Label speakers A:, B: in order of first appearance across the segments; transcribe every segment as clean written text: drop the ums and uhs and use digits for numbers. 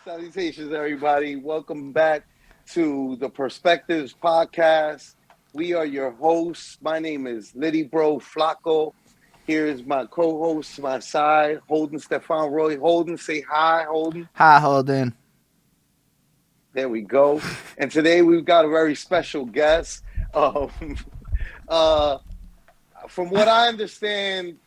A: Salutations, everybody. Welcome back to the Perspectives podcast. We are your hosts. My name is Littyyy Bro Flacko. Here's my co-host to my side, Holden Stephan Roy. Holden, say hi, Holden.
B: Hi, Holden.
A: There we go. And today we've got a very special guest. Um, from what I understand,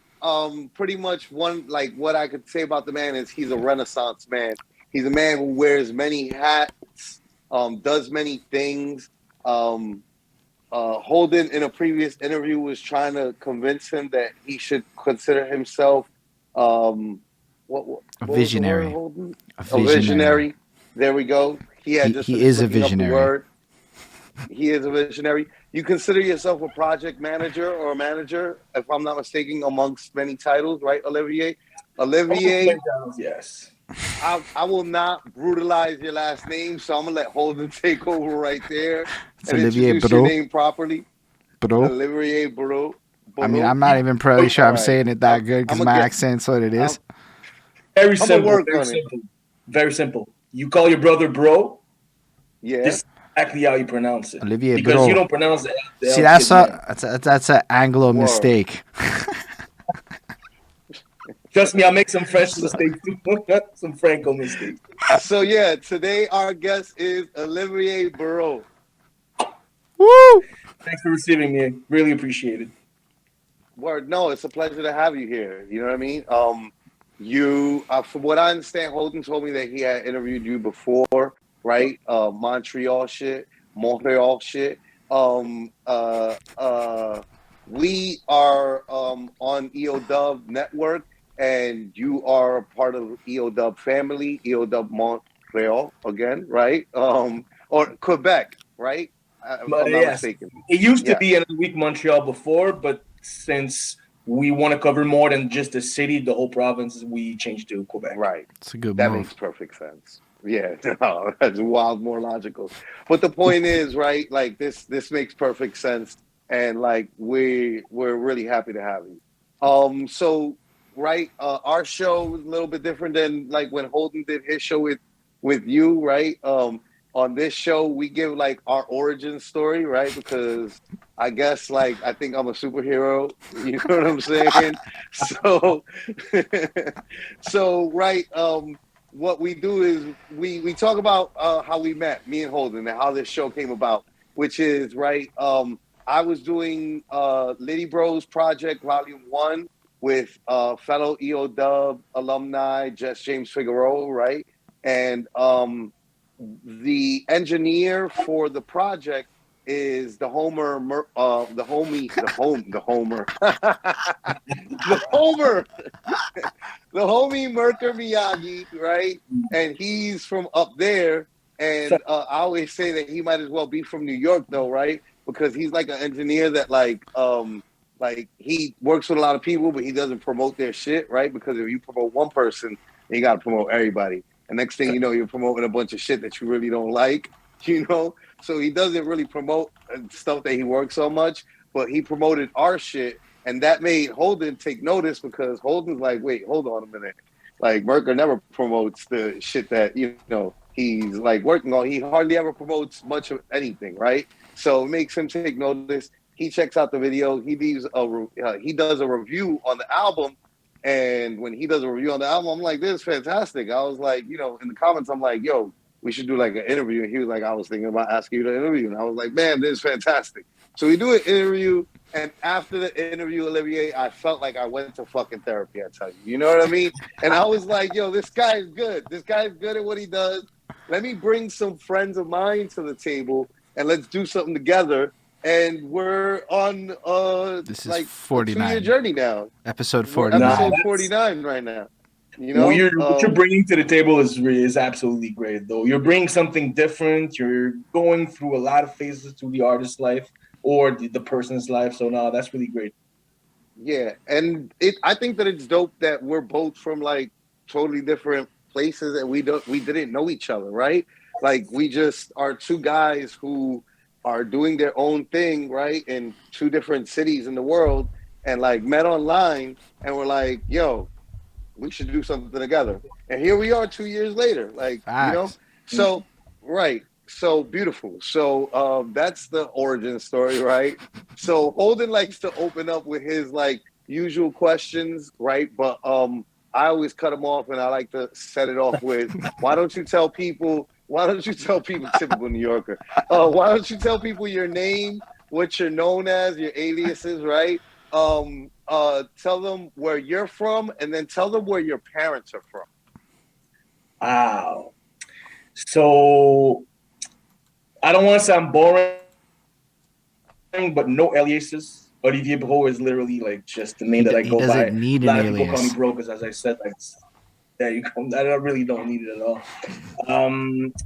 A: pretty much what I could say about the man is he's a Renaissance man. He's a man who wears many hats, does many things. Holden, in a previous interview, was trying to convince him that he should consider himself
B: a visionary.
A: Holden? A visionary. There we go. He
B: is a visionary.
A: He is a visionary. You consider yourself a project manager or a manager, if I'm not mistaken, amongst many titles, right, Olivier? Olivier.
C: Yes.
A: I will not brutalize your last name, so I'm gonna let Holden take over right there and
B: Olivier
A: introduce
B: Brault.
A: your name properly.
B: Brault.
A: Olivier Brault.
B: I mean, I'm not even probably sure I'm saying it that good because my accent's what it is.
C: Very simple. Very simple. You call your brother bro.
A: Yeah.
C: This is exactly how you pronounce it.
B: Olivier
C: because
B: Brault.
C: You don't pronounce it.
B: See, that's an Anglo mistake.
C: Trust me, I'll make some French mistakes too. Some Franco mistakes.
A: So yeah, today our guest is Olivier Brault.
B: Woo!
C: Thanks for receiving me. Really appreciate it.
A: Word, no, it's a pleasure to have you here. You know what I mean? From what I understand, Holden told me that he had interviewed you before, right? Montreal shit. We are on EOW Network, and you are a part of EOW family, EOW Montreal again, right? Or Quebec, right? If I'm not mistaken.
C: It used to be in a week Montreal before, but since we want to cover more than just the city, the whole province, we changed to Quebec.
A: Right.
B: It's a good
A: That
B: move.
A: makes perfect sense. Yeah, no, that's wild, more logical. But the point is, right, like this makes perfect sense, and like we're really happy to have you. So right, our show is a little bit different than like when Holden did his show with you, right? On this show, we give like our origin story, right? Because I guess like I think I'm a superhero. You know what I'm saying? So right. What we do is we talk about how we met, me and Holden, and how this show came about. Which is right. I was doing Littyyy Bro's project, Volume 1, with fellow EOW alumni, James Figueroa, right? And the engineer for the project is the Homer, the homie Merker Miyagi, right? And he's from up there. And I always say that he might as well be from New York, though, right? Because he's like an engineer that like he works with a lot of people, but he doesn't promote their shit, right? Because if you promote one person, you got to promote everybody. And next thing you know, you're promoting a bunch of shit that you really don't like, you know? So he doesn't really promote stuff that he works so much, but he promoted our shit. And that made Holden take notice because Holden's like, wait, hold on a minute. Like, Merker never promotes the shit that, you know, he's like working on. He hardly ever promotes much of anything, right? So it makes him take notice. He checks out the video. He leaves he does a review on the album. And when he does a review on the album, I'm like, this is fantastic. I was like, you know, in the comments, I'm like, yo, we should do like an interview. And he was like, I was thinking about asking you to interview. And I was like, man, this is fantastic. So we do an interview. And after the interview, Olivier, I felt like I went to fucking therapy, I tell you. You know what I mean? And I was like, yo, this guy is good. This guy is good at what he does. Let me bring some friends of mine to the table and let's do something together. And we're on
B: this is
A: like
B: 49.
A: a 2-year journey now.
B: Episode
A: We're
B: 49.
A: episode 49 right now. You know,
C: what you're bringing to the table is absolutely great, though. You're bringing something different. You're going through a lot of phases through the artist's life or the person's life. So no, that's really great.
A: Yeah, and I think that it's dope that we're both from like totally different places and we didn't know each other, right? Like we just are two guys who are doing their own thing, right, in two different cities in the world, and like met online, and we're like, yo, we should do something together. And here we are 2 years later. Like, you know, so, right. So beautiful. So that's the origin story, right? So Holden likes to open up with his like usual questions, right? But I always cut him off, and I like to set it off with, why don't you tell people, typical New Yorker, why don't you tell people your name, what you're known as, your aliases, right? Tell them where you're from, and then tell them where your parents are from.
C: Wow. So I don't want to sound boring, but no aliases. Olivier Brault is literally like just the name that I go by.
B: He doesn't need an alias.
C: A lot of people call me Bro because, as I said, like, there you go. I really don't need it at all.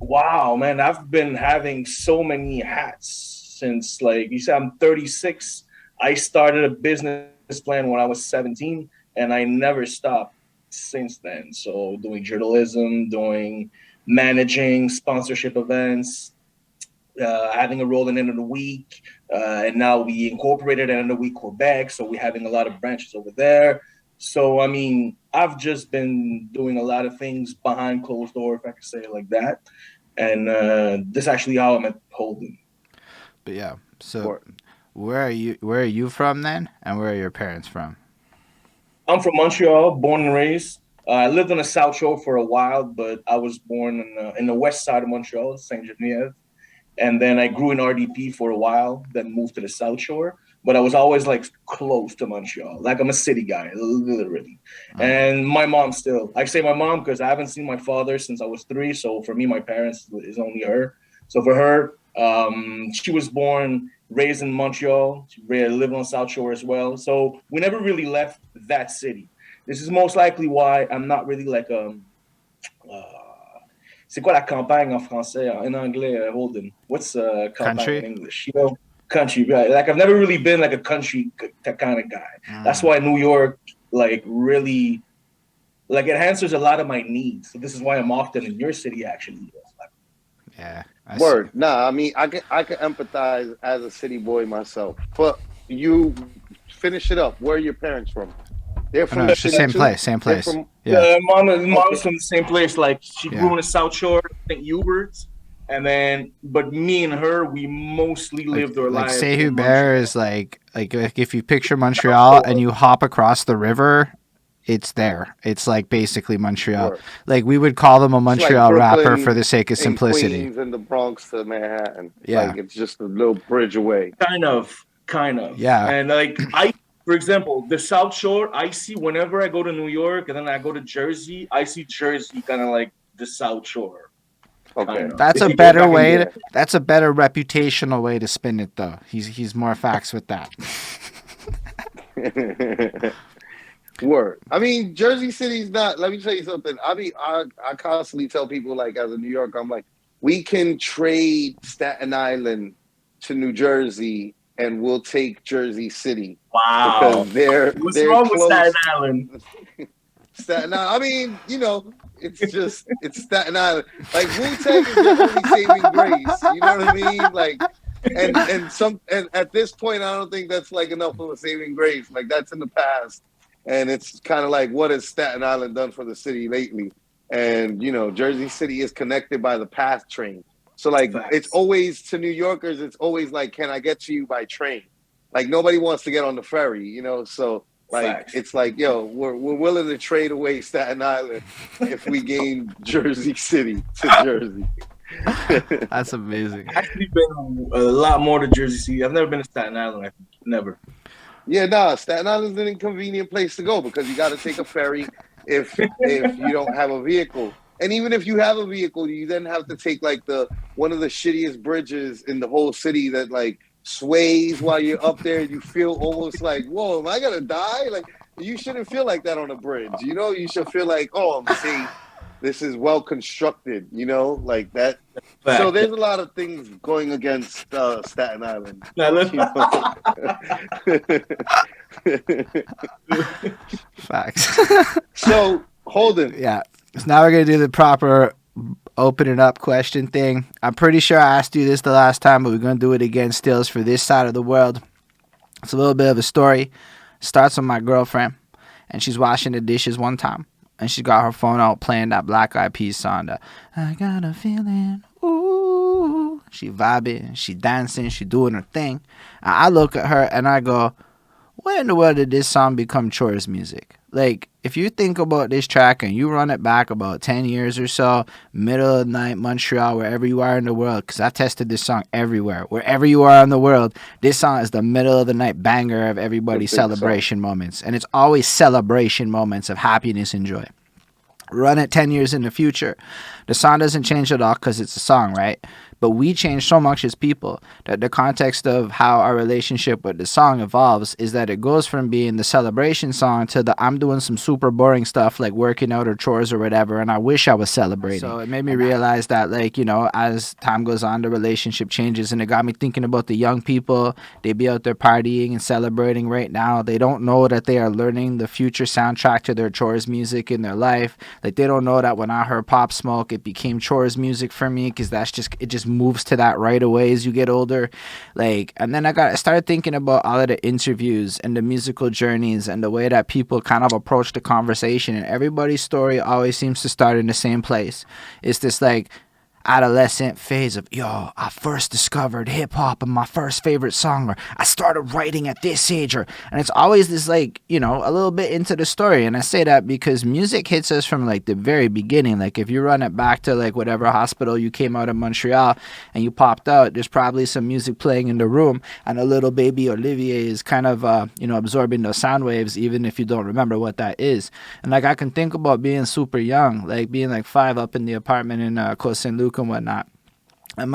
C: Wow, man, I've been having so many hats since, like you said, I'm 36. I started a business plan when I was 17, and I never stopped since then. So doing journalism, doing managing sponsorship events, having a role in End of the Week, and now we incorporated End of the Week Quebec, so we're having a lot of branches over there. So, I mean, I've just been doing a lot of things behind closed door, if I could say it like that. And this is actually how I met Holden.
B: But yeah, so where are you from then, and where are your parents from?
C: I'm from Montreal, born and raised. I lived on the South Shore for a while, but I was born in the west side of Montreal, Saint Genevieve. And then I grew in RDP for a while, then moved to the South Shore. But I was always like close to Montreal. Like I'm a city guy, literally. And my mom still. I say my mom because I haven't seen my father since I was 3. So for me, my parents is only her. So for her, she was born, raised in Montreal. She lived on South Shore as well. So we never really left that city. This is most likely why I'm not really like c'est quoi la campagne en français, en anglais, Holden? What's campagne
B: country?
C: in English? You know, country, right? Like I've never really been like a country kind of guy. That's why New York, like, really, like, it answers a lot of my needs. So this is why I'm often in your city, actually.
B: Yeah.
A: Word. Nah, I mean, I can empathize as a city boy myself. But you finish it up. Where are your parents from? They're from
B: the same place. Same place.
C: Mom's from the same place. Like, she grew in the South Shore, St. Hubert's, and then, but me and her, we mostly lived our lives.
B: Like, St. Hubert is like if you picture Montreal and you hop across the river, it's there. It's like basically Montreal. Sure. Like, we would call them a Montreal like rapper for the sake of simplicity.
A: Queens and the Bronx to Manhattan.
B: Yeah,
A: like, it's just a little bridge away.
C: Kind of.
B: Yeah,
C: and like for example, the South Shore, I see whenever I go to New York and then I go to Jersey, I see Jersey kind of like the South Shore.
A: Okay,
B: that's a better way. That's a better reputational way to spin it, though. He's more facts with that.
A: Word. I mean, Jersey City's not. Let me tell you something. I constantly tell people, like, as a New Yorker, I'm like, we can trade Staten Island to New Jersey, and we'll take Jersey City.
C: Wow.
A: Because
C: What's
A: they're
C: wrong
A: close.
C: with Staten Island?
A: Staten Island. I mean, you know, it's Staten Island. Like, Wu-Tang is the only saving grace. You know what I mean? Like, and at this point, I don't think that's like enough of a saving grace. Like, that's in the past, and it's kind of like, what has Staten Island done for the city lately? And, you know, Jersey City is connected by the PATH train. So, like, it's always, to New Yorkers, it's always like, can I get to you by train? Like, nobody wants to get on the ferry, you know? So, like, it's like, yo, we're willing to trade away Staten Island if we gain Jersey City to Jersey.
B: That's amazing.
C: I've actually been a lot more to Jersey City. I've never been to Staten Island. Never.
A: Yeah, nah, Staten Island's an inconvenient place to go because you got to take a ferry if you don't have a vehicle. And even if you have a vehicle, you then have to take like one of the shittiest bridges in the whole city that like sways while you're up there. You feel almost like, whoa, am I gonna die? Like, you shouldn't feel like that on a bridge. You know, you should feel like, oh, I'm safe. This is well constructed. You know, like that. So there's a lot of things going against Staten Island.
B: Facts.
A: So Holden.
B: Yeah. So now we're going to do the proper open it up question thing. I'm pretty sure I asked you this the last time, but we're going to do it again still for this side of the world. It's a little bit of a story. It starts with my girlfriend, and she's washing the dishes one time. and she got her phone out playing that Black Eyed Peas song. I got a feeling, ooh. She vibing, she dancing, she doing her thing. And I look at her and I go, when in the world did this song become chores music? Like, if you think about this track and you run it back about 10 years or so, middle of the night, Montreal, wherever you are in the world, because I tested this song everywhere. Wherever you are in the world, this song is the middle of the night banger of everybody's celebration moments. And it's always celebration moments of happiness and joy. Run it 10 years in the future. The song doesn't change at all because it's a song, right? But we change so much as people that the context of how our relationship with the song evolves is that it goes from being the celebration song to the I'm doing some super boring stuff like working out or chores or whatever, and I wish I was celebrating. So it made me realize that, like, you know, as time goes on, the relationship changes, and it got me thinking about the young people. They be out there partying and celebrating right now. They don't know that they are learning the future soundtrack to their chores music in their life. Like, they don't know that when I heard Pop Smoke, it became chores music for me, because it just moves to that right away as you get older. Like, and then I started thinking about all of the interviews and the musical journeys and the way that people kind of approach the conversation, and everybody's story always seems to start in the same place. It's this like adolescent phase of, yo, I first discovered hip-hop and my first favorite song, or I started writing at this age, and it's always this, like, you know, a little bit into the story. And I say that because music hits us from like the very beginning. Like, if you run it back to like whatever hospital you came out of Montreal and you popped out, there's probably some music playing in the room, and a little baby Olivier is kind of you know, absorbing those sound waves, even if you don't remember what that is. And like, I can think about being super young, like being like 5 up in the apartment in Côte Saint-Luc and whatnot. And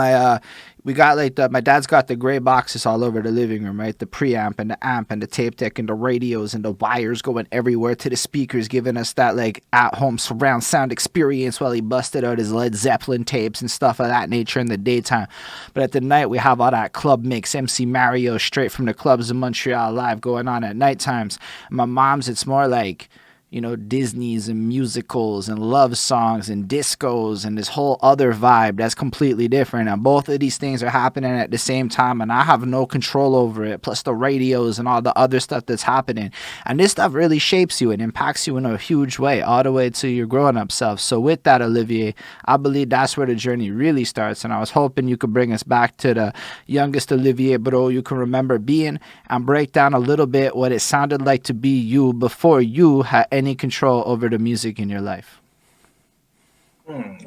B: we got like my dad's got the gray boxes all over the living room, right? The preamp and the amp and the tape deck and the radios and the wires going everywhere to the speakers, giving us that like at-home surround sound experience while he busted out his Led Zeppelin tapes and stuff of that nature in the daytime. But at the night, we have all that club mix, MC Mario straight from the clubs in Montreal live going on at night times. My mom's, it's more like, you know, Disney's and musicals and love songs and discos and this whole other vibe that's completely different. And both of these things are happening at the same time, and I have no control over it, plus the radios and all the other stuff that's happening. And this stuff really shapes you and impacts you in a huge way, all the way to your grown-up self. So with that, Olivier, I believe that's where the journey really starts. And I was hoping you could bring us back to the youngest Olivier Brault you can remember being, and break down a little bit what it sounded like to be you before you had any control over the music in your life.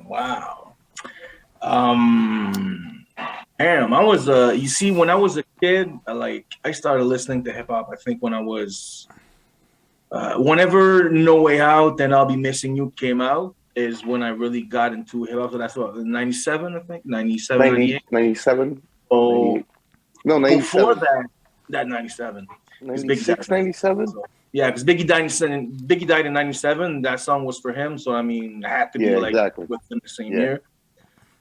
C: Wow. Damn, I was you see, when I was a kid, I started listening to hip hop, I think when I was whenever No Way Out and I'll Be Missing You came out is when I really got into hip hop. So that's what, 97, I think, 97, 98.
A: 97.
C: Oh,
A: no, 97.
C: Before that 97.
A: 96, 97.
C: So, yeah, because Biggie died in 97. That song was for him. So, I mean, it had to be exactly within the same year.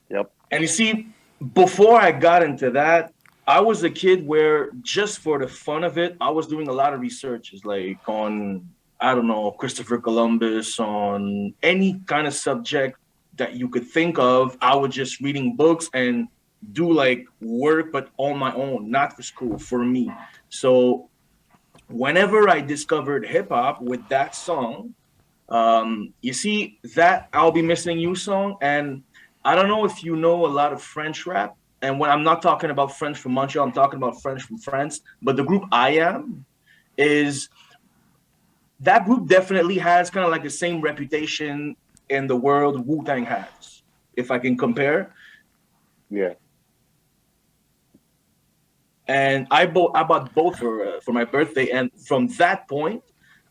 A: Yep.
C: And you see, before I got into that, I was a kid where just for the fun of it, I was doing a lot of researches, like on, I don't know, Christopher Columbus, on any kind of subject that you could think of. I was just reading books and do like work, but on my own, not for school, for me. So whenever I discovered hip hop with that song, you see that I'll Be Missing You song. And I don't know if you know a lot of French rap. And when I'm not talking about French from Montreal, I'm talking about French from France. But the group I Am that group definitely has kind of like the same reputation in the world Wu-Tang has, if I can compare.
A: Yeah.
C: And I bought both for my birthday. And from that point,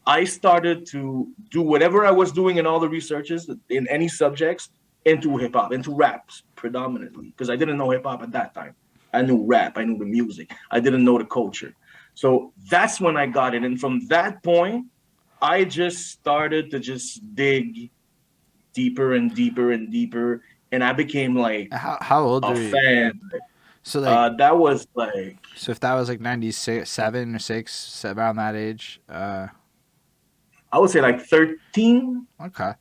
C: I started to do whatever I was doing in all the researches in any subjects into hip hop, into raps predominantly, because I didn't know hip hop at that time. I knew rap, I knew the music, I didn't know the culture. So that's when I got it. And from that point, I just started to just dig deeper and deeper and deeper. And I became like
B: how old
C: a
B: are you?
C: fan.
B: So like
C: that was like,
B: so if that was like 97 or 6, around that age,
C: I would say like 13.
B: Okay.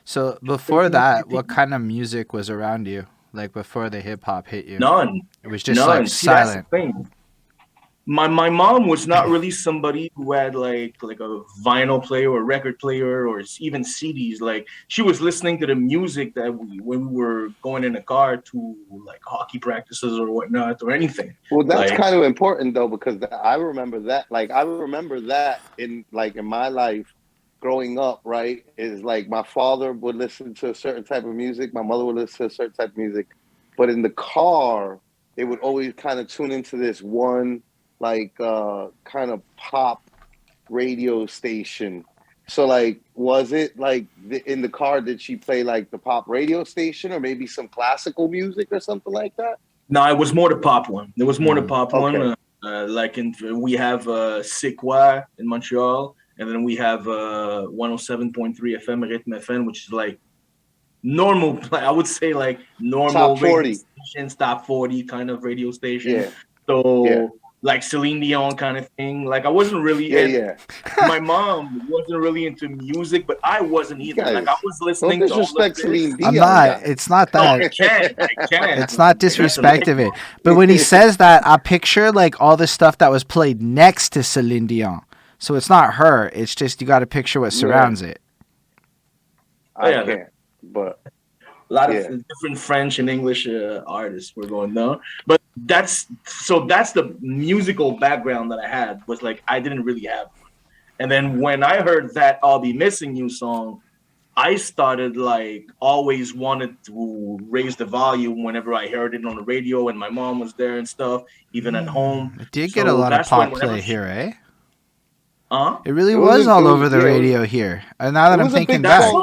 B: So before that, what kind of music was around you? Like before the hip hop hit you?
C: None.
B: It was just like
C: See,
B: silent.
C: that's the thing. my mom was not really somebody who had like a vinyl player or record player or even CDs. Like she was listening to the music that when we were going in the car to like hockey practices or whatnot or anything.
A: Well, that's
C: like,
A: kind of important though, because I remember that. Like I remember that in my life growing up, right? Is like my father would listen to a certain type of music, my mother would listen to a certain type of music, but in the car they would always kind of tune into this one kind of pop radio station. So like, was it like in the car? Did she play like the pop radio station, or maybe some classical music or something like that?
C: No, it was more the pop one. It was more the pop
A: Okay.
C: one. Like we have Queque in Montreal, and then we have 107.3 FM Rhythm FM, which is like normal. I would say like normal
A: top 40
C: stations, top 40 kind of radio station.
A: Yeah.
C: So
A: Yeah.
C: like Celine Dion kind of thing. Like I wasn't really.
A: Yeah.
C: My mom wasn't really into music, but I wasn't either.
A: Guys,
C: like I was listening
A: don't
C: to all of
A: disrespect
C: this.
A: Celine Dion.
B: I'm not. It's not that.
C: No, I can't.
B: It's not disrespect of it. But when he says that, I picture like all the stuff that was played next to Celine Dion. So it's not her. It's just you got to picture what surrounds it.
A: I can't. But
C: a lot of different French and English artists were going down. But that's the musical background that I had, was like I didn't really have one. And then when I heard that I'll Be Missing You song, I started like always wanted to raise the volume whenever I heard it on the radio, and my mom was there and stuff, even at home.
B: It did get a lot of pop play here, eh? It really was all over the radio here. And now that I'm thinking back,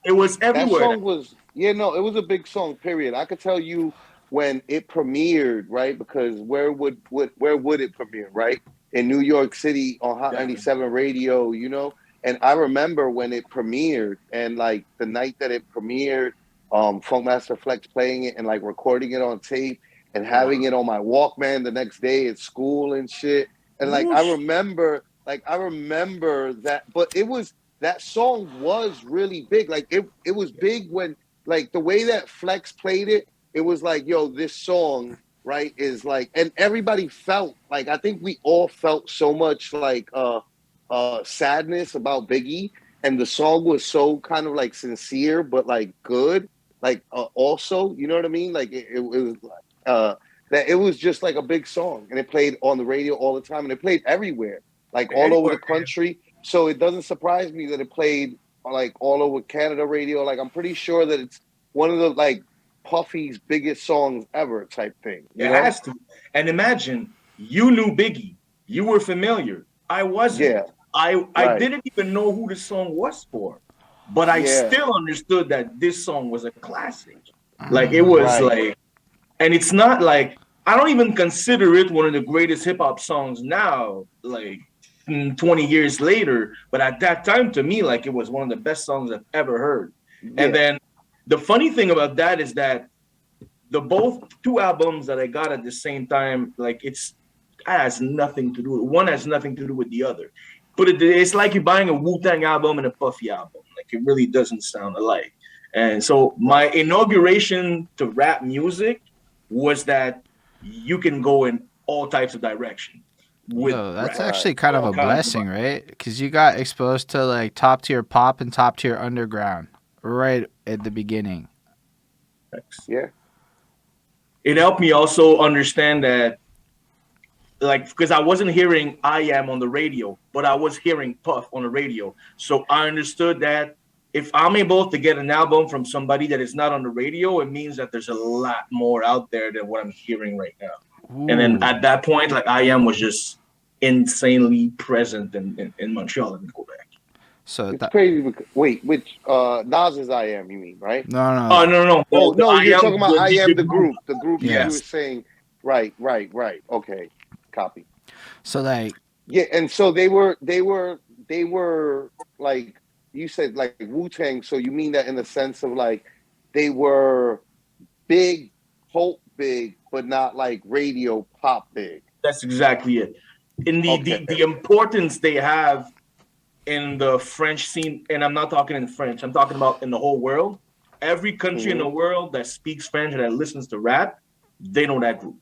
A: it
C: was everywhere.
A: That song was it was a big song. Period. I could tell you when it premiered, right? Because where would it premiere, right? In New York City on Hot 97 radio, you know. And I remember when it premiered, and like the night that it premiered, Funkmaster Flex playing it and like recording it on tape and having it on my Walkman the next day at school and shit. And like I remember that, but that song was really big. Like it was big when like the way that Flex played it, it was like, yo, this song, right, is like, and everybody felt like, I think we all felt so much like sadness about Biggie, and the song was so kind of like sincere but like good, like also, you know what I mean, like it was that it was just like a big song, and it played on the radio all the time, and it played everywhere, like all over the country. So it doesn't surprise me that it played like all over Canada radio. Like I'm pretty sure that it's one of the like Puffy's biggest songs ever type thing.
C: It has to. And imagine, you knew Biggie, you were familiar. I wasn't.
A: Yeah.
C: I didn't even know who the song was for, but I still understood that this song was a classic. Like it was like, and it's not like, I don't even consider it one of the greatest hip hop songs now, like 20 years later. But at that time, to me, like it was one of the best songs I've ever heard. Yeah. And then the funny thing about that is that the both two albums that I got at the same time, like has nothing to do. One has nothing to do with the other. But it's like you're buying a Wu-Tang album and a Puffy album. Like it really doesn't sound alike. And so my inauguration to rap music was that you can go in all types of direction.
B: That's actually kind of a blessing, right? Because you got exposed to like top tier pop and top tier underground right at the beginning.
A: Yeah.
C: It helped me also understand that, like, because I wasn't hearing I Am on the radio, but I was hearing Puff on the radio. So I understood that if I'm able to get an album from somebody that is not on the radio, it means that there's a lot more out there than what I'm hearing right now. Ooh. And then at that point, like I Am was just insanely present in Montreal and in Quebec.
A: So it's crazy. Wait, which Nas's I Am, you mean, right?
B: No.
C: Oh, no.
A: Oh, no, you're talking about I Am the group. The group you were saying. Right. Okay. Copy.
B: So like
A: and so they were like you said, like Wu-Tang. So you mean that in the sense of like they were big, Hope big, but not like radio pop big.
C: That's exactly it. In the importance they have in the French scene, and I'm not talking in French, I'm talking about in the whole world. Every country in the world that speaks French and that listens to rap, they know that group.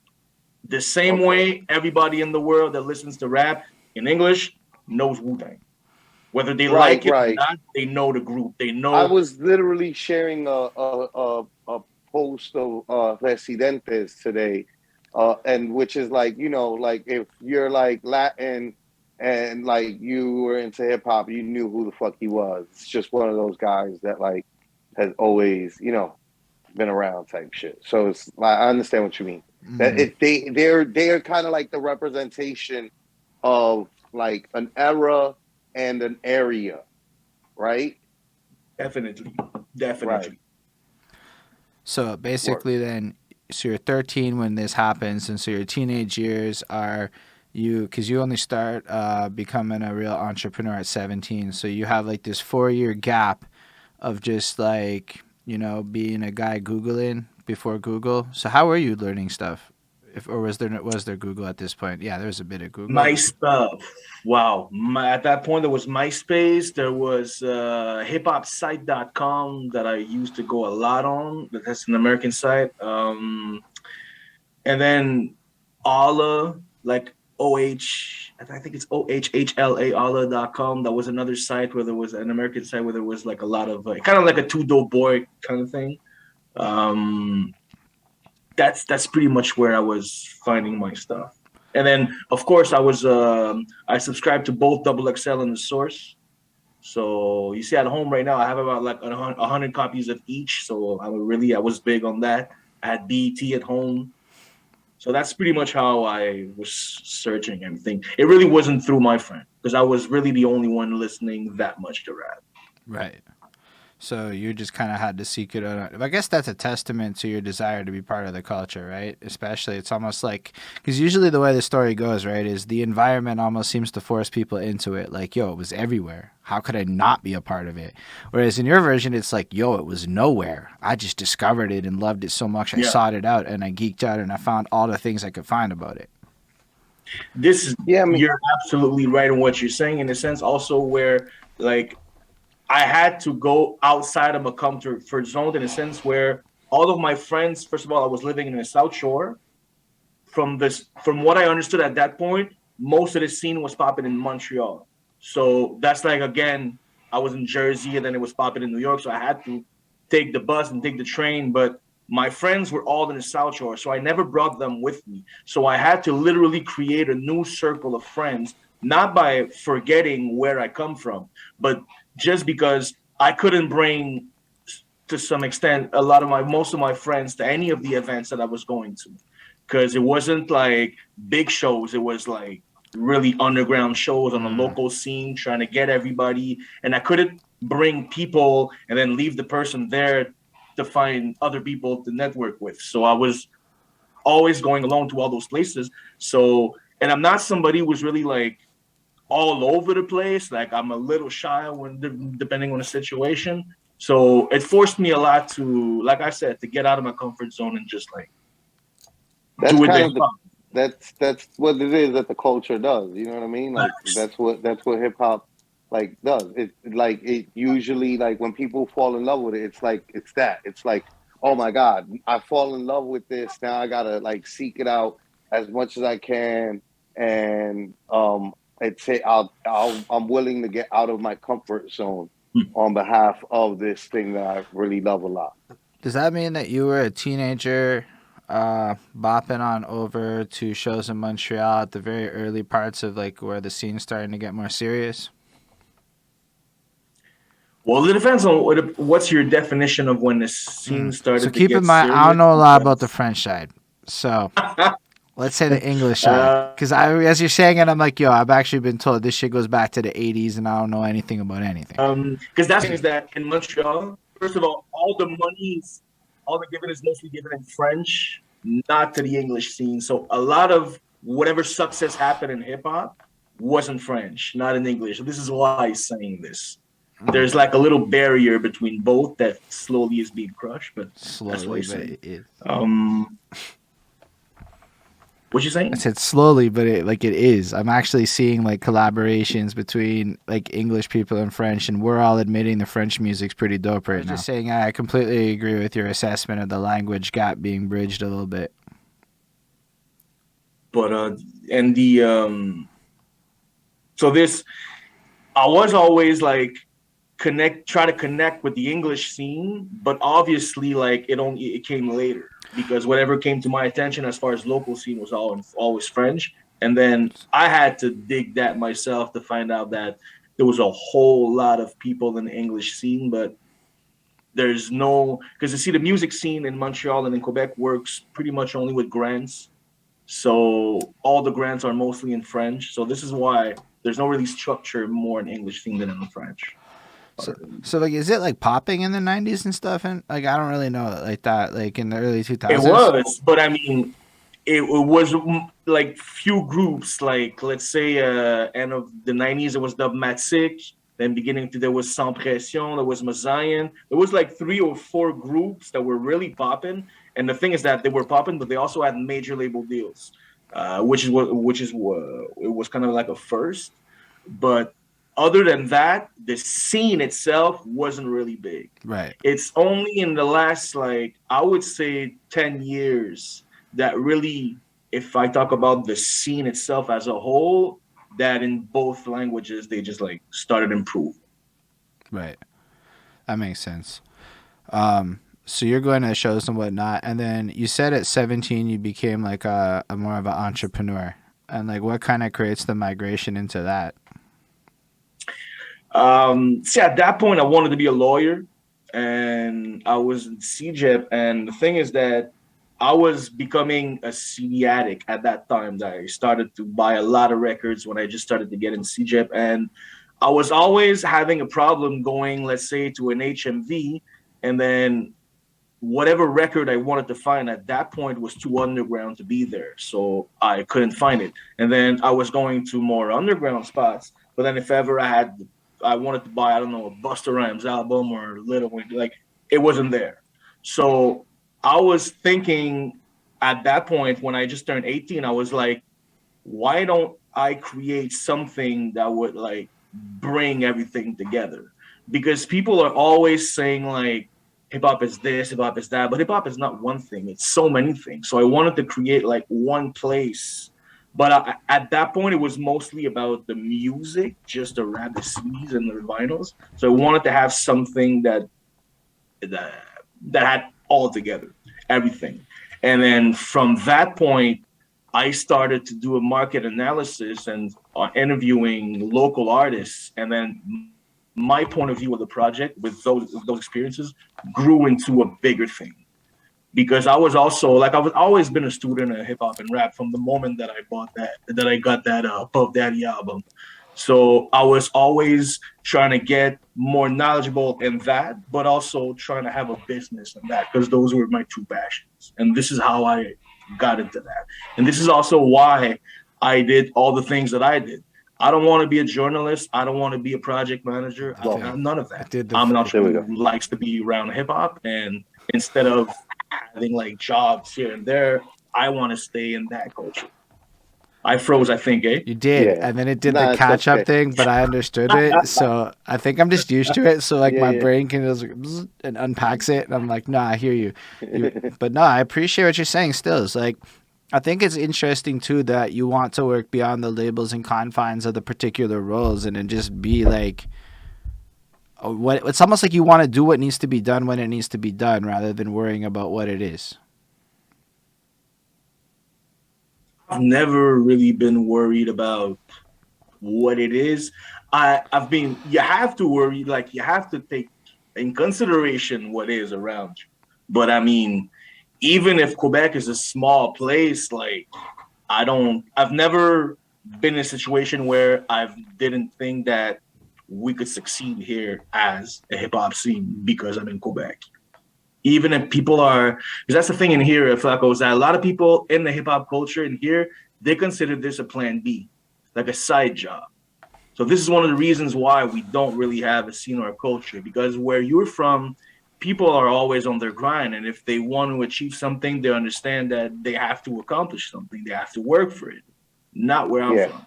C: The same way everybody in the world that listens to rap in English knows Wu-Tang. Whether they like it or not, they know the group. They know.
A: I was literally sharing a post of Residentes today, and which is like, you know, like if you're like Latin and like you were into hip hop, you knew who the fuck he was. It's just one of those guys that like has always, you know, been around type shit. So it's like, I understand what you mean. That they're kind of like the representation of like an era and an area, right?
C: Definitely.
A: Right.
B: So basically, then, so you're 13 when this happens, and so your teenage years are because you only start becoming a real entrepreneur at 17. So you have like this 4-year gap of just like, you know, being a guy Googling before Google. So how were you learning stuff? Or was there Google at this point? Yeah, there was a bit of Google.
C: Wow. At that point, there was MySpace. There was hiphopsite.com that I used to go a lot on. That's an American site. And then Alla, like OH, I think it's OHHLA, Alla.com. That was another site where there was an American site where there was like a lot of, kind of like a Two Dope Boy kind of thing. That's pretty much where I was finding my stuff. And then, of course, I subscribed to both XXL and The Source. So you see at home right now, I have about like 100 copies of each. So I was big on that. I had BET at home. So that's pretty much how I was searching everything. It really wasn't through my friend because I was really the only one listening that much to rap.
B: Right. So you just kind of had to seek it out. I guess that's a testament to your desire to be part of the culture, right? Especially, it's almost like, because usually the way the story goes, right, is the environment almost seems to force people into it. Like, yo, it was everywhere. How could I not be a part of it? Whereas in your version, it's like, yo, it was nowhere. I just discovered it and loved it so much. I sought it out and I geeked out and I found all the things I could find about it.
C: You're absolutely right in what you're saying, in a sense also where, like, I had to go outside of my comfort zone in a sense where all of my friends, first of all, I was living in the South Shore. From what I understood at that point, most of the scene was popping in Montreal. So that's like, again, I was in Jersey and then it was popping in New York. So I had to take the bus and take the train. But my friends were all in the South Shore. So I never brought them with me. So I had to literally create a new circle of friends, not by forgetting where I come from, but just because I couldn't bring, to some extent, most of my friends to any of the events that I was going to, because it wasn't like big shows. It was like really underground shows on a local scene, trying to get everybody. And I couldn't bring people and then leave the person there to find other people to network with. So I was always going along to all those places. So, and I'm not somebody who was really like all over the place. Like, I'm a little shy when depending on the situation. So it forced me a lot to, like I said, to get out of my comfort zone and just like
A: do it. That's what it is that the culture does. You know what I mean? Like that's what hip hop like does. It usually, like when people fall in love with it, it's like, oh my God, I fall in love with this. Now I gotta like seek it out as much as I can, and I'm willing to get out of my comfort zone on behalf of this thing that I really love a lot.
B: Does that mean that you were a teenager bopping on over to shows in Montreal at the very early parts of like where the scene's starting to get more serious?
C: Well, it depends on what's your definition of when the scene started.
B: So keep in mind, I don't know a lot about the French side. So let's say the English side. Because as you're saying it, I'm like, yo, I've actually been told this shit goes back to the 80s and I don't know anything about anything.
C: Because that's is that in Montreal, first of all the giving is mostly given in French, not to the English scene. So a lot of whatever success happened in hip hop wasn't French, not in English. So this is why I'm saying this. There's like a little barrier between both that slowly is being crushed, but slowly, that's what I say. What you saying?
B: I said slowly, but it is. I'm actually seeing like collaborations between like English people and French, and we're all admitting the French music's pretty dope right now. Just saying, I completely agree with your assessment of the language gap being bridged a little bit.
C: But and the so this I was always like try to connect with the English scene, but obviously like it came later because whatever came to my attention as far as local scene was always French. And then I had to dig that myself to find out that there was a whole lot of people in the English scene, but there's no, because you see the music scene in Montreal and in Quebec works pretty much only with grants. So all the grants are mostly in French. So this is why there's no really structure more in English scene than in the French.
B: So like, is it like popping in the 90s and stuff? And like, I don't really know it like that, like in the early 2000s.
C: It was, but I mean, it was like few groups, like let's say end of the 90s, it was Dogmatic. Then beginning to, there was Sans Pression, there was Mazayan. There was like 3 or 4 groups that were really popping. And the thing is that they were popping, but they also had major label deals, which is it was kind of like a first. But other than that, the scene itself wasn't really big.
B: Right.
C: It's only in the last, like, I would say 10 years that really, if I talk about the scene itself as a whole, that in both languages, they just like started improving.
B: Right. That makes sense. So you're going to shows and whatnot. And then you said at 17, you became like a more of an entrepreneur. And like, what kind of creates the migration into that?
C: See, at that point, I wanted to be a lawyer, and I was in CJEP. And the thing is that I was becoming a CD addict at that time. That I started to buy a lot of records when I just started to get in CJEP, and I was always having a problem going, let's say, to an HMV, and then whatever record I wanted to find at that point was too underground to be there, so I couldn't find it. And then I was going to more underground spots, but then if ever I wanted to buy, I don't know, a Busta Rhymes album or Little Wayne, like it wasn't there. So I was thinking at that point when I just turned 18, I was like, why don't I create something that would like bring everything together? Because people are always saying like, hip hop is this, hip hop is that, but hip hop is not one thing. It's so many things. So I wanted to create like one place. But at that point, it was mostly about the music, just the rap, the CDs and the vinyls. So I wanted to have something that had all together, everything. And then from that point, I started to do a market analysis and interviewing local artists. And then my point of view of the project with those experiences grew into a bigger thing. Because I was also like, I've always been a student of hip hop and rap from the moment that I got that Puff Daddy album. So I was always trying to get more knowledgeable in that, but also trying to have a business in that, because those were my 2 passions. And this is how I got into that. And this is also why I did all the things that I did. I don't want to be a journalist. I don't want to be a project manager. I'm none of that. I'm an entrepreneur who likes to be around hip hop. And instead of having like jobs here and there, I want to stay in that culture. I froze, I think, eh?
B: You did, and then it did the catch-up thing, but I understood it, so I think I'm just used to it. So like my brain can just and unpacks it, and I'm like, nah, I hear you. But no, I appreciate what you're saying. Still, it's like, I think it's interesting too that you want to work beyond the labels and confines of the particular roles, and then just be like, it's almost like you want to do what needs to be done when it needs to be done, rather than worrying about what it is.
C: I've never really been worried about what it is. You have to worry, like you have to take in consideration what is around you. But I mean, even if Quebec is a small place, like I've never been in a situation where I didn't think that we could succeed here as a hip hop scene because I'm in Quebec. Even if people are, because that's the thing in here, Flacko, is that a lot of people in the hip hop culture in here, they consider this a plan B, like a side job. So this is one of the reasons why we don't really have a scene or a culture, because where you're from, people are always on their grind. And if they want to achieve something, they understand that they have to accomplish something. They have to work for it, not where I'm from.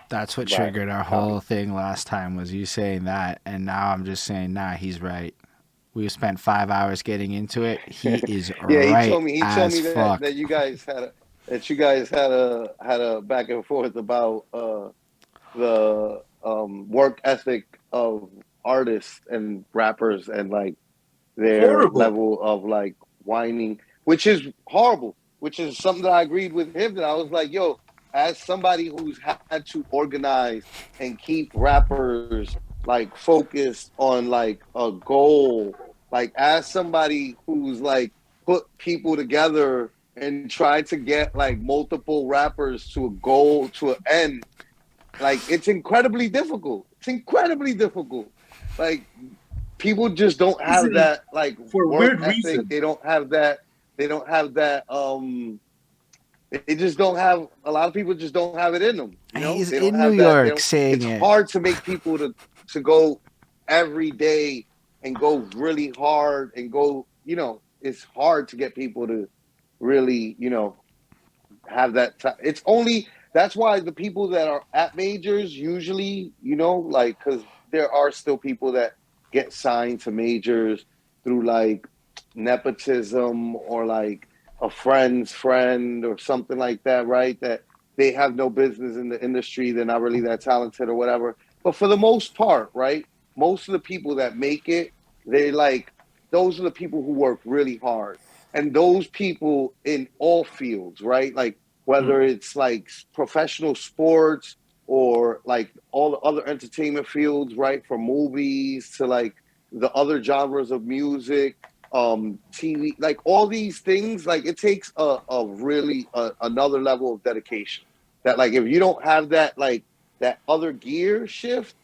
B: That's what triggered our whole thing last time, was you saying that. And now I'm just saying, nah, he's right. We spent 5 hours getting into it. He is right.
A: He told me that you guys had that you guys had a back and forth about the work ethic of artists and rappers and like their
C: Horrible.
A: level of like whining, which is horrible, which is something that I agreed with him. That I was like, yo, as somebody who's had to organize and keep rappers like focused on like a goal, like as somebody who's like put people together and tried to get like multiple rappers to a goal, to an end, like it's incredibly difficult. It's incredibly difficult. Like people just don't have
C: Reason
A: that like
C: for a
A: work
C: weird
A: ethic.
C: reason.
A: They don't have that. They don't have that. They just don't have. A lot of people just don't have it in them. You know,
B: He's
A: they don't
B: in New
A: have that. They
B: York
A: don't.
B: saying
A: It's
B: it.
A: hard to make people to go every day and go really hard and go. You know, it's hard to get people to really, you know, have that. It's only that's why the people that are at majors usually, you know, like because there are still people that get signed to majors through like nepotism or like a friend's friend or something like that, right? That they have no business in the industry. They're not really that talented or whatever. But for the most part, right? Most of the people that make it, they like those are the people who work really hard. And those people in all fields, right? Like whether it's like professional sports or like all the other entertainment fields, right? From movies to like the other genres of music, TV, like all these things, like it takes a really another level of dedication. That like if you don't have that like that other gear shift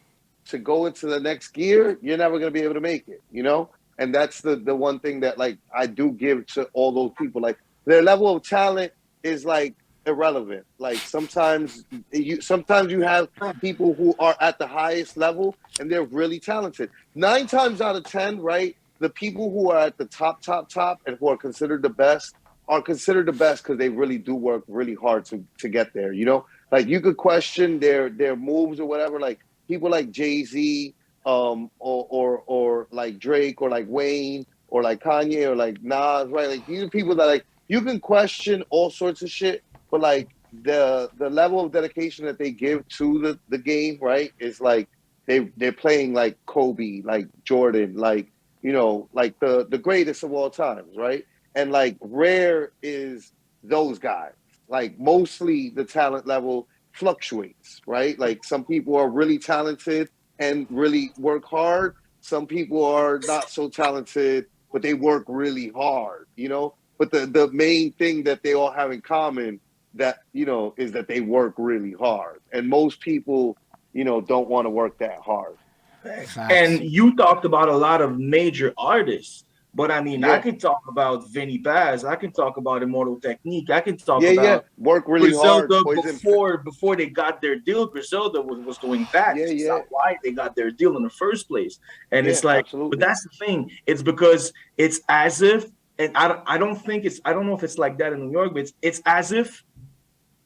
A: to go into the next gear, you're never gonna be able to make it, you know? And that's the one thing that like I do give to all those people. Like their level of talent is like irrelevant. Like sometimes you have people who are at the highest level and they're really talented. 9 times out of 10, right? The people who are at the top and who are considered the best because they really do work really hard to get there. You know, like you could question their moves or whatever. Like people like Jay-Z, or like Drake or like Wayne or like Kanye or like Nas, right? Like these are people that like you can question all sorts of shit, but like the level of dedication that they give to the game, right, is like they're playing like Kobe, like Jordan, like you know, like the greatest of all times, right? And like rare is those guys. Like mostly the talent level fluctuates, right? Like some people are really talented and really work hard. Some people are not so talented, but they work really hard, you know? But the main thing that they all have in common that, you know, is that they work really hard. And most people, you know, don't want to work that hard.
B: Facts.
C: And you talked about a lot of major artists, but I mean, I
A: Yeah.
C: could talk about Vinny Paz, I can talk about Immortal Technique, I can talk
A: Yeah, yeah.
C: about
A: Work really hard.
C: Griselda
A: Poison.
C: before they got their deal. Griselda was doing that.
A: Yeah,
C: This is
A: yeah.
C: not why they got their deal in the first place. And
A: Yeah,
C: it's like, but
A: absolutely.
C: that's the thing. It's because it's as if, and I don't think it's, I don't know if it's like that in New York, but it's as if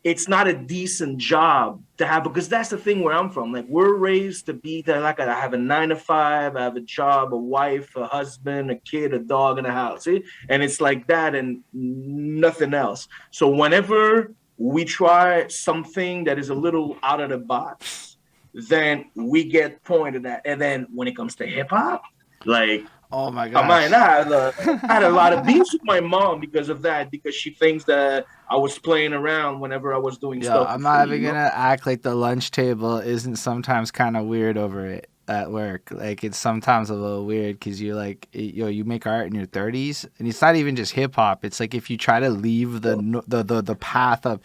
C: it's not a decent job to have, because that's the thing where I'm from. Like we're raised to be that, like I have a 9 to 5, I have a job, a wife, a husband, a kid, a dog, and a house. See? And it's like that and nothing else. So whenever we try something that is a little out of the box, then we get pointed at. And then when it comes to hip hop, like
B: Oh my
C: I
B: gosh.
C: mean, I had a lot of beefs with my mom because of that, because she thinks that I was playing around whenever I was doing
B: Yo,
C: stuff for
B: I'm not
C: free,
B: even gonna act like the lunch table isn't sometimes kind of weird over it at work. Like it's sometimes a little weird because you're like, yo, you make art in your 30s, and it's not even just hip hop. It's like if you try to leave the path of,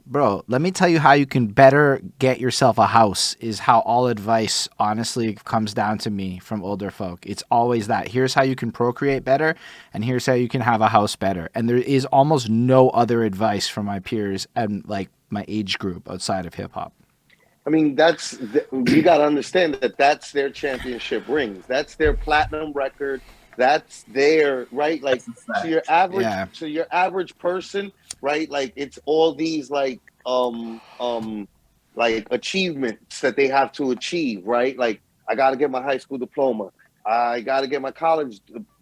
B: bro, let me tell you how you can better get yourself a house is how all advice honestly comes down to me from older folk. It's always that. Here's how you can procreate better and here's how you can have a house better. And there is almost no other advice from my peers and like my age group outside of hip hop.
A: I mean, you got to understand that that's their championship rings. That's their platinum record. That's their right. Like
C: that's a fact.
B: Yeah.
A: to your average person, right? Like it's all these like achievements that they have to achieve, right? Like I got to get my high school diploma. I got to get my college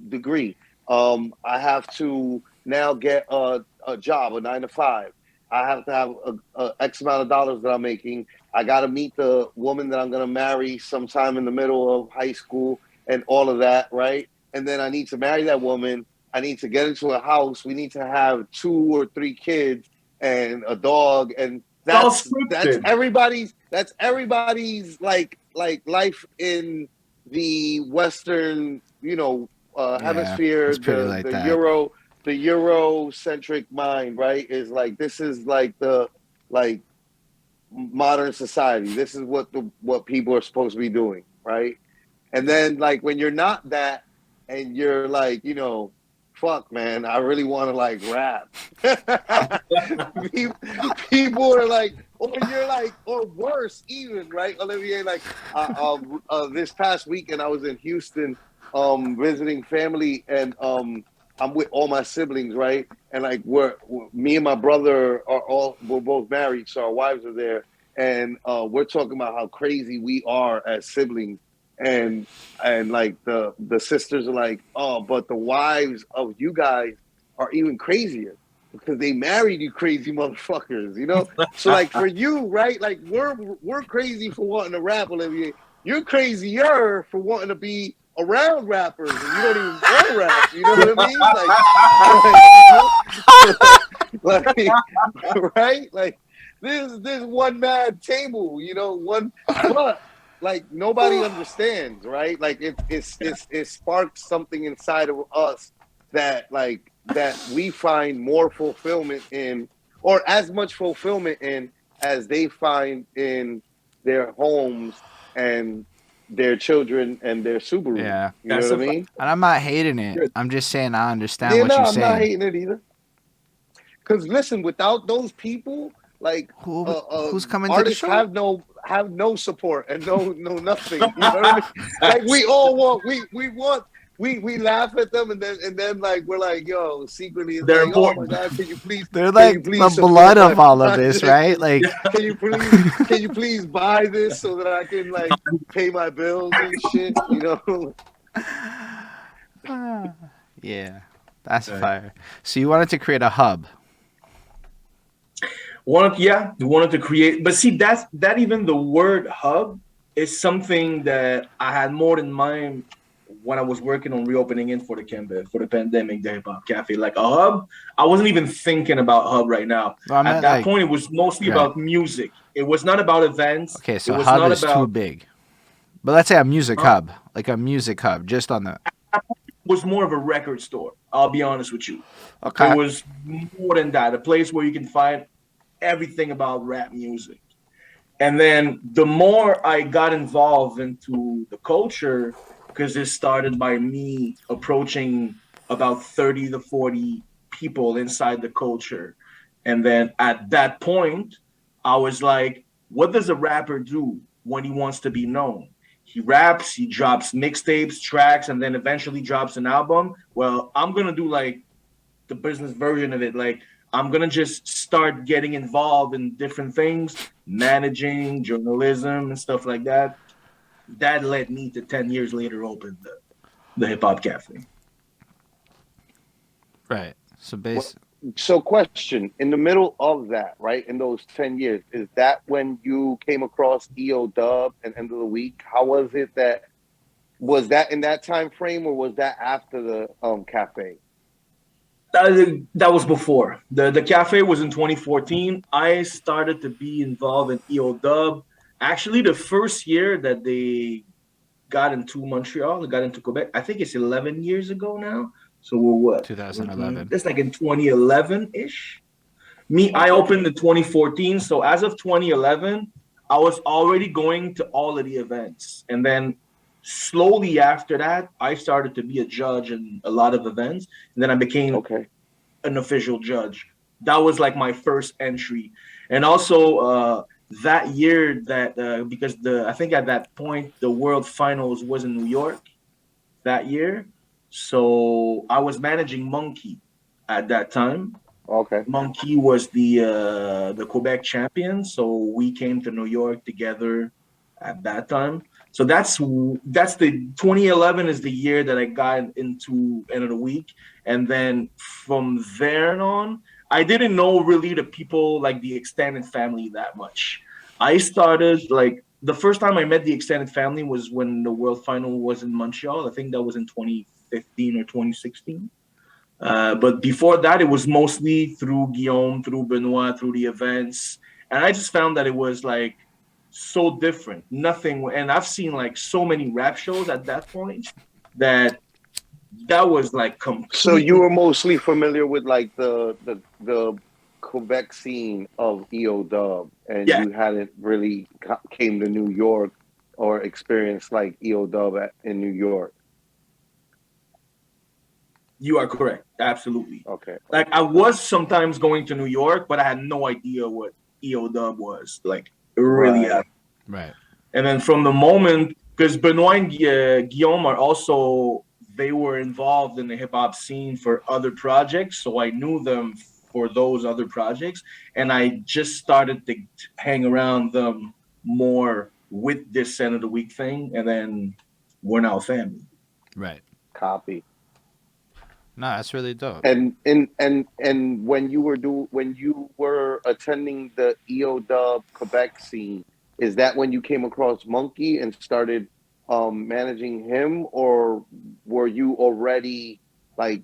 A: degree. I have to now get a job, a 9 to 5. I have to have a X amount of dollars that I'm making. I got to meet the woman that I'm going to marry sometime in the middle of high school and all of that, right? And then I need to marry that woman. I need to get into a house. We need to have 2 or 3 kids and a dog, and that's everybody's like life in the Western, hemisphere,
B: it's pretty like that.
A: The Eurocentric mind, right? Is like, this is like the like modern society. This is what people are supposed to be doing, right? And then like when you're not that, and you're like, fuck, man, I really want to like rap. People are like, or you're like, or worse even, right, Olivier? Like, this past weekend I was in Houston, visiting family, and I'm with all my siblings, right? And like me and my brother we're both married, so our wives are there, and we're talking about how crazy we are as siblings, and like the sisters are like, oh, but the wives of you guys are even crazier because they married you crazy motherfuckers, So like for you, right? Like we're crazy for wanting to rap, Olivier. You're crazier for wanting to be around rappers, and you don't even want to rap. You know what I mean? Like right? Like this one mad table, but like nobody understands, right? Like it sparks something inside of us that we find more fulfillment in, or as much fulfillment in, as they find in their homes and their children and their Subaru.
B: Yeah.
A: You know what I mean?
B: And I'm not hating it. I'm just saying I understand
A: Yeah,
B: what
A: no,
B: you're
A: I'm
B: saying.
A: not hating it either. Because listen, without those people, like
B: who's coming
A: artists
B: to the show?
A: have no support and no nothing. You know what I mean? Like we all want we laugh at them, and then like we're like, yo, secretly it's
C: They're
A: like,
C: important.
A: oh my god, can you please
B: They're like the blood of all of this, right? Like,
A: can you please buy this so that I can like pay my bills and shit,
B: Yeah, that's fire. So you wanted to create a hub.
C: We wanted to create, but see, that even the word hub is something that I had more in mind when I was working on reopening it for the pandemic, the hip hop cafe. Like a hub, I wasn't even thinking about hub right now. At that point, it was mostly about music. It was not about events.
B: Okay, so
C: it was
B: hub
C: not
B: is
C: about,
B: too big. But let's say a music hub, like a music hub, just on the.
C: It was more of a record store. I'll be honest with you.
B: Okay.
C: It was more than that. A place where you can find everything about rap music. And then the more I got involved into the culture, because it started by me approaching about 30 to 40 people inside the culture. And then at that point, I was like, what does a rapper do when he wants to be known? He raps, he drops mixtapes, tracks, and then eventually drops an album. Well, I'm going to do like the business version of it. Like, I'm going to just start getting involved in different things, managing, journalism, and stuff like that. That led me to 10 years later open the Hip Hop Cafe.
B: Right. So
A: So question, in the middle of that, right, in those 10 years, is that when you came across EO Dub and End of the Week? How was it was that in that time frame, or was that after the cafe?
C: That was before. The cafe was in 2014. I started to be involved in EO Dub. Actually, the first year that they got into Montreal, they got into Quebec, I think it's 11 years ago now. So we're what?
B: 2011.
C: It's like in 2011-ish. I opened in 2014. So as of 2011, I was already going to all of the events. And then slowly after that, I started to be a judge in a lot of events. And then I became an official judge. That was like my first entry. And also that year because I think at that point, the World Finals was in New York that year. So I was managing Monk.E at that time.
A: Okay.
C: Monk.E was the Quebec champion, so we came to New York together at that time. So that's the 2011 is the year that I got into End of the Week, and then from there on, I didn't know really the people, like the extended family, that much. I started like the first time I met the extended family was when the World Final was in Montreal. I think that was in 2015 or 2016. But before that, it was mostly through Guillaume, through Benoit, through the events, and I just found that it was like so different. Nothing, and I've seen like so many rap shows at that point that was like completely.
A: So you were mostly familiar with like the Quebec scene of EO Dub, and you hadn't really came to New York or experienced like EO Dub in New York.
C: You are correct. Absolutely.
A: Okay.
C: Like I was sometimes going to New York, but I had no idea what EO Dub was. Like really.
B: Right.
C: And then from the moment, because Benoit and Guillaume are also, they were involved in the hip hop scene for other projects, so I knew them for those other projects, and I just started to hang around them more with this Center of the Week thing, and then we're now family.
B: Right.
A: Copy.
B: No, that's really dope.
A: And when you were attending the EO Dub Quebec scene, is that when you came across Monk.E and started managing him, or were you already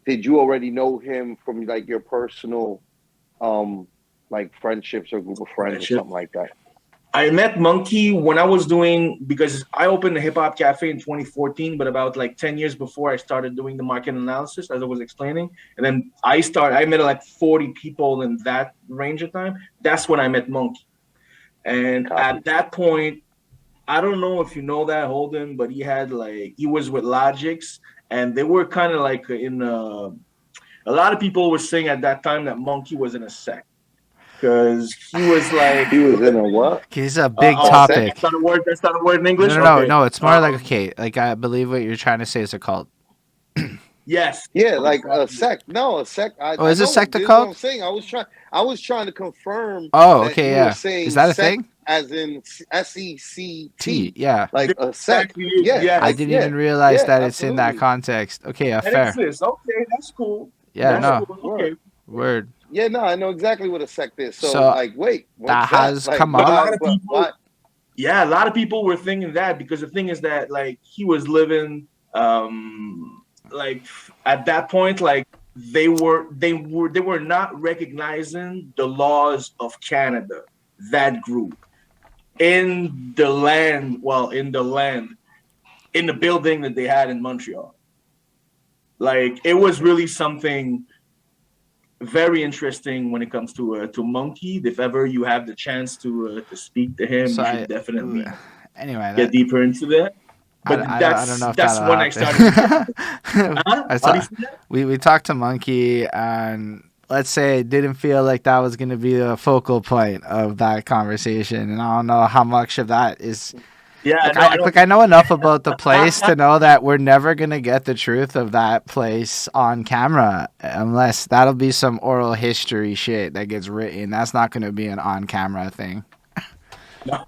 A: did you already know him from like your personal like friendships or group of friends or something like that?
C: I met Monk.E when I was doing, because I opened a hip hop cafe in 2014, but about like 10 years before I started doing the market analysis, as I was explaining. And then I met like 40 people in that range of time. That's when I met Monk.E. And at that point, I don't know if you know that, Holden, but he was with Logix, and they were kind of like a lot of people were saying at that time that Monk.E was in a sect. Because he was
A: in a what?
B: He's a big topic.
C: That's not a word. That's not a word in English.
B: No. It's more like like I believe what you're trying to say is a cult.
C: Yes.
A: Yeah, like a sect. No, a sect.
B: Is a sect a cult?
A: I'm saying. I was trying to confirm.
B: Oh, okay, yeah. Is that a thing?
A: As in SECT.
B: Yeah.
A: Like a sect. Yeah.
B: I didn't even realize that it's in that context. Okay, fair.
C: Exists. Okay, that's cool.
B: Yeah,
C: that's cool. Okay.
B: Word.
A: Yeah, no, I know exactly what a sect is. So like, wait,
B: that has come up.
C: Yeah, a lot of people were thinking that, because the thing is that like he was living, like at that point, like they were not recognizing the laws of Canada. That group in the building that they had in Montreal. Like it was really something very interesting when it comes to Monk.E. If ever you have the chance to speak to him, you should definitely get deeper into that. But
B: I don't know if
C: that's when I started.
B: We talked to Monk.E, and let's say it didn't feel like that was going to be the focal point of that conversation, and I don't know how much of that is.
C: Yeah,
B: I know enough about the place to know that we're never going to get the truth of that place on camera, unless that'll be some oral history shit that gets written. That's not going to be an on-camera thing.
C: No.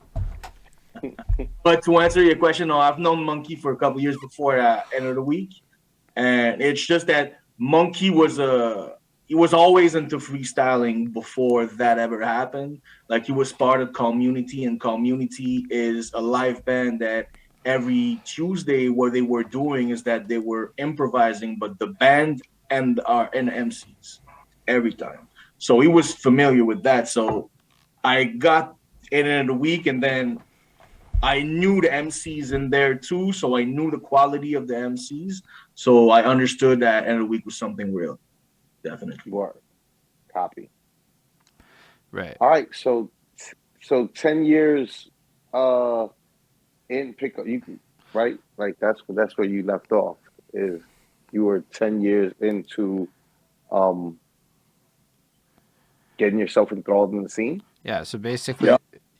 C: But to answer your question, no, I've known Monk.E for a couple of years before End of the Week, and it's just that Monk.E he was always into freestyling before that ever happened. Like he was part of Community, and Community is a live band that every Tuesday what they were doing is that they were improvising, but the band and MCs every time. So he was familiar with that. So I got in End of the Week, and then I knew the MCs in there too. So I knew the quality of the MCs. So I understood that End of the Week was something real. Definitely.
A: Word. Copy.
B: Right.
A: All right. So 10 years in pickup, you can, right? Like that's where you left off. Is you were 10 years into getting yourself enthralled in the scene.
B: Yeah. So basically,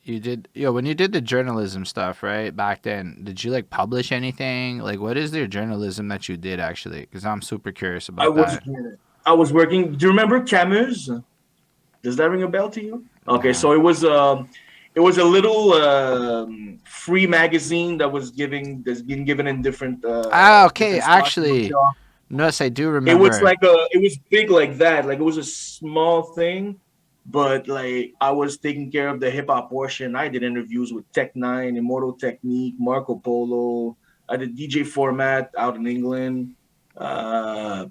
B: you did. When you did the journalism stuff, right back then, did you like publish anything? Like, what is your journalism that you did actually? Because I'm super curious about that.
C: I was working. Do you remember Camus? Does that ring a bell to you? Okay, so it was a little free magazine that's been given in different.
B: Okay, actually, Yes, I do
C: It was
B: remember.
C: like it was big like that. Like it was a small thing, but like I was taking care of the hip hop portion. I did interviews with Tech9, Immortal Technique, Marco Polo. I did DJ Format out in England. Uh,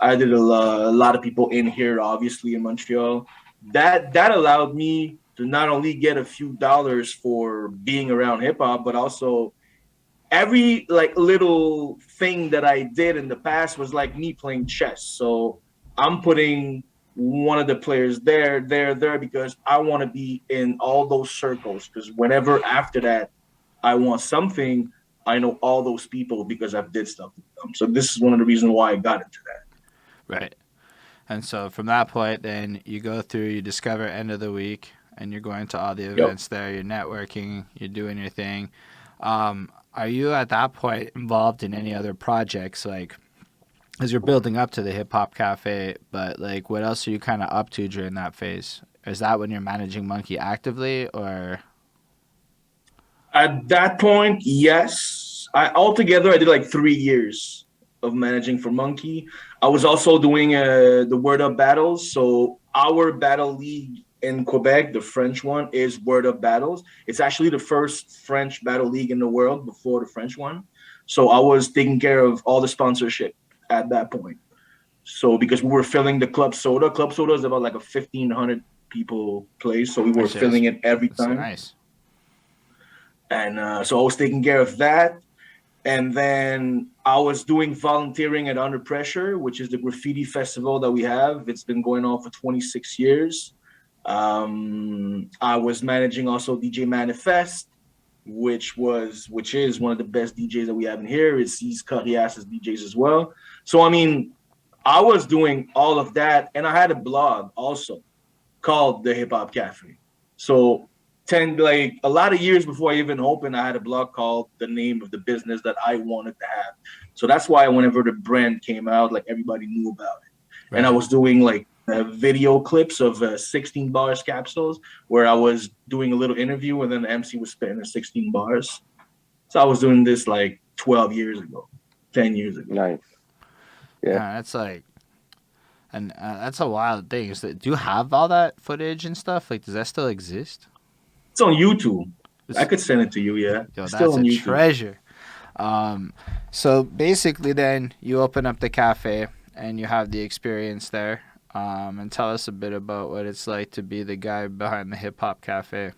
C: I did a lot of people in here, obviously in Montreal. That allowed me to not only get a few dollars for being around hip hop, but also every like little thing that I did in the past was like me playing chess. So I'm putting one of the players there because I want to be in all those circles. Because whenever after that I want something, I know all those people because I've did stuff with them. So this is one of the reasons why I got into that.
B: Right. And so from that point, then you go through, you discover end of the week, and you're going to all the events there. You're networking, you're doing your thing. Are you at that point involved in any other projects, like as you're building up to the Hip Hop Cafe? But like, what else are you kind of up to during that phase? Is that when you're managing Monk.E actively, or?
C: At that point, yes. Altogether I did like 3 years of managing for Monk.E. I was also doing the Word Up battles. So our battle league in Quebec, the French one, is Word Up Battles. It's actually the first French battle league in the world before the French one. So I was taking care of all the sponsorship at that point. So because we were filling the Club Soda is about like a 1,500 people place. So we were filling it every time.
B: Nice.
C: And so I was taking care of that. And then I was doing volunteering at Under Pressure, which is the graffiti festival that we have. It's been going on for 26 years. I was managing also DJ Manifest, which is one of the best DJs that we have in here. He's Curias's DJs as well. So I mean, I was doing all of that, and I had a blog also called the Hip Hop Cafe. So a lot of years before I even opened, I had a blog called the name of the business that I wanted to have. So that's why whenever the brand came out, like everybody knew about it. Right. And I was doing like video clips of 16 bars capsules where I was doing a little interview and then the MC was spitting the 16 bars. So I was doing this like 12 years ago, 10 years ago.
A: Nice.
B: Yeah, that's like, and that's a wild thing. Do you have all that footage and stuff? Like, does that still exist?
C: It's on YouTube. I could send it to you. Yeah,
B: yo,
C: it's
B: that's
C: still on
B: a
C: YouTube.
B: Treasure. So basically, then you open up the cafe and you have the experience there. And tell us a bit about what it's like to be the guy behind the Hip Hop Cafe.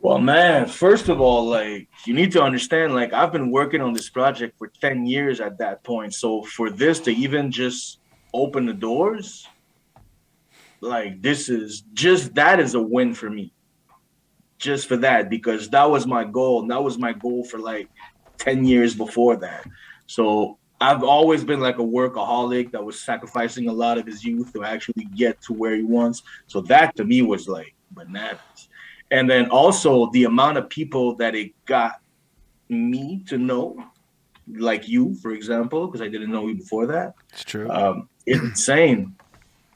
C: Well, man, first of all, like, you need to understand, like, I've been working on this project for 10 years at that point. So for this to even just open the doors, like, that is a win for me. Just for that, because that was my goal. And that was my goal for like 10 years before that. So I've always been like a workaholic that was sacrificing a lot of his youth to actually get to where he wants. So that to me was like bananas. And then also the amount of people that it got me to know, like you, for example, because I didn't know you before that.
B: It's true.
C: It's insane.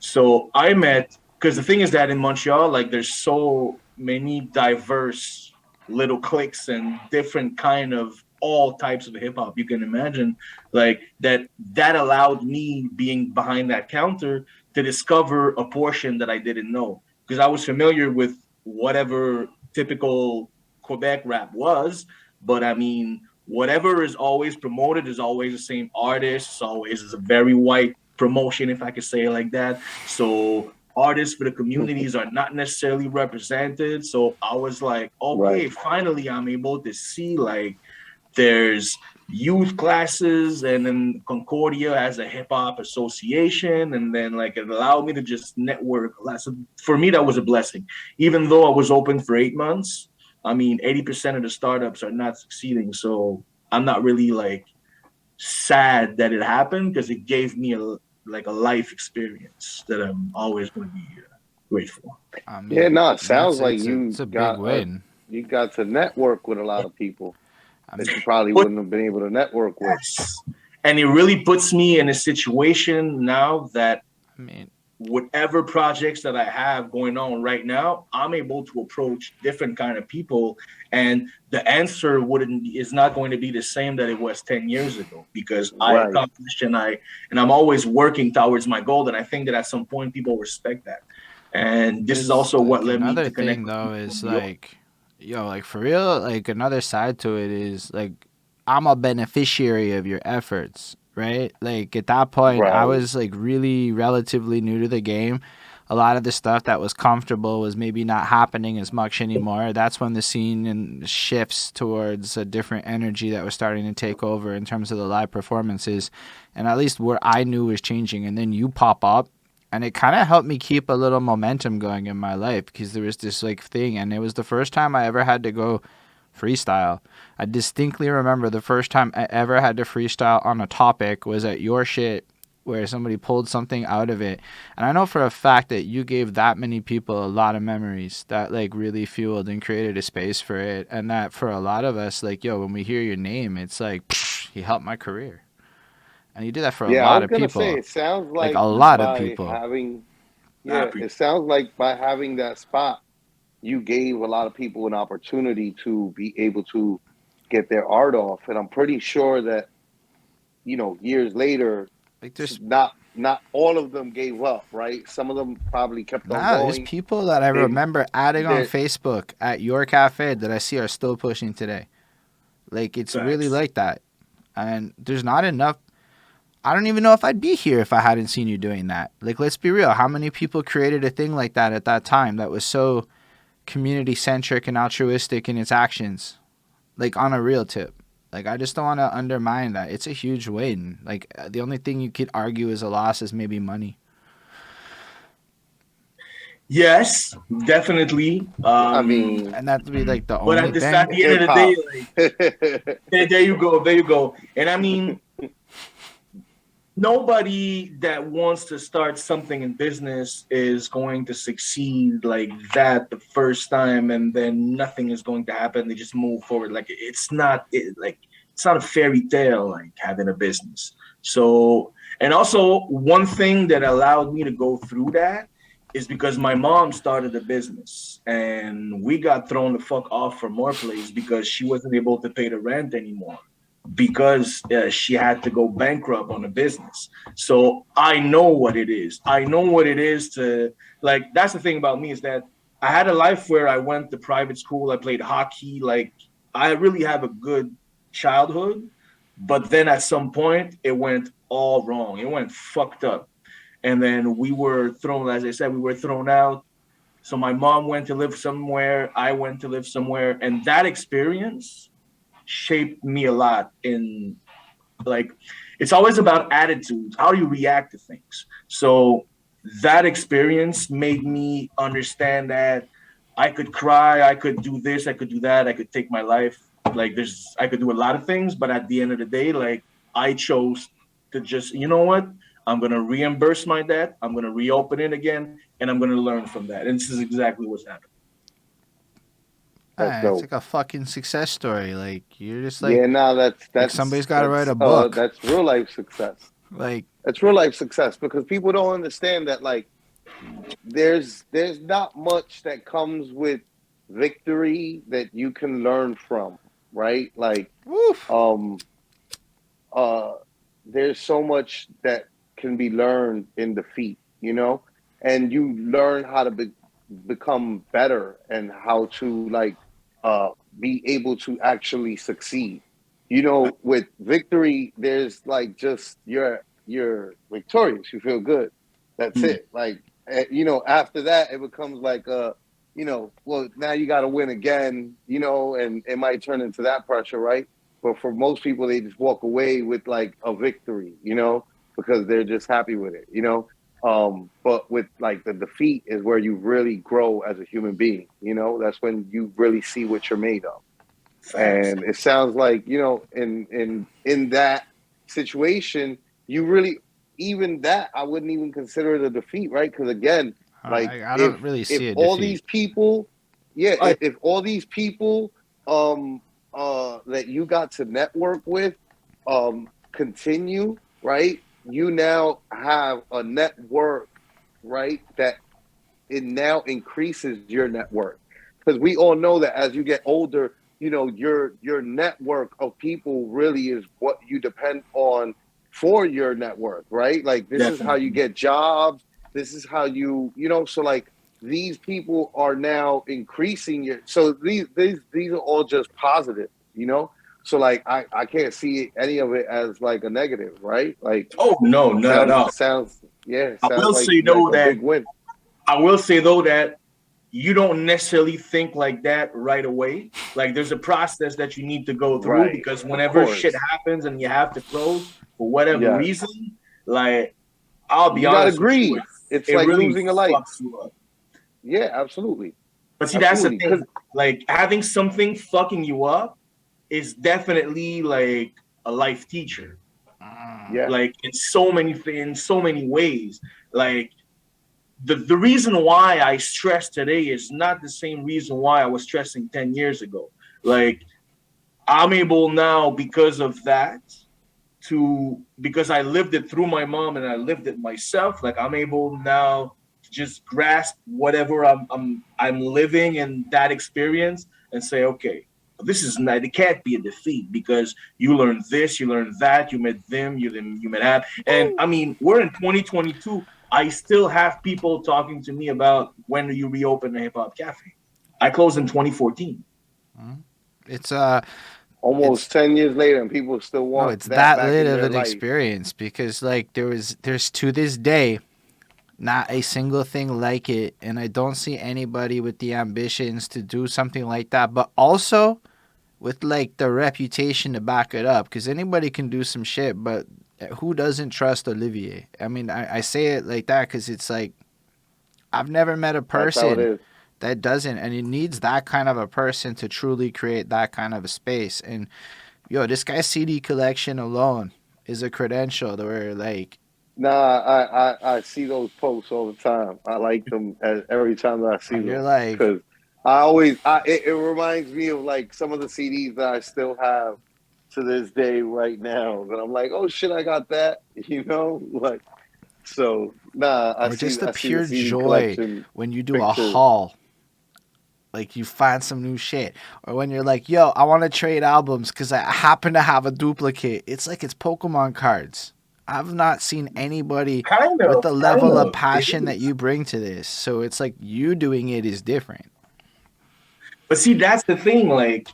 C: So I met, because the thing is that in Montreal, like there's so many diverse little cliques and different kind of all types of hip hop you can imagine, like that allowed me being behind that counter to discover a portion that I didn't know, because I was familiar with whatever typical Quebec rap was, but I mean, whatever is always promoted is always the same artist. It's always is a very white promotion, if I could say it like that. So artists for the communities are not necessarily represented. So I was like, okay, finally I'm able to see like there's youth classes, and then Concordia has a hip hop association, and then like it allowed me to just network. So for me, that was a blessing. Even though I was open for 8 months, I mean, 80% of the startups are not succeeding. So I'm not really like sad that it happened, because it gave me a life experience that I'm always going to be grateful.
A: I mean, yeah, no, it sounds like
B: it's a big win.
A: You got to network with a lot of people that you probably wouldn't have been able to network with.
C: And it really puts me in a situation now that whatever projects that I have going on right now, I'm able to approach different kind of people, and the answer is not going to be the same that it was 10 years ago, because I accomplished and I'm always working towards my goal, and I think that at some point people respect that. And this is also what led me to connect with
B: though is like, yo, like for real, like another side to it is like I'm a beneficiary of your efforts, right? Like at that point, I was like really relatively new to the game. A lot of the stuff that was comfortable was maybe not happening as much anymore. That's when the scene shifts towards a different energy that was starting to take over in terms of the live performances. And at least what I knew was changing. And then you pop up, and it kind of helped me keep a little momentum going in my life, because there was this like thing, and it was the first time I ever had to go freestyle. I distinctly remember the first time I ever had to freestyle on a topic was at your shit, where somebody pulled something out of it. And I know for a fact that you gave that many people a lot of memories that like really fueled and created a space for it. And that for a lot of us, like, yo, when we hear your name, it's like, he helped my career. And you did that for a lot of people.
A: Say, it sounds
B: like a lot of people.
A: It sounds like by having that spot, you gave a lot of people an opportunity to be able to get their art off. And I'm pretty sure that, you know, years later, like there's not all of them gave up, right? Some of them probably kept on going.
B: There's people that I remember adding on Facebook at your cafe that I see are still pushing today. Like, it's really like that. And there's not enough. I don't even know if I'd be here if I hadn't seen you doing that. Like, let's be real. How many people created a thing like that at that time that was so community-centric and altruistic in its actions? Like, on a real tip. Like, I just don't want to undermine that. It's a huge win. Like, the only thing you could argue is a loss is maybe money.
C: Yes, definitely.
A: I mean,
B: and that would be like the only thing.
C: But at the end of the day, like, there you go. And I mean, nobody that wants to start something in business is going to succeed like that the first time, and then nothing is going to happen. They just move forward. Like it's not a fairy tale, like having a business. So, and also one thing that allowed me to go through that is because my mom started a business, and we got thrown the fuck off from more place because she wasn't able to pay the rent anymore, because she had to go bankrupt on a business. So I know what it is. I know what it is to, like, that's the thing about me, is that I had a life where I went to private school. I played hockey. Like, I really have a good childhood, but then at some point it went all wrong. It went fucked up. And then we were thrown, as I said, we were thrown out. So my mom went to live somewhere. I went to live somewhere. And that experience shaped me a lot. In, like, it's always about attitudes. How do you react to things? So that experience made me understand that I could cry, I could do this, I could do that, I could take my life. Like, I could do a lot of things, but at the end of the day, like, I chose to just, you know what? I'm going to reimburse my debt. I'm going to reopen it again, and I'm going to learn from that. And this is exactly what's happening.
B: It's like a fucking success story. Like, you're just like,
A: that's
B: like somebody's got to write a book.
A: That's real life success.
B: Like,
A: that's real life success, because people don't understand that, like, there's not much that comes with victory that you can learn from, right? Like, there's so much that can be learned in defeat, you know, and you learn how to become better and how to, like, be able to actually succeed. You know, with victory, there's like just you're victorious. You feel good. That's it. Like, you know, after that, it becomes like, you know, well, now you got to win again, you know, and it might turn into that pressure, right? But for most people, they just walk away with like a victory, you know, because they're just happy with it, you know. But with like the defeat is where you really grow as a human being, you know. That's when you really see what you're made of. And it sounds like, you know, in that situation, you really, even that, I wouldn't even consider it a defeat, right? Because again, like,
B: I don't really see it.
A: All these people, if all these people that you got to network with continue, right? You now have a network right, that it now increases your network. Because we all know that as you get older, your network of people really is what you depend on for your network, right? Like this is how you
C: Definitely.
A: get jobs. This is how so like these people are now increasing your, so these are all just positive. So like I can't see any of it as like a negative, right? Like
C: Oh no, not at all. I
A: sounds
C: will
A: like
C: say though
A: a
C: that
A: big win.
C: you don't necessarily think like that right away. Like there's a process that you need to go through
A: Right.
C: because
A: Of
C: whenever shit
A: course.
C: happens and you have to close for whatever
A: Yes.
C: reason, like I'll be
A: You got to
C: honest with you,
A: grieve. It's
C: it
A: like
C: really
A: losing a life.
C: fucks you up.
A: Yeah, absolutely.
C: But see, that's the
A: Absolutely.
C: thing. Like having something fucking you up is definitely like a life teacher.
A: Yeah.
C: Like in so many ways. Like the reason why I stress today is not the same reason why I was stressing 10 years ago. Like I'm able now because of that because I lived it through my mom and I lived it myself. Like I'm able now to just grasp whatever I'm living in that experience and say, okay, this is not, it can't be a defeat because you learned this, you learned that, you met them, you met that. And I mean, we're in 2022. I still have people talking to me about when do you reopen the hip hop cafe. I closed in 2014.
B: It's
A: Almost
B: it's
A: 10 years later and people still
B: no,
A: want
B: it's
A: that
B: that
A: back
B: lit
A: in
B: of
A: their
B: an
A: life.
B: experience because like there's to this day not a single thing like it, and I don't see anybody with the ambitions to do something like that, but also with like the reputation to back it up because anybody can do some shit, but who doesn't trust Olivier? I mean, I say it like that because it's like I've never met a
A: That's how it
B: person
A: is.
B: that doesn't, and it needs that kind of a person to truly create that kind of a space. And yo, this guy's CD collection alone is a credential where like
A: Nah, I see those posts all the time. I like them every time that I see
B: you're
A: them
B: like
A: because it reminds me of like some of the CDs that I still have to this day right now that I'm like, oh shit, I got that, like so. Nah,
B: or just the
A: I see the
B: pure
A: CD
B: joy
A: collection
B: when you do a
A: pictures.
B: haul, like you find some new shit, or when you're like, yo, I want to trade albums because I happen to have a duplicate. It's like it's Pokemon cards. I've not seen anybody with the
C: Kind
B: level of
C: of. It
B: passion that
C: is.
B: you bring to this. So it's like you doing it is different.
C: But see, that's the thing. Like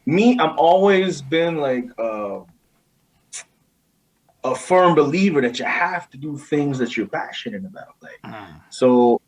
C: me, I'm always been like a firm believer that you have to do things that you're passionate about. Like, so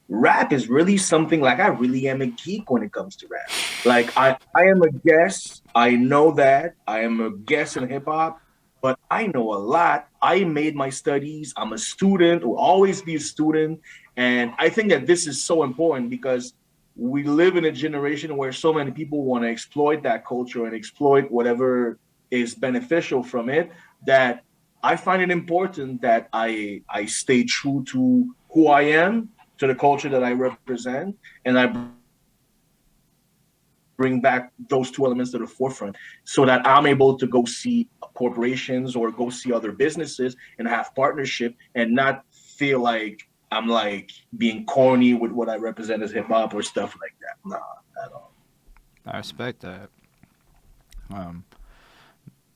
C: rap is really something like I really am a geek when it comes to rap. Like I am a guest. I know that. I am a guest in hip hop, but I know a lot. I made my studies. I'm a student, will always be a student. And I think that this is so important because we live in a generation where so many people want to exploit that culture and exploit whatever is beneficial from it that I find it important that I stay true to who I am, to the culture that I represent, and I bring back those two elements to the forefront so that I'm able to go see corporations or go see other businesses and have partnership and not feel like I'm like being corny with what I represent as hip hop or stuff like that. Nah, at all.
B: I respect that. Um,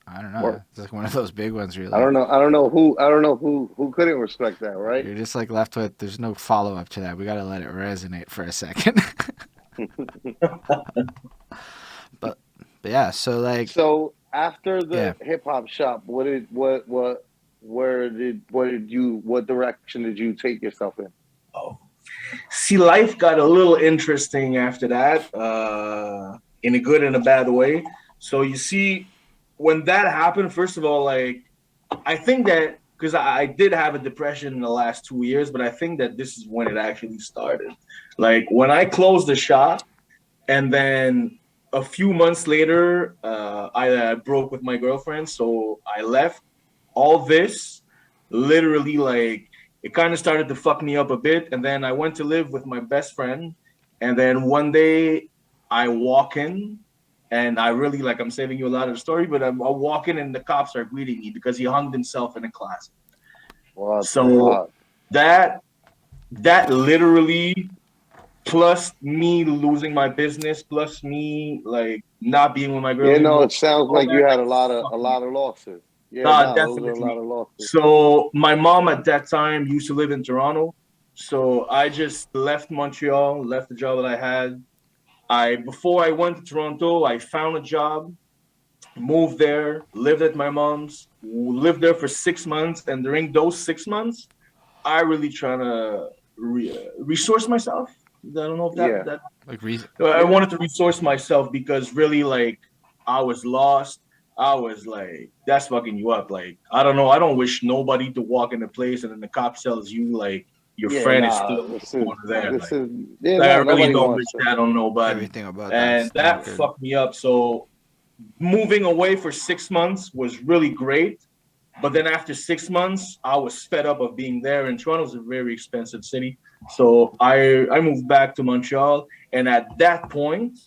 B: I don't know.
A: Or
B: It's like one of those big ones where you're
A: I
B: like,
A: don't know. I don't know who couldn't respect that, right?
B: you're just like left with, there's no follow up to that. We got to let it resonate for a second. but, but yeah, so like,
A: So after
B: yeah.
A: the hip hop shop, what direction did you take yourself in?
C: Oh. See, life got a little interesting after that, in a good and a bad way. So you see, when that happened, first of all, like I think that because I did have a depression in the last 2 years, but I think that this is when it actually started. Like when I closed the shop, and then a few months later, I broke with my girlfriend, so I left. All this, literally, like it kind of started to fuck me up a bit, and then I went to live with my best friend, and then one day I walk in and I really like I'm saving you a lot of the story, but I walk in and the cops are greeting me because he hung himself in a closet.
A: What the
C: So
A: fuck?
C: that that literally, plus me losing my business, plus me like not being with my girl
A: Yeah, no,
C: anymore.
A: it sounds like you
C: That,
A: had
C: like,
A: a lot of losses. Yeah,
C: nah,
A: no, those are a lot
C: definitely.
A: of losses.
C: So my mom at that time used to live in Toronto. So I just left Montreal, left the job that I had. Before I went to Toronto, I found a job, moved there, lived at my mom's, lived there for 6 months, and during those 6 months, I really trying to resource myself. I don't know if
A: Yeah.
C: that
B: Like
C: I
A: Yeah.
C: wanted to resource myself because really, like, I was lost. I was like, that's fucking you up. Like, I don't know. I don't wish nobody to walk in a place and then the cop tells you like your
A: Yeah,
C: friend is
A: nah,
C: still in the corner there.
A: this is, yeah,
C: Like, I
A: no,
C: really
A: nobody
C: don't wish
A: wants to.
C: that on nobody.
B: everything about
C: And
B: that's not
C: that
B: good.
C: fucked me up. So moving away for 6 months was really great. But then after 6 months, I was fed up of being there. And Toronto's a very expensive city. So I moved back to Montreal. And at that point,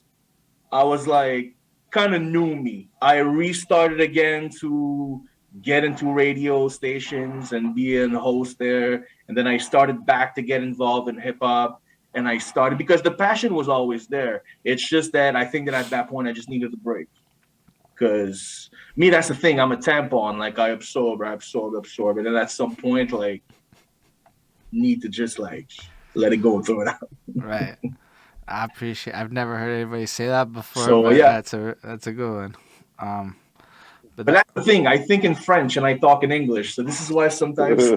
C: I was like, kind of knew me. I restarted again to get into radio stations and be a host there. And then I started back to get involved in hip hop. And I started because the passion was always there. It's just that I think that at that point I just needed a break. Because me, that's the thing. I'm a tampon. Like I absorb. And then at some point, like, need to just like let it go and throw it out.
B: Right. I appreciate. I've never heard anybody say that before,
C: So
B: but
C: yeah.
B: that's a good one.
C: But that's the thing. I think in French and I talk in English. So this is why sometimes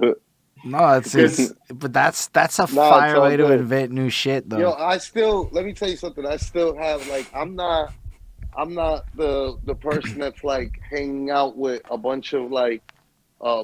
B: no, it's but that's a fire way to invent new shit though.
A: Yo, let me tell you something. I still have like I'm not the person that's like hanging out with a bunch of like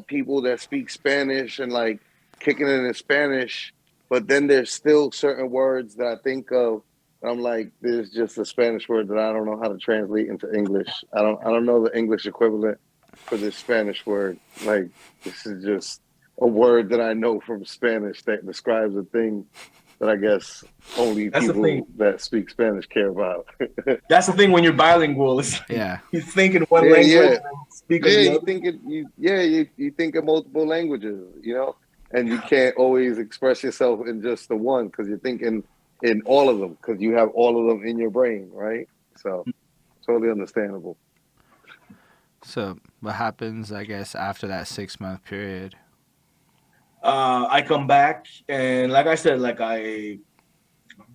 A: people that speak Spanish and like kicking it in Spanish, but then there's still certain words that I think of. And I'm like, there's just a Spanish word that I don't know how to translate into English. I don't know the English equivalent for this Spanish word. Like this is just a word that I know from Spanish that describes a thing that I guess only people that speak Spanish care about.
C: That's the thing when you're bilingual. It's like you think in one language and speak in the other.
A: You think in multiple languages, you know, and you can't always express yourself in just the one because you're thinking in all of them because you have all of them in your brain, right? So totally understandable.
B: So what happens, I guess, after that 6-month period?
C: I come back and like I said, like I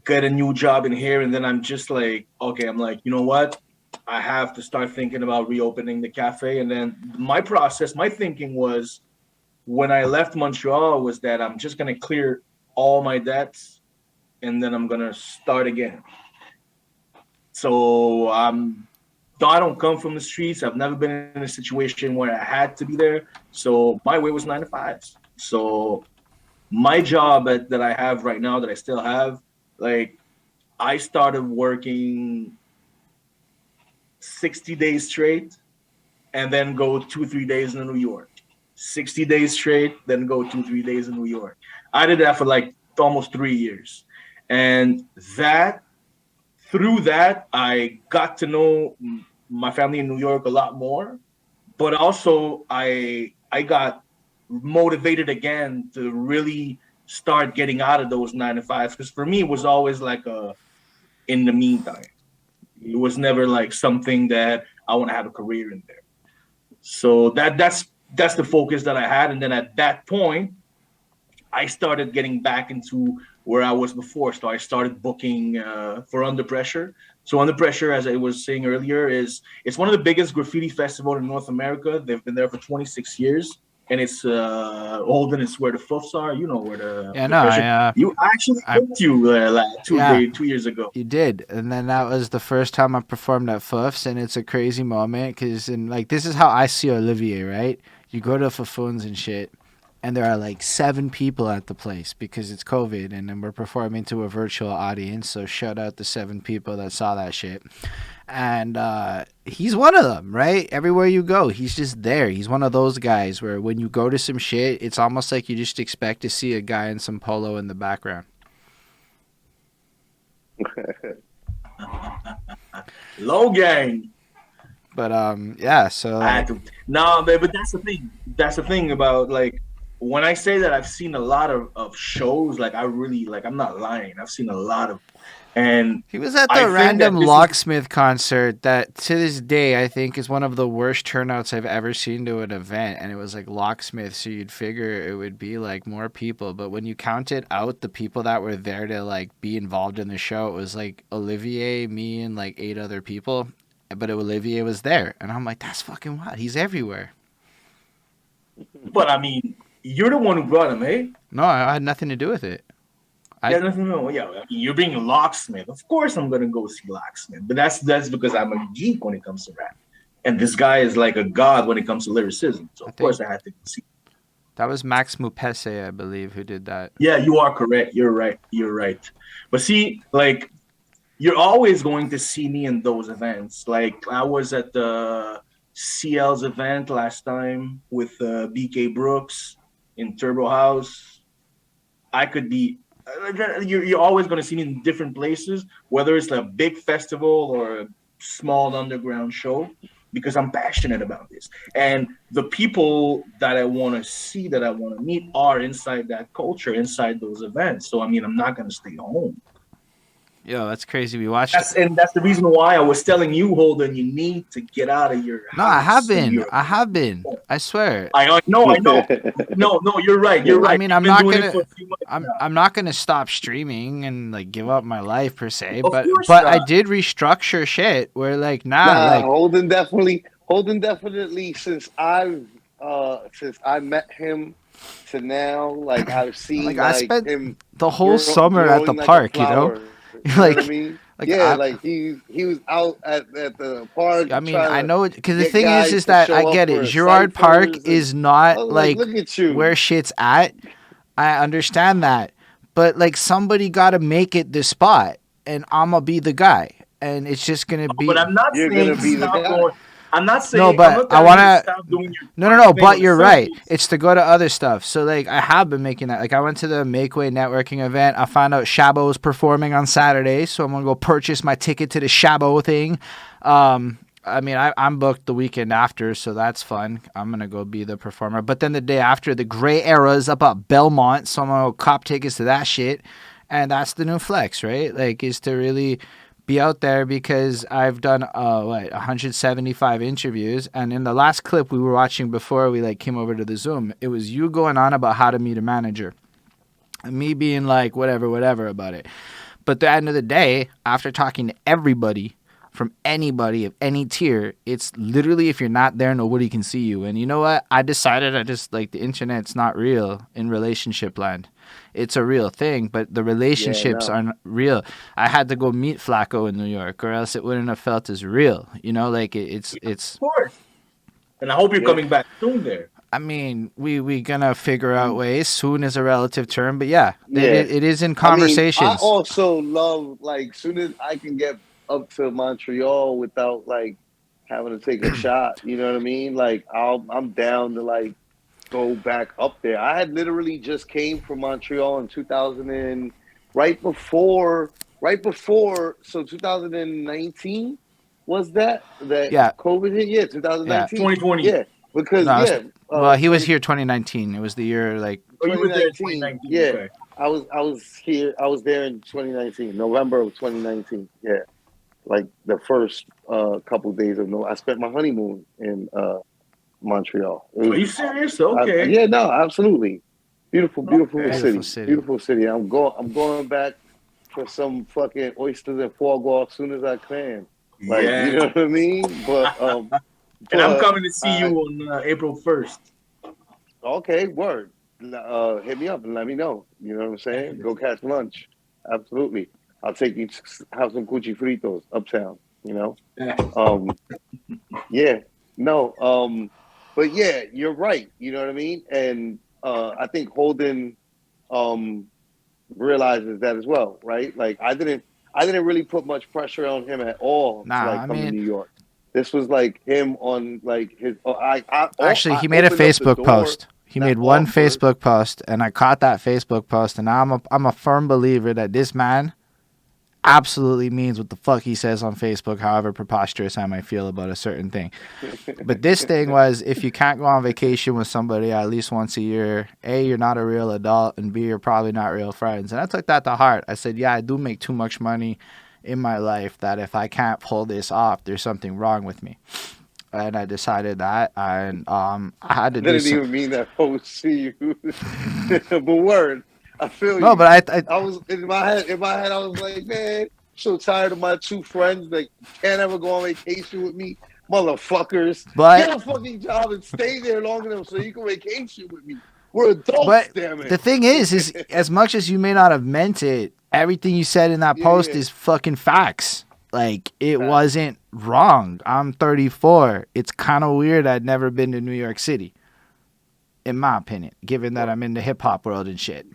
C: get a new job in here and then I'm just like, okay, I'm like, you know what? I have to start thinking about reopening the cafe. And then my thinking was when I left Montreal was that I'm just going to clear all my debts and then I'm going to start again. So I don't come from the streets. I've never been in a situation where I had to be there. So my way was 9 to 5s. So my job that I have right now that I still have, like I started working 60 days straight and then go 2-3 days in New York. 60 days straight, then go 2-3 days in New York. I did that for like almost 3 years. And through that, I got to know my family in New York a lot more. But also I got motivated again to really start getting out of those 9 to 5s. Because for me, it was always like in the meantime. It was never like something that I want to have a career in there. So that's the focus that I had. And then at that point, I started getting back into where I was before. So I started booking for Under Pressure. So Under Pressure, as I was saying earlier, it's one of the biggest graffiti festivals in North America. They've been there for 26 years. And it's Holden is where the Fluffs are. You know where the you actually booked you like 2 years ago.
B: You did, and then that was the first time I performed at Fluffs, and it's a crazy moment because like this is how I see Olivier, right? You go to Fafuns and shit, and there are like 7 people at the place because it's COVID, and then we're performing to a virtual audience. So shout out the 7 people that saw that shit. And he's one of them, right? Everywhere you go, he's just there. He's one of those guys where when you go to some shit, it's almost like you just expect to see a guy in some polo in the background.
C: Low gang.
B: But yeah, so
C: no, but that's the thing. That's the thing about like when I say that I've seen a lot of shows, like I really like, I'm not lying. I've seen a lot of, and
B: he was at
C: I
B: the
C: think that
B: random
C: this is
B: locksmith concert that to this day I think is one of the worst turnouts I've ever seen to an event, and it was like locksmith, so you'd figure it would be like more people, but when you counted out the people that were there to like be involved in the show, it was like Olivier, me, and like 8 other people, but Olivier was there, and I'm like, that's fucking wild. He's everywhere.
C: But I mean, you're the one who brought him, eh?
B: No, I had nothing to do with it.
C: Yeah, no. Yeah, I mean, you're being a locksmith. Of course, I'm gonna go see locksmith, but that's because I'm a geek when it comes to rap, and this guy is like a god when it comes to lyricism. So of course, I had to see.
B: That was Max Mupese, I believe, who did that.
C: Yeah, you are correct. You're right. But see, like, you're always going to see me in those events. Like, I was at the CL's event last time with BK Brooks in Turbo House. I could be. You're always going to see me in different places, whether it's a big festival or a small underground show, because I'm passionate about this. And the people that I want to see, that I want to meet, are inside that culture, inside those events. So, I mean, I'm not going to stay home.
B: Yo, that's crazy. We watched
C: and that's the reason why I was telling you, Holden, you need to get out of your house.
B: No, I have been. I swear.
C: I know. No, you're right.
B: I mean, I'm not gonna stop streaming and like give up my life per se, but I did restructure shit where like
A: Holden definitely since I met him to now, like I've seen
B: like I spent him the whole summer at the park, you know.
A: Like, what I mean? Like he was out at the park.
B: I mean, I know because the thing is that I get it. Girard Park is not like
A: look at you.
B: Where shit's at. I understand that, but like somebody got to make it the spot, and I'ma be the guy, and it's just gonna be.
C: But I'm not saying
A: gonna be the guy.
C: I'm not saying
B: no, but I want to. No. But you're right. It's to go to other stuff. So like I have been making that. Like I went to the Makeway networking event. I found out Shabb was performing on Saturday, so I'm gonna go purchase my ticket to the Shabb thing. I mean, I'm booked the weekend after, so that's fun. I'm gonna go be the performer. But then the day after, the Gray Era is up at Belmont, so I'm gonna go cop tickets to that shit. And that's the new flex, right? Like, is to really be out there, because I've done 175 interviews, and in the last clip we were watching before we like came over to the Zoom, it was you going on about how to meet a manager and me being like whatever about it. But at the end of the day, after talking to everybody from anybody of any tier, it's literally, if you're not there, nobody can see you. And you know what? I decided I just like the internet's not real in relationship land. It's a real thing, but the relationships aren't real. I had to go meet Flacko in New York, or else it wouldn't have felt as real. You know, like it's. Of
C: course. And I hope you're coming back soon there.
B: I mean, we gonna figure out ways. Soon is a relative term, but it is in conversations.
A: I also love, like, soon as I can get up to Montreal without like having to take a shot. You know what I mean? Like I'm down to like go back up there. I had literally just came from Montreal in 2000 and right before so 2019 was that COVID hit? Yeah, 2019.
C: 2020.
A: Yeah, because
B: well, he was here 2019. It was the year like
A: 2019. Yeah. Okay. I was there in 2019, November of 2019. Yeah. Like the first couple of days of I spent my honeymoon in Montreal.
C: Are you serious? Okay.
A: Absolutely. Beautiful city. Beautiful city. I'm going back for some fucking oysters and foie gras as soon as I can. Like, you know what I mean? But
C: and I'm coming to see you on April 1st.
A: Okay, word. Hit me up and let me know. You know what I'm saying? Go catch lunch. Absolutely. I'll take you to have some cuchi fritos uptown, you know? But yeah, you're right. You know what I mean? And I think Holden realizes that as well, right? Like I didn't really put much pressure on him at all to come to New York. This was like him on like his.
B: Actually, he made a Facebook post. He made one Facebook post, and I caught that Facebook post, and I'm a firm believer that this man absolutely means what the fuck he says on Facebook, however preposterous I might feel about a certain thing. But this thing was, if you can't go on vacation with somebody at least once a year, A, you're not a real adult, and B, you're probably not real friends. And I took that to heart. I said, yeah, I do make too much money in my life that if I can't pull this off, there's something wrong with me. And I decided that, and I had to
A: didn't even mean that. Oh, see you, but word, I feel
B: no,
A: you.
B: but
A: I was in my head. I was like, man, I'm so tired of my two friends that can't ever go on vacation with me, motherfuckers. Get a fucking job and stay there long enough so you can vacation with me. We're adults, damn it.
B: The thing is as much as you may not have meant it, everything you said in that post is fucking facts. Like, it wasn't wrong. I'm 34. It's kind of weird I'd never been to New York City, in my opinion, given that I'm in the hip-hop world and shit.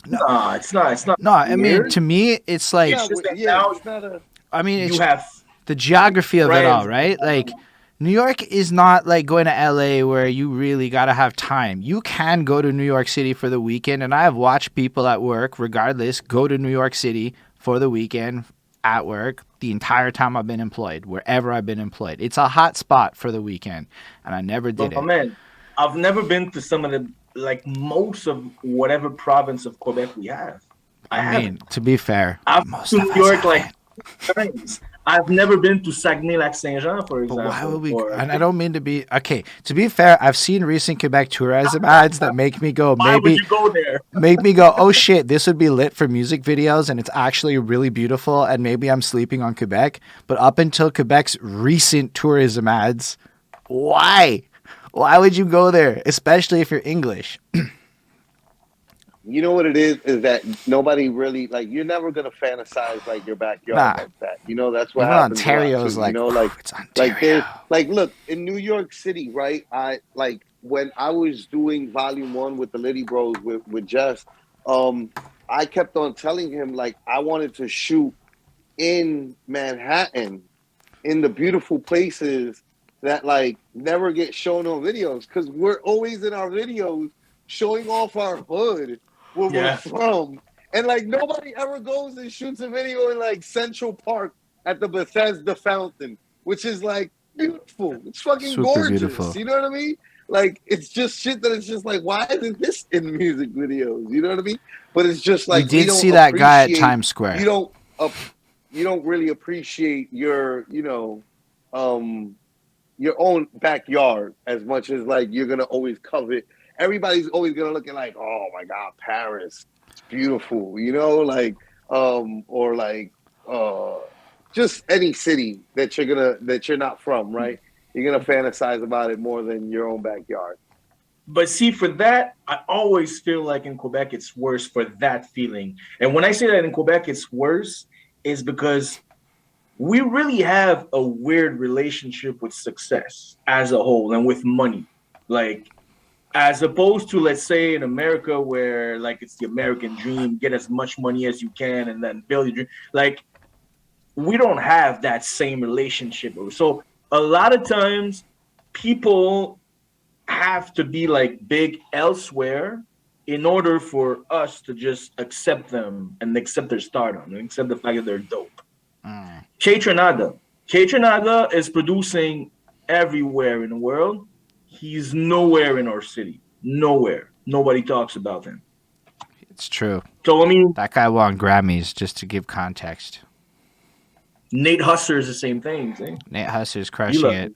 C: No, it's not.
B: No, I mean, to me, it's like...
C: It's just that now,
A: it's not a...
B: I mean,
C: you have...
B: the geography of it all, right? Like, New York is not like going to LA where you really got to have time. You can go to New York City for the weekend, and I have watched people at work, regardless, go to New York City for the weekend at work the entire time I've been employed, wherever I've been employed. It's a hot spot for the weekend, and I never did it.
C: Man, I've never been to some of the, like, most of whatever province of Quebec we have.
B: I mean, to be fair,
C: most of New York, like, times. I've never been to Saguenay-Lac-Saint-Jean, for example. But
B: why would we? And I don't mean to be okay. To be fair, I've seen recent Quebec tourism ads that make me go,
C: why would you go there?
B: Make me go, oh shit, this would be lit for music videos, and it's actually really beautiful. And maybe I'm sleeping on Quebec. But up until Quebec's recent tourism ads, why? Why would you go there, especially if you're English?
A: You know what it is that nobody really, like, you're never going to fantasize, like, your backyard like that. You know, that's what happens.
B: Ontario's like,
A: you know, like,
B: it's Ontario.
A: Like, look, in New York City, right, when I was doing Volume 1 with the Littyyy Bros with Jess, I kept on telling him, like, I wanted to shoot in Manhattan, in the beautiful places that, like, never get shown on videos, because we're always in our videos showing off our hood where we're from, and like nobody ever goes and shoots a video in like Central Park at the Bethesda Fountain, which is like beautiful. It's fucking super gorgeous. Beautiful. You know what I mean? Like, it's just shit that it's just like, why isn't this in music videos? You know what I mean? But it's just like,
B: we did see that guy at Times Square.
A: You don't really appreciate your, you know, your own backyard as much as like you're gonna always covet. Everybody's always gonna look at like, oh my God, Paris, it's beautiful, you know, like, or like, just any city that you're not from, right? You're gonna fantasize about it more than your own backyard.
C: But see, for that, I always feel like in Quebec it's worse for that feeling. And when I say that in Quebec it's worse, is because we really have a weird relationship with success as a whole and with money, like. As opposed to, let's say, in America where, like, it's the American dream, get as much money as you can and then build your dream. Like, we don't have that same relationship. So a lot of times people have to be, like, big elsewhere in order for us to accept them and accept their stardom and accept the fact that they're dope. Queak is producing everywhere in the world. He's nowhere in our city. Nowhere. Nobody talks about him.
B: It's true.
C: So, I mean...
B: that guy won Grammys, just to give context.
C: Nate Husser is the same thing.
B: Nate Husser's crushing it.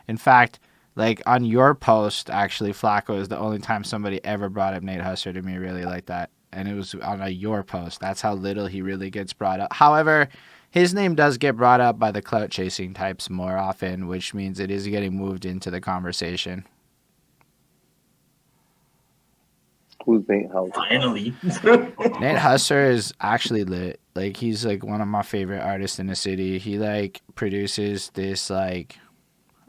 B: In fact, like, on your post, actually, Flacko is the only time somebody ever brought up Nate Husser to me really like that. And it was on your post. That's how little he really gets brought up. However, his name does get brought up by the clout-chasing types more often, which means it is getting moved into the conversation.
A: Who's Nate Husser?
C: Finally.
B: Nate Husser is actually lit. Like, he's, like, one of my favorite artists in the city. He, like, produces this, like,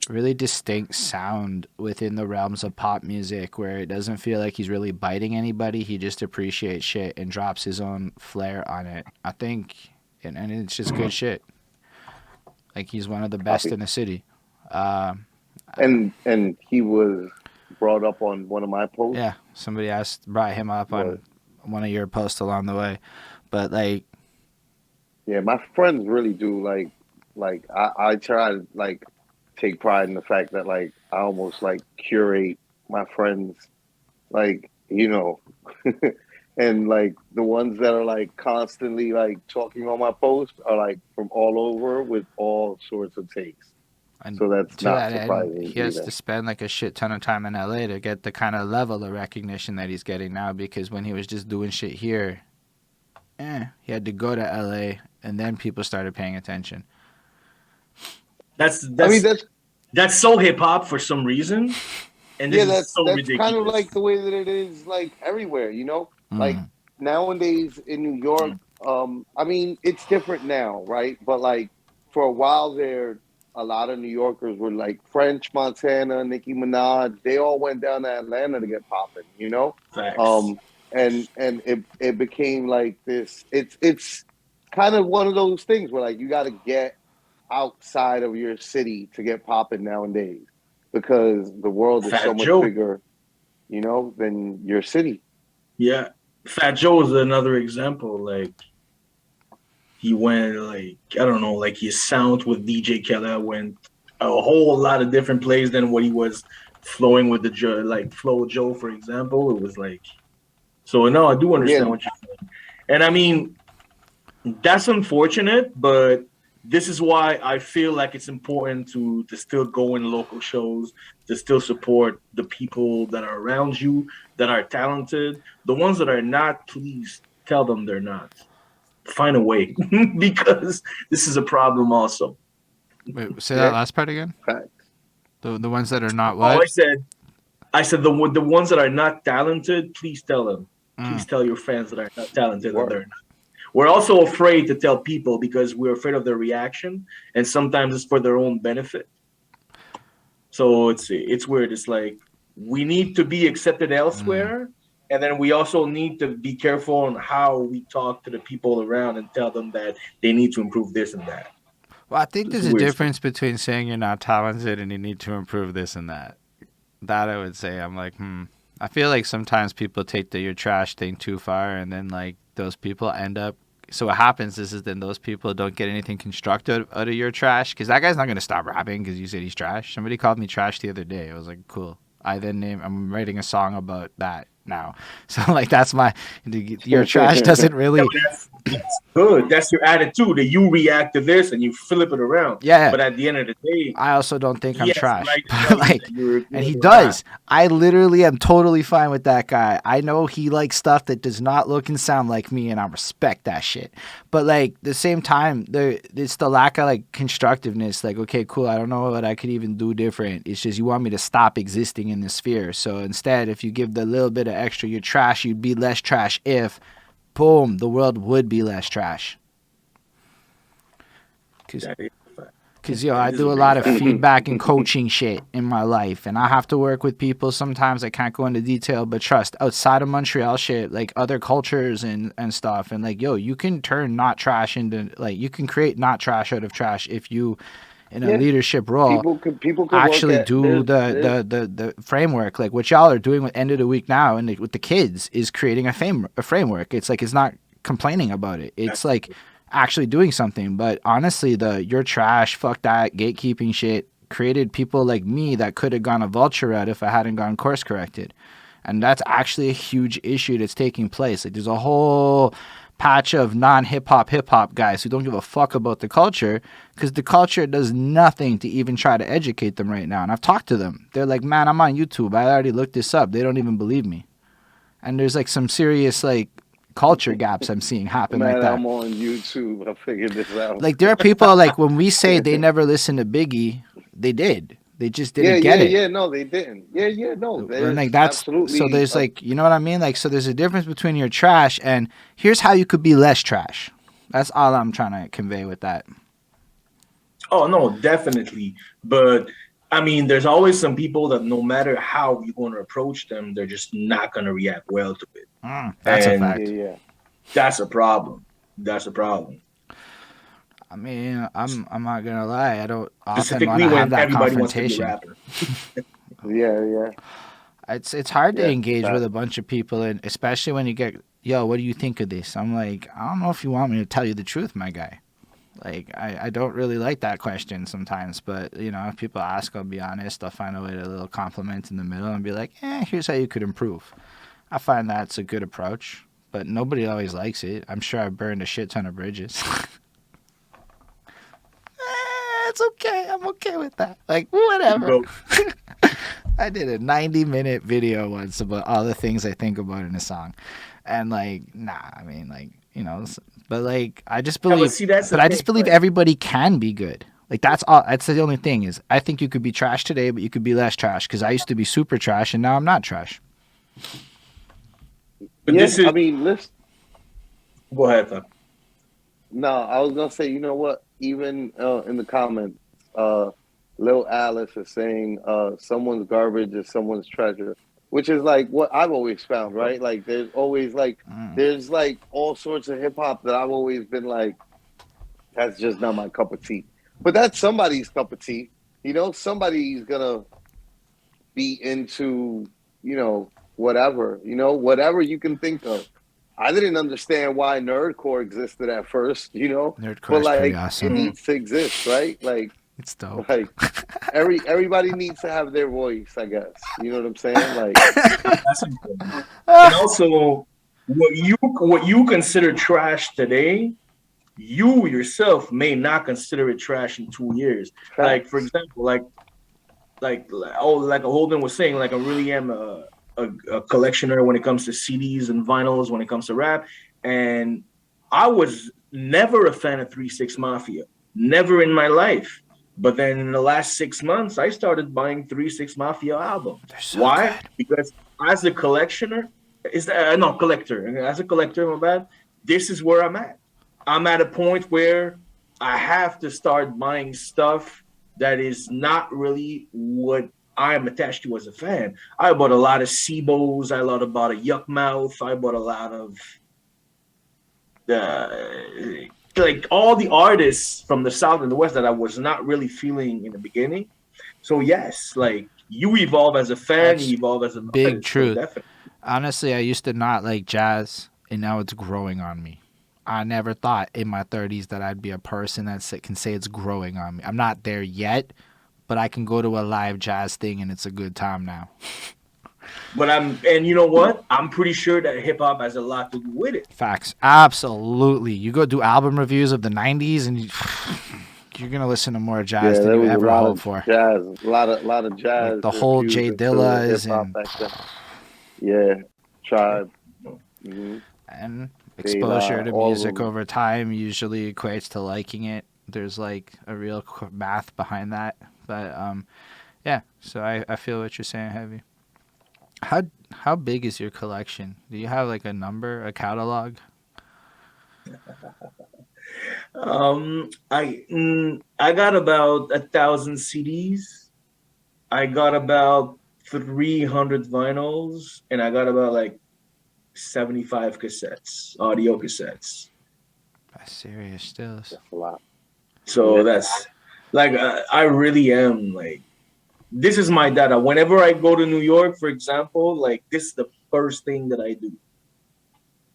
B: really distinct sound within the realms of pop music where it doesn't feel like he's really biting anybody. He just appreciates shit and drops his own flair on it. I think... and it's just good shit. Like, he's one of the best in the city.
A: And he was brought up on one of my posts.
B: Yeah, somebody brought him up on one of your posts along the way. But, like,
A: Yeah, my friends really do like I try to like take pride in the fact that like I almost like curate my friends like, and like the ones that are like constantly like talking on my post are like from all over with all sorts of takes.
B: And
A: So that's
B: to
A: not
B: that end,
A: surprising
B: he has
A: either.
B: to spend like a shit ton of time in LA to get the kind of level of recognition that he's getting now, because when he was just doing shit here, he had to go to LA and then people started paying attention.
C: That's
A: I mean,
C: that's that's so hip hop for some reason, and this
A: yeah,
C: is so
A: that's kind of
C: ridiculous.
A: like the way that it is like everywhere, Like
B: Mm.
A: nowadays in New York, I mean, it's different now, right? But like for a while there, a lot of New Yorkers were like French Montana, Nicki Minaj. They all went down to Atlanta to get popping.
C: Facts.
A: Um, and it became like this. It's kind of one of those things where like you got to get outside of your city to get popping nowadays because the world is so
C: Fat
A: much
C: Joe.
A: bigger, than your city.
C: Yeah. Fat Joe is another example. Like he went like I don't know, like his sound with DJ Khaled went a whole lot of different plays than what he was flowing with the like Flow Joe, for example. It was like so no, I do
A: Yeah,
C: understand what you're saying. And I mean, that's unfortunate, but this is why I feel like it's important to still go in local shows, to still support the people that are around you, that are talented. The ones that are not, please tell them they're not. Find a way because this is a problem also.
B: Wait, say that
A: yeah,
B: last part again.
A: facts.
B: The ones that are not
C: Oh,
B: what?
C: I said the ones that are not talented, please tell them.
B: Mm.
C: Please tell your fans that are not talented that they're
A: Word.
C: not. We're also afraid to tell people because we're afraid of their reaction, and sometimes it's for their own benefit. So it's weird. It's like we need to be accepted
B: Mm.
C: elsewhere, and then we also need to be careful on how we talk to the people around and tell them that they need to improve this and that.
B: Well, I think
C: It's
B: there's a
C: weird.
B: difference between saying you're not talented and you need to improve this and that. That I would say, I'm like, I feel like sometimes people take the "you're trash" thing too far, and then like those people end up. So what happens is then those people don't get anything constructive out of your trash, because that guy's not gonna stop rapping because you said he's trash. Somebody called me trash the other day. I was like, cool. I'm writing a song about that now. So like that's your trash doesn't really.
C: That's good. That's your attitude that you react to this and you flip it around.
B: Yeah.
C: But at the end of the day,
B: I also don't think I'm
C: he has the
B: trash,
C: right to
B: but
C: tell you
B: like,
C: that you're
B: and he
C: not.
B: does. I literally am totally fine with that guy. I know he likes stuff that does not look and sound like me, and I respect that shit. But like, the same time, it's the lack of like constructiveness. Like, okay, cool. I don't know what I could even do different. It's just you want me to stop existing in this sphere. So instead, if you give the little bit of extra, you're trash. You'd be less trash if, boom, the world would be less trash. Because, I do a lot of feedback and coaching shit in my life, and I have to work with people. Sometimes I can't go into detail, but trust, outside of Montreal shit, like other cultures and stuff, and like, you can turn not trash into, like, you can create not trash out of trash if you, in a
A: Yeah,
B: leadership role,
A: people could work
B: actually
A: at
B: do
A: there's
B: the framework. Like what y'all are doing with End of the Week now and with the kids is creating a framework. It's like, it's not complaining about it. It's like actually doing something. But honestly, you're trash, fuck that, gatekeeping shit created people like me that could have gone a vulture route if I hadn't gone course corrected. And that's actually a huge issue that's taking place. Like there's a whole patch of non-hip hop guys who don't give a fuck about the culture, because the culture does nothing to even try to educate them right now. And I've talked to them. They're like, man, I'm on YouTube. I already looked this up. They don't even believe me. And there's like some serious like culture gaps I'm seeing happen like
A: man.
B: that.
A: I'm on YouTube. I figured this out.
B: Like there are people like when we say they never listened to Biggie, they did. They just
A: Yeah,
B: didn't
A: yeah,
B: get it.
A: yeah. No, they didn't. Yeah, yeah. No,
B: And
A: there's
B: like that's so
A: absolutely
B: there's like, you know what I mean? Like, so there's a difference between your trash and here's how you could be less trash. That's all I'm trying to convey with that.
C: Oh no, definitely. But I mean, there's always some people that no matter how you're going to approach them, they're just not going to react well to it.
B: That's a
C: And
B: fact.
A: yeah.
C: that's a problem. That's a problem.
B: I mean, I'm not gonna lie. I don't often want
C: Specifically
B: to have
C: when
B: that
C: everybody wants to be a
B: confrontation.
C: rapper.
A: Yeah, yeah.
B: It's hard to
A: Yeah,
B: engage with
A: that
B: a bunch of people, and especially when you get yo, what do you think of this? I'm like, I don't know if you want me to tell you the truth, my guy. Like, I don't really like that question sometimes, but, you know, if people ask, I'll be honest. I'll find a way to a little compliment in the middle and be like, here's how you could improve. I find that's a good approach, but nobody always likes it. I'm sure I've burned a shit ton of bridges. It's okay. I'm okay with that. Like, whatever. I did a 90-minute video once about all the things I think about in a song. And, like, nah, I mean, like, you know, but, like, I just believe, I just believe everybody can be good. Like, that's all. That's the only thing is I think you could be trash today, but you could be less trash, because I used to be super trash and now I'm not trash.
A: But yes, I mean, listen.
C: Go ahead, though.
A: No, I was gonna say, you know what? Even in the comments, Lil Alice is saying someone's garbage is someone's treasure, which is like what I've always found, right? Like there's always like there's like all sorts of hip hop that I've always been like, that's just not my cup of tea. But that's somebody's cup of tea. You know, somebody's gonna be into, you know, whatever you can think of. I didn't understand why nerdcore existed at first, you know.
B: Nerdcore is pretty awesome.
A: It needs to exist, right? Like
B: it's dope.
A: Like everybody needs to have their voice, I guess. You know what I'm saying? Like
C: that's important. And also, what you consider trash today, you yourself may not consider it trash in 2 years. Like for example, like Holden was saying, like I really am a collectioner when it comes to CDs and vinyls, when it comes to rap. And I was never a fan of 3 6 Mafia. Never in my life. But then in the last 6 months, I started buying 3 6 Mafia albums. Why?
B: Good.
C: Because as a collector, as a collector, my bad, this is where I'm at. I'm at a point where I have to start buying stuff that is not really what I'm attached to as a fan. I bought a lot of Sebos. I bought a Yuck Mouth. I bought a lot of like all the artists from the South and the West that I was not really feeling in the beginning. So yes, like you evolve as a fan, you evolve as a
B: big
C: artist,
B: truth.
C: So
B: honestly, I used to not like jazz, and now it's growing on me. I never thought in my 30s that I'd be a person that can say it's growing on me. I'm not there yet, but I can go to a live jazz thing and it's a good time now.
C: But and you know what? I'm pretty sure that hip hop has a lot to do with it.
B: Facts. Absolutely. You go do album reviews of the 90s and you're going to listen to more jazz than you ever hoped for.
A: Jazz, a lot of jazz.
B: Like the whole J Dillas
A: and Tribe. Mm-hmm.
B: And exposure to music over time usually equates to liking it. There's like a real math behind that. But yeah, so I feel what you're saying, Heavy. How big is your collection? Do you have like a number, a catalog?
C: I got about 1,000 CDs. I got about 300 vinyls, and I got about like 75 cassettes, audio cassettes.
B: That's serious still.
A: That's a lot.
C: So that's like I really am like, this is my data. Whenever I go to New York, for example, like this is the first thing that I do.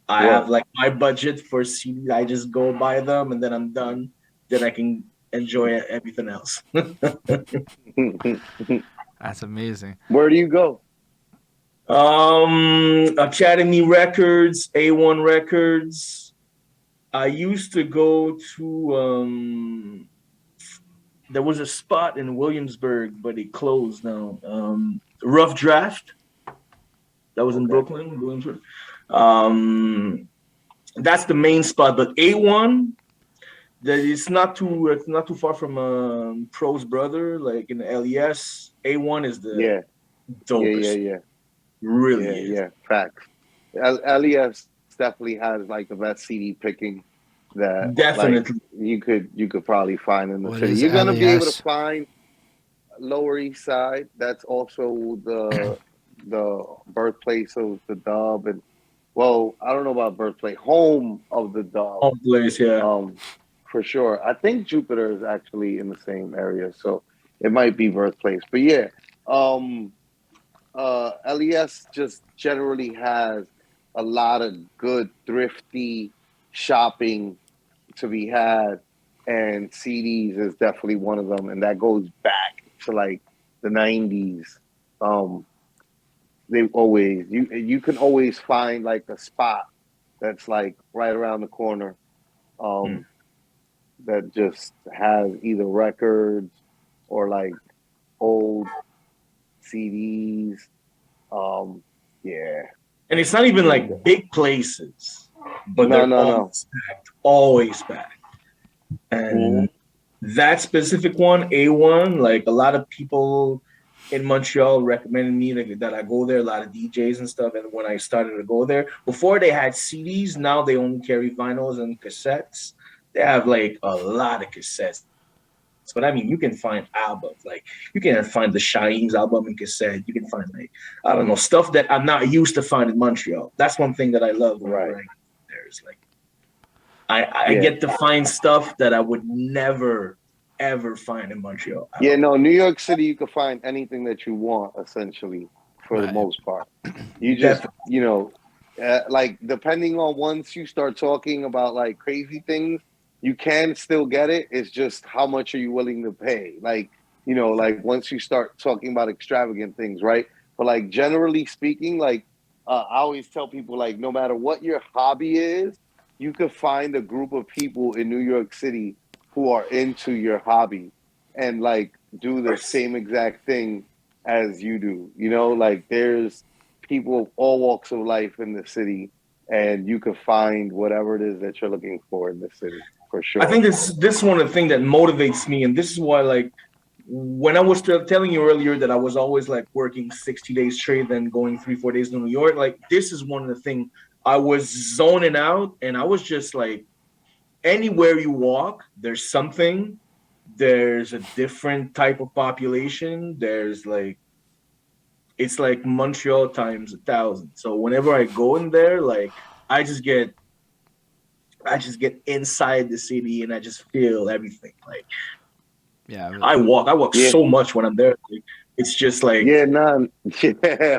C: I have like my budget for CDs. I just go buy them and then I'm done. Then I can enjoy everything else.
B: That's amazing.
A: Where do you go?
C: Academy Records, A1 Records. I used to go to there was a spot in Williamsburg, but it closed now. Rough Draft. That was in Brooklyn, Williamsburg. That's the main spot. But A1, it's not too far from Pro's brother, like in the LES. A1 is the dopest.
A: Yeah.
C: Really
A: is. Facts. LES definitely has like the best CD picking that
C: definitely
A: like, you could probably find in the city. You're gonna be able to find Lower East Side. That's also the birthplace of the dub, and well, I don't know about birthplace, home of the dub.
C: Home place, yeah.
A: For sure. I think Jupiter is actually in the same area, so it might be birthplace. But yeah, LES just generally has a lot of good thrifty shopping to be had, and CDs is definitely one of them, and that goes back to like the 90s. They always you can always find like a spot that's like right around the corner that just has either records or like old CDs. Yeah.
C: And it's not even like big places, but they're always packed. And that specific one, A1, like a lot of people in Montreal recommended me that I go there, a lot of DJs and stuff. And when I started to go there, before they had CDs, now they only carry vinyls and cassettes. They have like a lot of cassettes. But I mean, you can find albums, like you can find the Shaheem's album in cassette. You can find like, I don't know, stuff that I'm not used to finding in Montreal. That's one thing that I love. Right. There's like, I get to find stuff that I would never, ever find in Montreal.
A: New York City, you can find anything that you want, essentially, for the most part. You just, like, depending on once you start talking about, like, crazy things, you can still get it. It's just how much are you willing to pay? Like, like, once you start talking about extravagant things, right? But, like, generally speaking, like, I always tell people, like, no matter what your hobby is, you could find a group of people in New York City who are into your hobby and like do the same exact thing as you do. Like there's people of all walks of life in the city, and you can find whatever it is that you're looking for in the city, for sure.
C: I think this one of the thing that motivates me, and this is why, like, when I was telling you earlier that I was always like working 60 days straight, then going 3-4 days to New York, like this is one of the things. I was zoning out, and I was just like, anywhere you walk, there's something. There's a different type of population. There's like, it's like Montreal times 1,000. So whenever I go in there, like I just get inside the city, and I just feel everything. Like, I walk so much when I'm there. Like, it's just like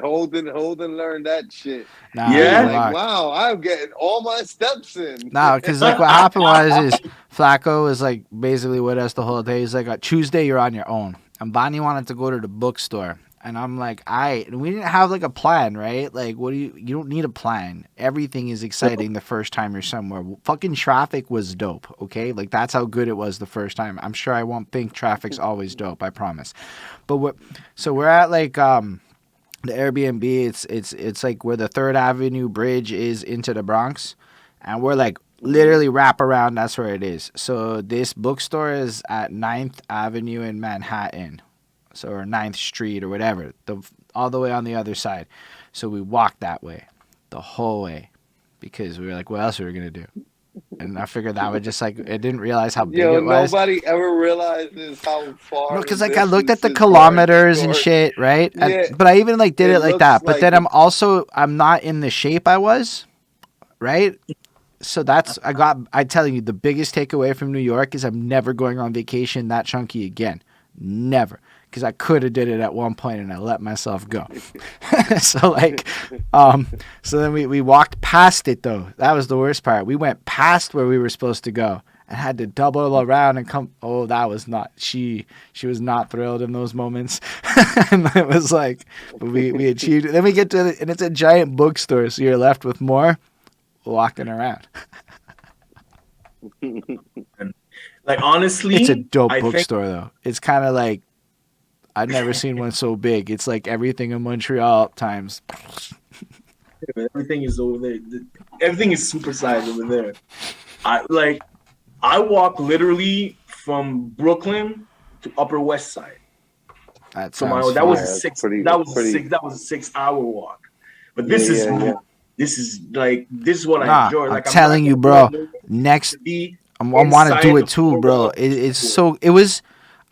A: Holden learned that shit. Like, wow, I'm getting all my steps in.
B: Because like what happened is Flacko was like basically with us the whole day. He's like, Tuesday you're on your own, and Bonnie wanted to go to the bookstore, and I'm like, we didn't have like a plan, right? Like, what do you don't need a plan. Everything is exciting the first time you're somewhere. Fucking traffic was dope, okay? Like that's how good it was the first time. I'm sure I won't think traffic's always dope, I promise. But so we're at like the Airbnb. It's like where the 3rd Avenue bridge is into the Bronx, and we're like literally wrap around. That's where it is. So this bookstore is at 9th Avenue in Manhattan, or 9th Street or whatever, all the way on the other side. So we walked that way the whole way because we were like, what else are we gonna do? And I figured that would just like, I didn't realize how big it was.
A: Nobody ever realizes how far.
B: No, because like I looked at the kilometers and shit, right? But I even like did it like that. But then I'm not in the shape I was, right? So I tell you, the biggest takeaway from New York is I'm never going on vacation that chunky again. Never. Because I could have did it at one point and I let myself go. So like, so then we walked past it though. That was the worst part. We went past where we were supposed to go and had to double around and come. Oh, that was not, she was not thrilled in those moments. And it was like, we achieved it. Then we get to and it's a giant bookstore. So you're left with more walking around.
C: Like, honestly,
B: it's a dope bookstore though. It's kind of like, I've never seen one so big. It's like everything in Montreal times.
C: Everything is over there. Everything is supersized over there. I walk literally from Brooklyn to Upper West Side.
B: That
C: was a 6-hour walk. But this is what I enjoy. Like,
B: I'm telling you, bro. Next, I want to do it too, bro.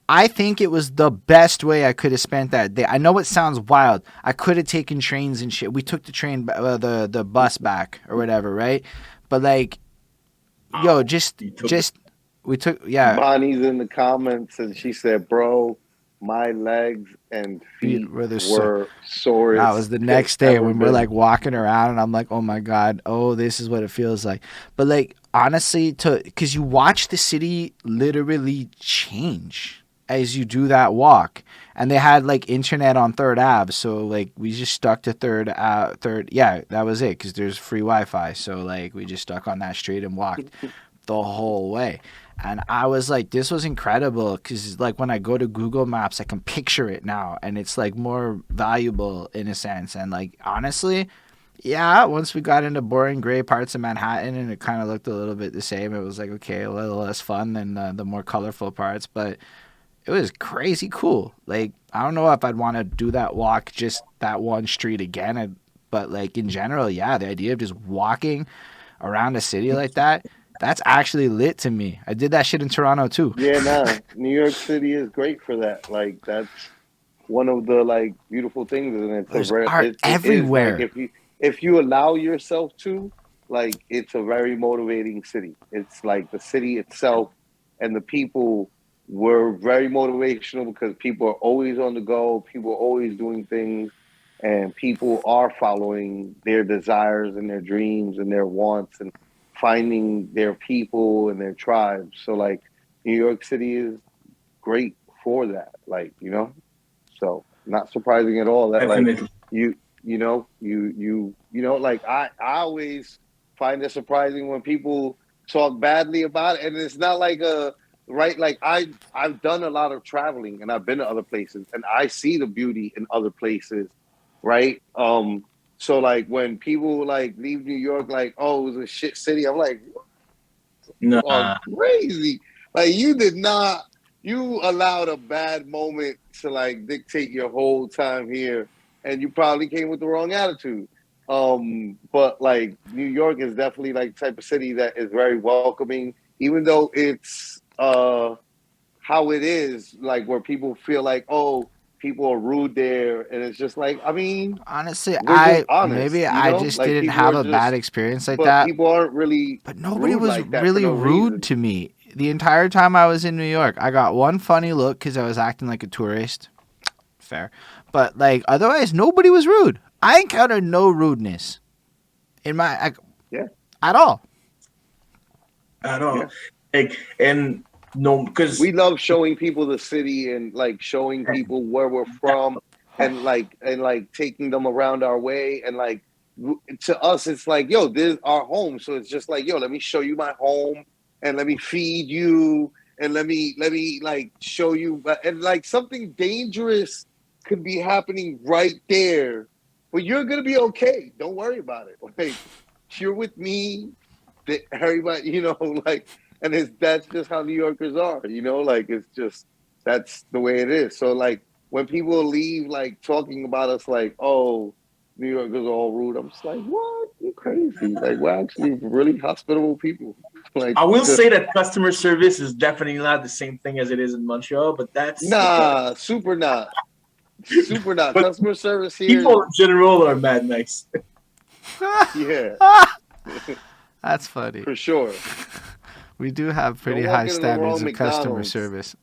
B: I think it was the best way I could have spent that day. I know it sounds wild. I could have taken trains and shit. We took the train, the bus back or whatever, right? But like, we took.
A: Bonnie's in the comments and she said, "Bro, my legs and feet
B: were
A: were sorest.
B: That was the next day when we're like walking around and I'm like, oh my God, this is what it feels like. But like, honestly, because you watch the city literally change as you do that walk. And they had like internet on 3rd Ave. So like we just stuck to 3rd. Yeah, that was it because there's free Wi-Fi. So like we just stuck on that street and walked the whole way. And I was like, this was incredible because like when I go to Google Maps, I can picture it now and it's like more valuable in a sense. And like, honestly, yeah, once we got into boring gray parts of Manhattan and it kind of looked a little bit the same, it was like, okay, a little less fun than the more colorful parts, but it was crazy cool. Like, I don't know if I'd want to do that walk just that one street again, but like in general, yeah, the idea of just walking around a city like that, that's actually lit to me. I did that shit in Toronto too.
A: Yeah, nah. New York City is great for that. Like that's one of the like beautiful things, and
B: There's art everywhere.
A: It is, like, if you allow yourself to, like, it's a very motivating city. It's like the city itself and the people were very motivational because people are always on the go, people are always doing things, and people are following their desires and their dreams and their wants and finding their people and their tribes. So like New York City is great for that. Like, you know, so not surprising at all that
C: Definitely.
A: Like you know, like I always find it surprising when people talk badly about it, and it's not like a right. Like I've done a lot of traveling and I've been to other places and I see the beauty in other places, right? So like when people like leave New York like, oh, it was a shit city, I'm like, you are crazy. Like you allowed a bad moment to like dictate your whole time here, and you probably came with the wrong attitude. But like New York is definitely like type of city that is very welcoming, even though it's how it is, like where people feel like, oh, people are rude there, and it's just like, I mean,
B: honestly,
A: we're just honest,
B: maybe
A: you
B: I
A: know?
B: just
A: Like
B: didn't
A: people
B: have
A: are
B: a bad
A: just,
B: experience like
A: but
B: that.
A: people aren't really,
B: but nobody was
A: like that
B: really
A: for no
B: rude
A: reason.
B: to me the entire time I was in New York. I got one funny look because I was acting like a tourist. Fair, but like otherwise, nobody was rude. I encountered no rudeness in my
A: Yeah.
B: at all.
C: At all.
A: Yeah.
C: Like, and no, because
A: We love showing people the city and like showing people where we're from and like taking them around our way, and like to us it's like, yo, this is our home, so it's just like, yo, let me show you my home and let me feed you and let me like show you, and like something dangerous could be happening right there, but you're gonna be okay, don't worry about it. Like, you're with me, that everybody, you know, like, and that's just how New Yorkers are, you know, like it's just that's the way it is. So like when people leave like talking about us like, oh, New Yorkers are all rude, I'm just like, what? You're crazy. Like we're actually really hospitable people. Like
C: I will say that customer service is definitely not the same thing as it is in Montreal, but that's
A: nah, super not. Super not.
C: But
A: customer service here
C: people in general are mad nice.
A: yeah.
B: That's funny.
A: For sure.
B: We do have pretty high standards of customer service.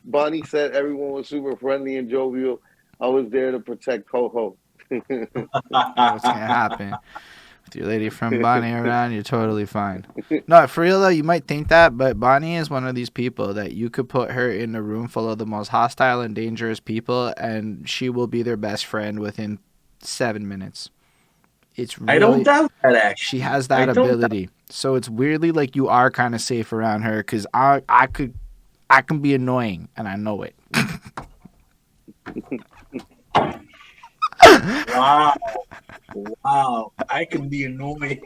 A: Bonnie said everyone was super friendly and jovial. I was there to protect Ho-Ho.
B: What's gonna happen with your lady from Bonnie around? You're totally fine. No, for real though, you might think that, but Bonnie is one of these people that you could put her in a room full of the most hostile and dangerous people, and she will be their best friend within 7 minutes. It's really,
C: I don't doubt that, actually.
B: She has that ability. So it's weirdly like you are kind of safe around her because I can be annoying and I know it.
C: Wow. I can be annoying.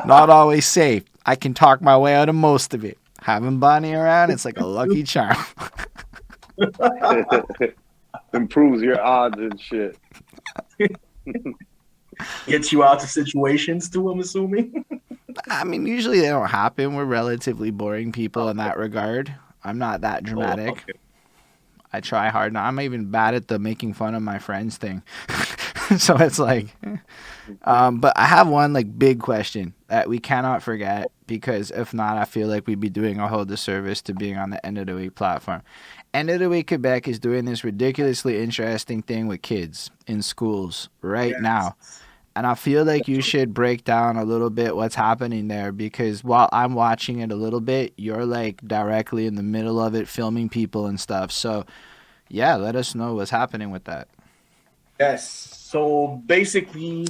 B: Not always safe. I can talk my way out of most of it. Having Bonnie around, it's like a lucky charm.
A: Improves your odds and shit.
C: Gets you out of situations too, I'm assuming.
B: I mean, usually they don't happen. We're relatively boring people in that regard. I'm not that dramatic.
C: Okay.
B: I try hard. Now, I'm even bad at the making fun of my friends thing. So it's like, but I have one like big question that we cannot forget, because if not, I feel like we'd be doing a whole disservice to being on the End of the Week platform. End of the Week Quebec is doing this ridiculously interesting thing with kids in schools right now. And I feel like you should break down a little bit what's happening there, because while I'm watching it a little bit, you're like directly in the middle of it, filming people and stuff. So, yeah, let us know what's happening with that.
C: Yes. So basically,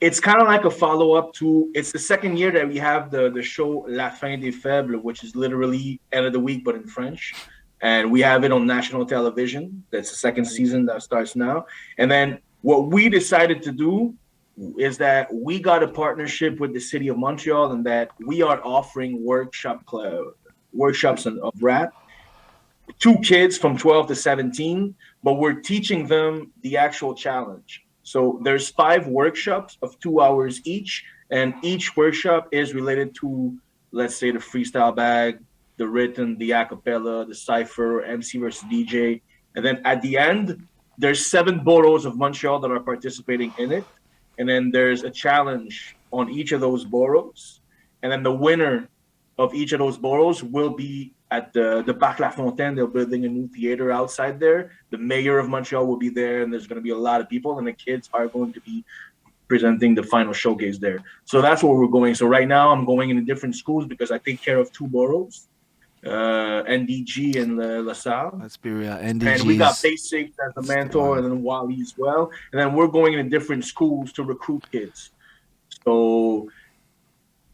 C: it's kind of like a follow-up to, it's the second year that we have the show La Fin des Faibles, which is literally end of the week, but in French. And we have it on national television. That's the second season that starts now. And then what we decided to do is that we got a partnership with the city of Montreal, and that we are offering workshops of rap to kids from 12 to 17, but we're teaching them the actual challenge. So there's 5 workshops of 2 hours each, and each workshop is related to, let's say, the freestyle bag, the written, the acapella, the cipher, MC versus DJ. And then at the end, there's 7 boroughs of Montreal that are participating in it. And then there's a challenge on each of those boroughs. And then the winner of each of those boroughs will be at the Bac La Fontaine. They're building a new theater outside there. The mayor of Montreal will be there, and there's going to be a lot of people, and the kids are going to be presenting the final showcase there. So that's where we're going. So right now I'm going into different schools because I take care of 2 boroughs, NDG and La Salle.
B: Let's be real, NDG.
C: And we got Basics as the mentor, and then Wally as well. And then we're going into different schools to recruit kids. So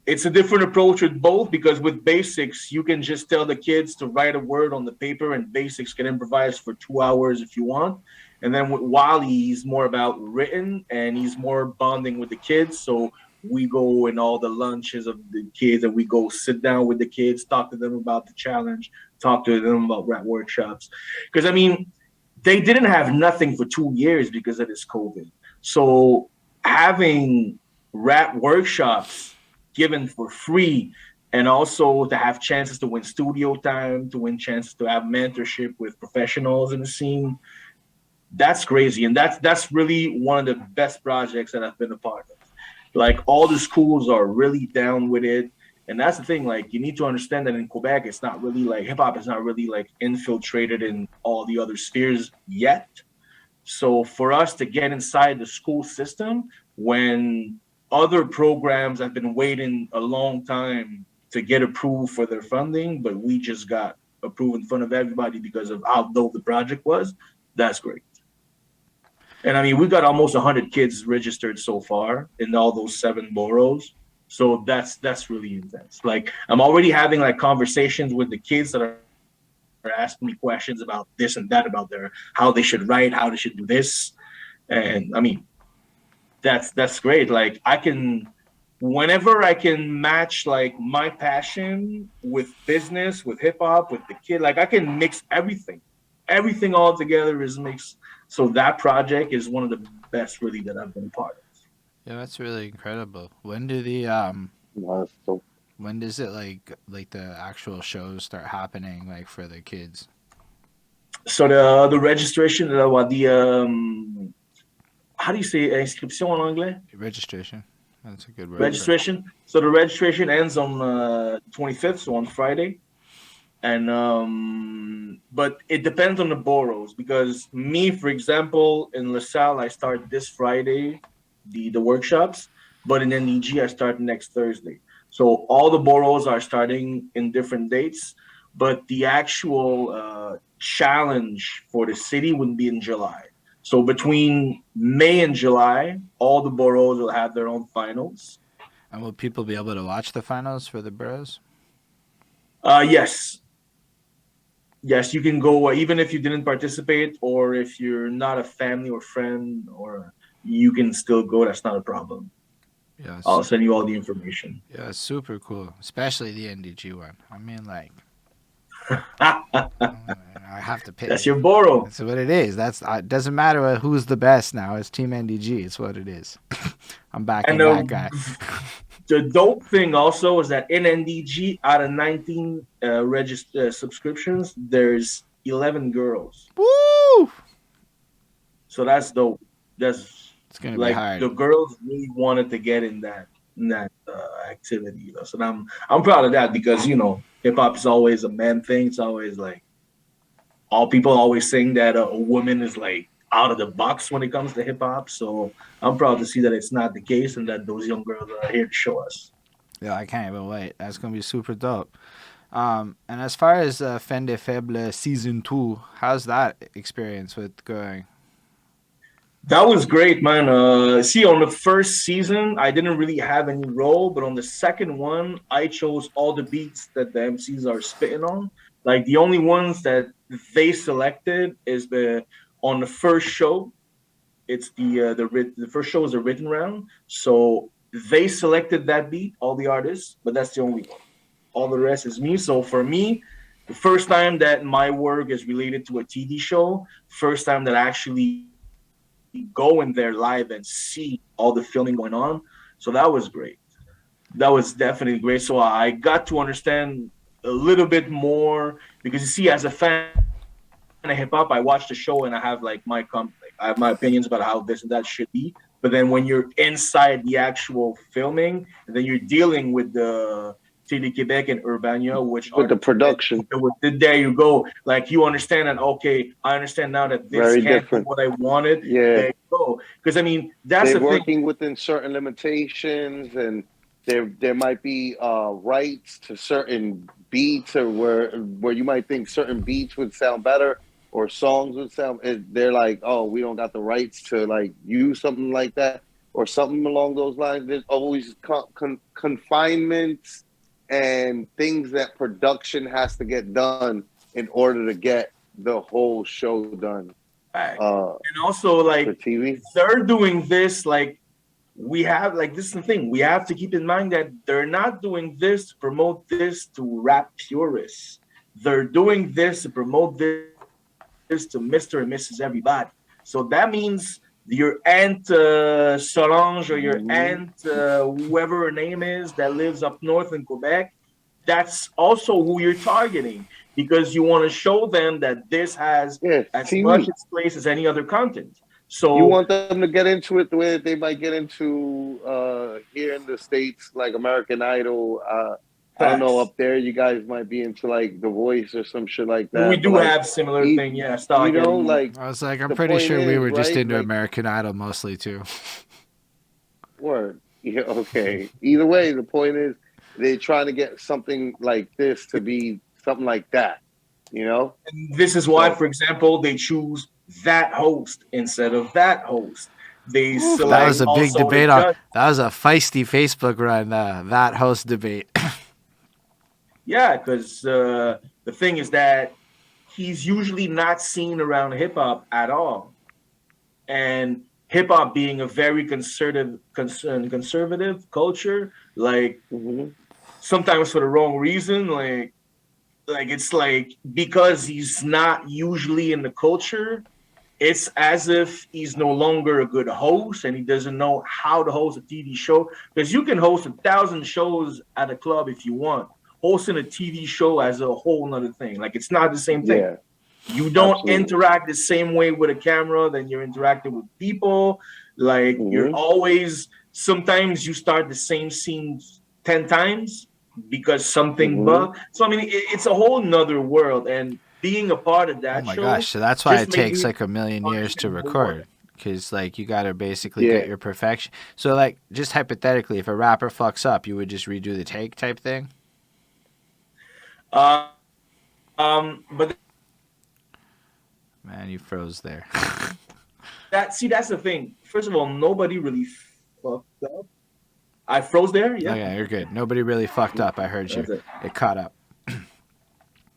C: it's a different approach with both, because with Basics, you can just tell the kids to write a word on the paper, and Basics can improvise for 2 hours if you want. And then with Wally, he's more about written, and he's more bonding with the kids. So we go in all the lunches of the kids, and we go sit down with the kids, talk to them about the challenge, talk to them about rap workshops. Because, I mean, they didn't have nothing for 2 years because of this COVID. So having rap workshops given for free, and also to have chances to win studio time, to win chances to have mentorship with professionals in the scene, that's crazy. And that's really one of the best projects that I've been a part of. Like, all the schools are really down with it. And that's the thing, like, you need to understand that in Quebec, it's not really like, hip-hop is not really like infiltrated in all the other spheres yet. So for us to get inside the school system when other programs have been waiting a long time to get approved for their funding, but we just got approved in front of everybody because of how dope the project was, that's great. And I mean, we got almost 100 kids registered so far in all those 7 boroughs. So that's really intense. Like, I'm already having like conversations with the kids that are asking me questions about this and that, about how they should write, how they should do this. And I mean, that's great. Like, whenever I can match like my passion with business, with hip hop, with the kid, like I can mix everything all together is mixed. So that project is one of the best really that I've been a part of.
B: Yeah, that's really incredible. When do the when does it like the actual shows start happening, like for the kids?
C: So the registration, how do you say inscription in anglais?
B: Registration. That's a good word.
C: Registration. So the registration ends on 25th, so on Friday. And but it depends on the boroughs, because me, for example, in La Salle, I start this Friday, the workshops, but in NDG, I start next Thursday. So all the boroughs are starting in different dates, but the actual challenge for the city would be in July. So between May and July, all the boroughs will have their own finals.
B: And will people be able to watch the finals for the boroughs?
C: Yes. Yes, you can go, even if you didn't participate, or if you're not a family or friend, or you can still go. That's not a problem. Yeah, I'll send you all the information.
B: Yeah, super cool, especially the NDG one. I mean, like, I have to pay.
C: That's your borough.
B: That's what it is. It doesn't matter who's the best now. It's Team NDG. It's what it is. I'm backing that guy.
C: The dope thing also is that in NDG, out of 19 subscriptions, there's 11 girls.
B: Woo!
C: So that's dope. It's
B: gonna be hard.
C: The girls really wanted to get in that activity. So I'm proud of that, because hip hop is always a man thing. It's always like all people always saying that a woman is like out of the box when it comes to hip hop. So I'm proud to see that it's not the case and that those young girls are here to show us.
B: Yeah, I can't even wait. That's gonna be super dope. And as far as Fin de Faibles season 2, how's that experience with going?
C: That was great, man. See, on the first season, I didn't really have any role, but on the second one, I chose all the beats that the MCs are spitting on. Like the only ones that they selected is the on the first show. It's the first show is a written round, so they selected that beat, all the artists, but that's the only one. All the rest is me. So for me, the first time that my work is related to a TV show, first time that I actually go in there live and see all the filming going on. So that was great. That was definitely great. So I got to understand a little bit more because you see, as a fan of hip hop, I watch the show and I have like I have my opinions about how this and that should be. But then when you're inside the actual filming, and then you're dealing with the Télé Québec and Urbania, which
A: with
C: are
A: the production.
C: there you go. Like you understand that, okay, I understand now that this
A: Very
C: can't be
A: different.
C: what I wanted.
A: Yeah.
C: There you go. Because I mean, that's
A: They're
C: the thing.
A: working within certain limitations, and there might be rights to certain beats, or where you might think certain beats would sound better or songs would sound. They're like, oh, we don't got the rights to like use something like that or something along those lines. There's always confinements and things that production has to get done in order to get the whole show done.
C: And also, like,
A: TV.
C: they're doing this, like, we have, like, this is the thing. We have to keep in mind that they're not doing this to promote this to rap purists. They're doing this to promote this to Mr. and Mrs. Everybody. So that means your aunt Solange or your aunt, whoever her name is, that lives up north in Quebec, that's also who you're targeting because you want to show them that this has as much its place as any other content. So
A: you want them to get into it the way that they might get into here in the States, like American Idol. I don't know, up there you guys might be into like The Voice or some shit like that.
C: We do have similar thing, yeah.
A: You know, like
B: I was like, I'm pretty sure we were just into American Idol mostly too.
A: Word. Yeah, okay. Either way, the point is they're trying to get something like this to be something like that, you know?
C: And this is why, for example, they choose that host instead of that host. They select
B: that was a big debate on. That was a feisty Facebook run. That host debate.
C: Yeah, because the thing is that he's usually not seen around hip hop at all, and hip hop being a very conservative culture, like sometimes for the wrong reason, like it's like because he's not usually in the culture, it's as if he's no longer a good host and he doesn't know how to host a TV show. Because you can host 1,000 shows at a club if you want. Hosting a TV show as a whole nother thing. Like it's not the same thing.
A: Yeah,
C: you don't interact the same way with a camera than you're interacting with people. Like you're always, sometimes you start the same scene 10 times because something bugged. So I mean, it's a whole nother world, and being a part of that.
B: Oh my gosh! So that's why it takes like a million years to record, because like you got to basically get your perfection. So like, just hypothetically, if a rapper fucks up, you would just redo the take type thing.
C: But
B: man, you froze there.
C: that's the thing. First of all, nobody really fucked up. I froze there. Yeah.
B: Okay, you're good. Nobody really fucked up. I heard you. It caught up.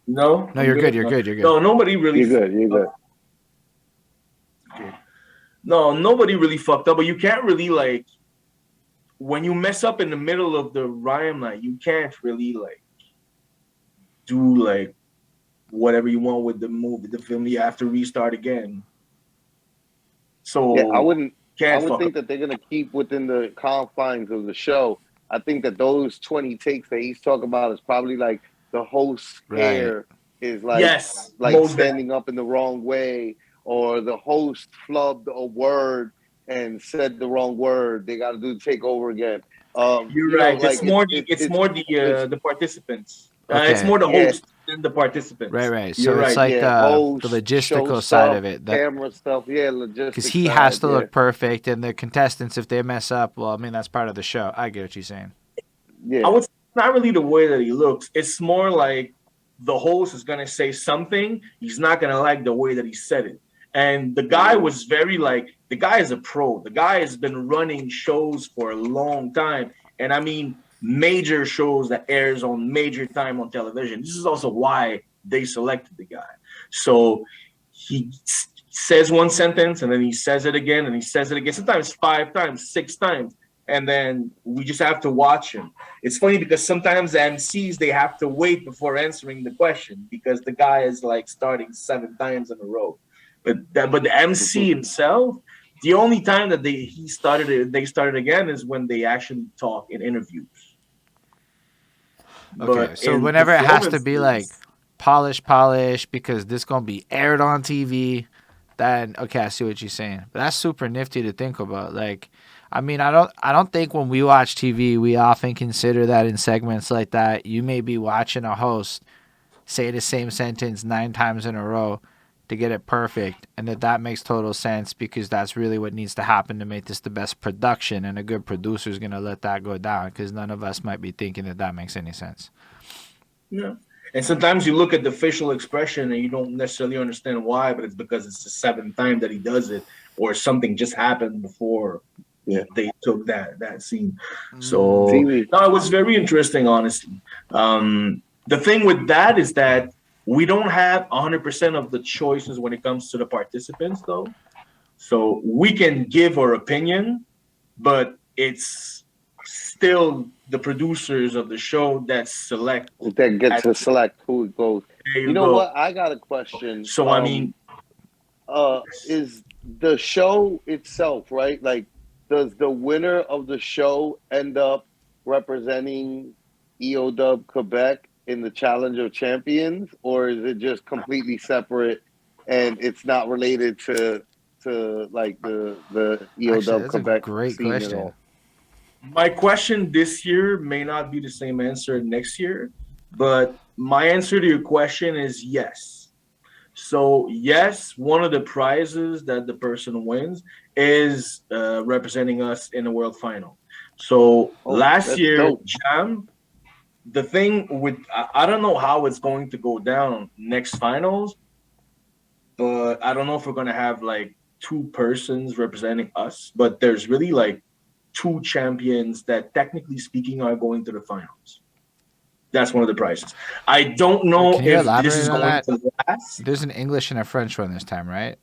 C: No,
B: you're good. You're good. You're good.
C: No, nobody really.
A: You're good. You're good.
C: Okay. No, nobody really fucked up. But you can't really like when you mess up in the middle of the rhyme, like you can't really like do like whatever you want with the movie, the film. You have to restart again. So
A: yeah, I would think that they're gonna keep within the confines of the show. I think that those 20 takes that he's talking about is probably like the host's hair is like standing up in the wrong way, or the host flubbed a word and said the wrong word. They got to do take over again.
C: You're right. It's more the participants. Okay. It's more the host and the participants.
B: Right. So it's like the logistical side of it,
A: camera stuff. Yeah, logistics.
B: Because he has to look perfect, and the contestants, if they mess up, well, I mean, that's part of the show. I get what you're saying.
A: Yeah,
C: I would say it's not really the way that he looks. It's more like the host is gonna say something. He's not gonna like the way that he said it. And the guy was very like, the guy is a pro. The guy has been running shows for a long time. And I mean, major shows that airs on major time on television. This is also why they selected the guy. So he says one sentence and then he says it again and he says it again, sometimes 5 times, 6 times. And then we just have to watch him. It's funny because sometimes the MCs, they have to wait before answering the question because the guy is like starting 7 times in a row. But the MC himself, the only time that they started again is when they actually talk in interviews.
B: Okay, so whenever it has to be like polish, because this gonna be aired on TV, then okay, I see what you're saying. But that's super nifty to think about. Like, I mean, I don't think when we watch TV, we often consider that in segments like that. You may be watching a host say the same sentence 9 times in a row to get it perfect, and that makes total sense because that's really what needs to happen to make this the best production, and a good producer is going to let that go down because none of us might be thinking that makes any sense.
C: Yeah. And sometimes you look at the facial expression and you don't necessarily understand why, but it's because it's the 7th time that he does it, or something just happened before they took that scene. So no, it was very interesting, honestly. The thing with that is that we don't have 100% of the choices when it comes to the participants, though. So we can give our opinion, but it's still the producers of the show that select.
A: That gets to select who it goes. You know what? I got a question.
C: So, I mean...
A: is the show itself, right? Like, does the winner of the show end up representing EOW Quebec in the Challenge of Champions, or is it just completely separate and it's not related to like the EOW Quebec
B: great
A: scene
B: question.
A: at all?
C: My question this year may not be the same answer next year, but my answer to your question is yes. So yes, one of the prizes that the person wins is representing us in the World Final. So last year, Jam, the thing with, I don't know how it's going to go down next finals, but I don't know if we're going to have like 2 persons representing us, but there's really like 2 champions that technically speaking are going to the finals. That's one of the prizes. I don't know if this is going to last.
B: There's an English and a French one this time, right?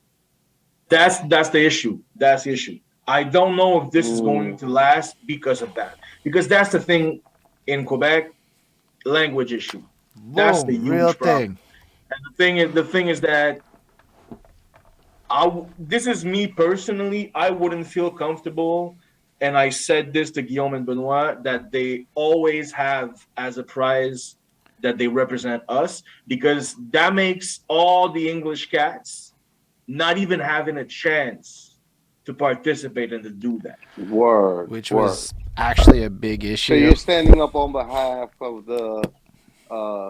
C: That's the issue. That's the issue. I don't know if this is going to last because of that. Because that's the thing in Quebec, language issue. That's the huge
B: real
C: problem.
B: thing.
C: And the thing is that this is me personally. I wouldn't feel comfortable, and I said this to Guillaume and Benoit, that they always have as a prize that they represent us, because that makes all the English cats not even having a chance to participate and to do that.
B: Which was actually a big issue.
A: So you're standing up on behalf of the...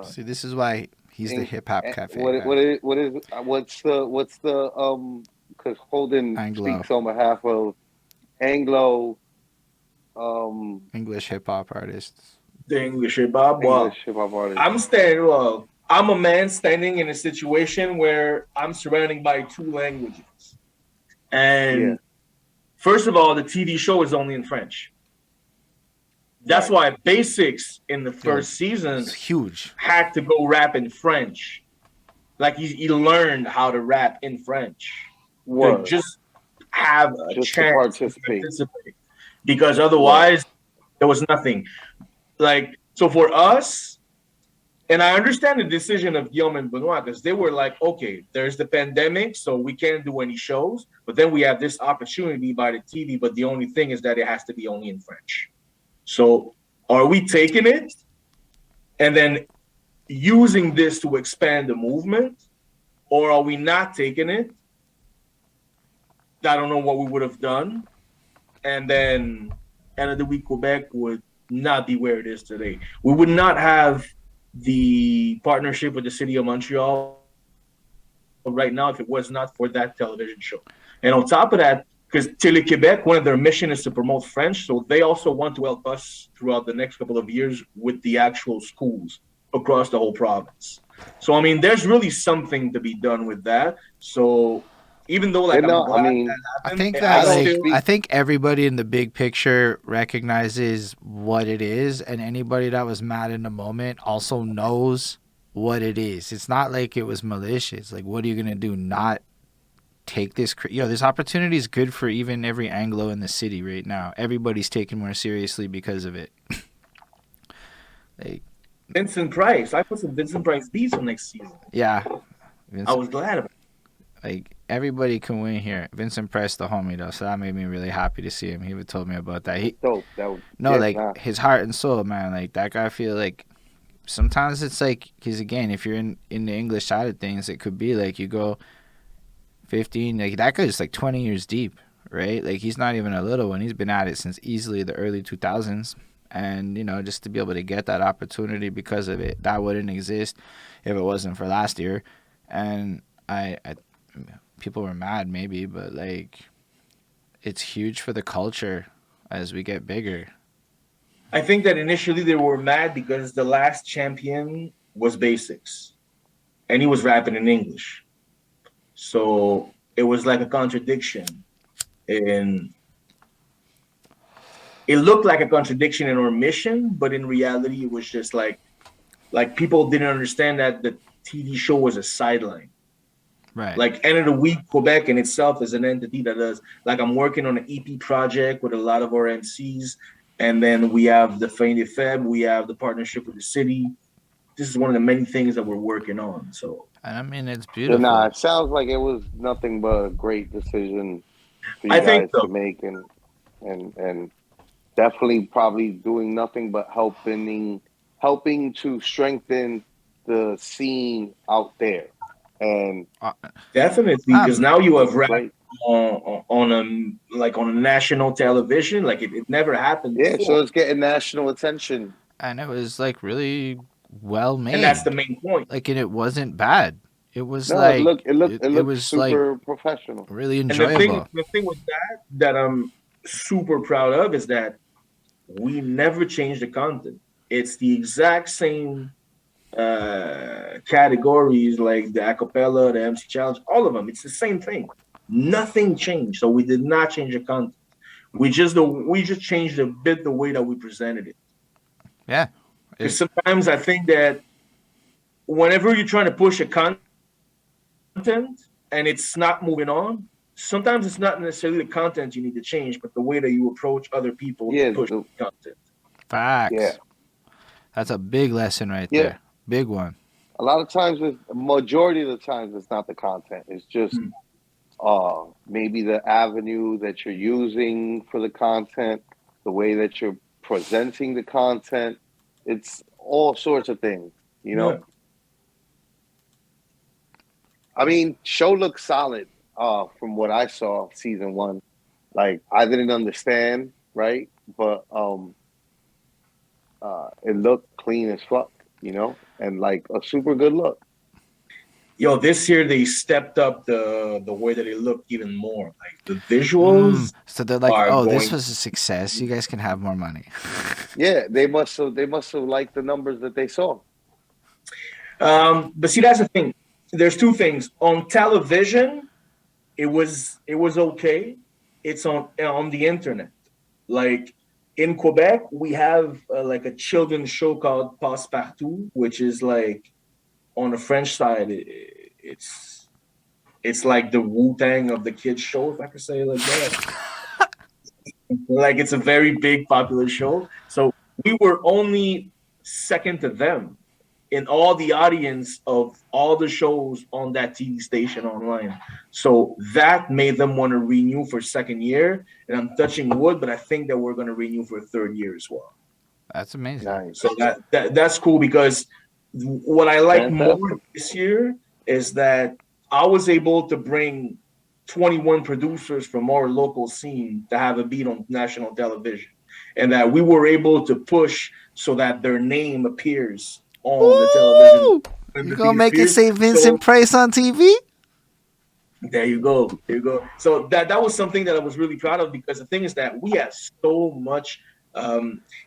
B: See, this is why he's the hip hop cafe.
A: What's the because Holden speaks on behalf of Anglo
B: English hip hop artists.
C: The English hip hop. Well, I'm a man standing in a situation where I'm surrounded by 2 languages. And first of all, the TV show is only in French. That's why Basics in the first season had to go rap in French. Like he learned how to rap in French. To just have a chance to participate. Because otherwise, there was nothing. Like, so for us, and I understand the decision of Guillaume and Benoit, because they were like, okay, there's the pandemic, so we can't do any shows. But then we have this opportunity by the TV, but the only thing is that it has to be only in French. So are we taking it and then using this to expand the movement, or are we not taking it? I don't know what we would have done. And then end of the week, Quebec would not be where it is today. We would not have the partnership with the city of Montreal right now if it was not for that television show. And on top of that, because Quebec, one of their mission is to promote French, so they also want to help us throughout the next couple of years with the actual schools across the whole province. So I mean, there's really something to be done with that. So even though like I'm glad that happened,
B: I think everybody in the big picture recognizes what it is, and anybody that was mad in the moment also knows what it is. It's not like it was malicious. Like, what are you gonna do? Not take this? This opportunity is good for even every Anglo in the city right now. Everybody's taken more seriously because of it. Like
C: Vincent Price, I put some Vincent Price beats on next season.
B: Yeah,
C: I was glad about it.
B: Like, everybody can win here. Vincent Price, the homie, though, so that made me really happy to see him. He would told me about that. His heart and soul, man. Like, that guy, I feel like sometimes it's like, because again, if you're in the English side of things, it could be like you go 15, like that guy's like 20 years deep, right? Like, he's not even a little one. He's been at it since easily the early 2000s. And, just to be able to get that opportunity because of it, that wouldn't exist if it wasn't for last year. And I people were mad maybe, but like, it's huge for the culture as we get bigger.
C: I think that initially they were mad because the last champion was basics and he was rapping in English. So it was like a contradiction. And it looked like a contradiction in our mission, but in reality, it was just like people didn't understand that the TV show was a sideline.
B: Right.
C: Like, end of the week, Quebec in itself is an entity that does, like, I'm working on an EP project with a lot of our MCs. And then we have the Fin de Feb, we have the partnership with the city. This is one of the many things that we're working on. So,
B: and I mean, it's beautiful.
A: It sounds like it was nothing but a great decision for you guys to make, and definitely probably doing nothing but helping to strengthen the scene out there. And
C: definitely, because now you have rap on a national television, like it never happened before.
A: So it's getting national attention,
B: and it was like really well made,
C: and that's the main point.
B: Like, and it wasn't bad. It was
A: it looked super
B: like
A: professional,
B: really enjoyable.
C: And the thing with that I'm super proud of is that we never changed the content. It's the exact same categories, like the acapella, the MC challenge, all of them. It's the same thing. Nothing changed. So we did not change the content. We just changed a bit the way that we presented it.
B: Yeah.
C: Because sometimes I think that whenever you're trying to push a content and it's not moving on, sometimes it's not necessarily the content you need to change, but the way that you approach other people to push the content.
B: Facts. Yeah. That's a big lesson right there. Big one.
A: A lot of times, majority of the times, it's not the content. It's just maybe the avenue that you're using for the content, the way that you're presenting the content. It's all sorts of things,
C: Yeah.
A: I mean, show looks solid from what I saw season 1. Like, I didn't understand, right? But it looked clean as fuck, and like a super good look.
C: Yo, this year they stepped up the way that it looked even more. Like the visuals.
B: So they're like, this was a success. You guys can have more money.
A: Yeah, they must have liked the numbers that they saw.
C: But see, that's the thing. There's two things. On television, it was okay. It's on the internet. Like in Quebec, we have like a children's show called Passepartout, which is like on the French side. It's like the Wu-Tang of the kids show, if I could say it like that. Like, it's a very big, popular show. So we were only second to them in all the audience of all the shows on that TV station online. So that made them want to renew for second year. And I'm touching wood, but I think that we're going to renew for a third year as well.
B: That's amazing.
A: Nice.
C: So that's cool, because what I like more this year is that I was able to bring 21 producers from our local scene to have a beat on national television, and that we were able to push so that their name appears on the television.
B: Ooh! You gonna make it say Vincent Price on TV?
C: There you go. There you go. So that was something that I was really proud of, because the thing is that we have so much.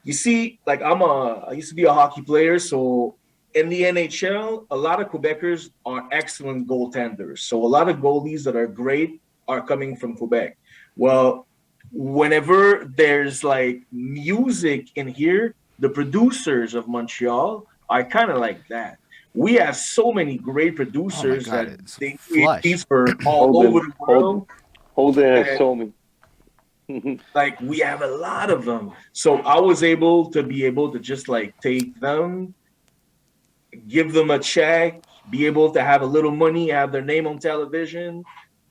C: You see, like I used to be a hockey player, so in the NHL, a lot of Quebecers are excellent goaltenders. So a lot of goalies that are great are coming from Quebec. Well, whenever there's like music in here, the producers of Montreal are kind of like that. We have so many great producers that they create things for all over the world.
A: Holden has told me.
C: Like, we have a lot of them. So I was able to just like take them, give them a check, be able to have a little money, have their name on television.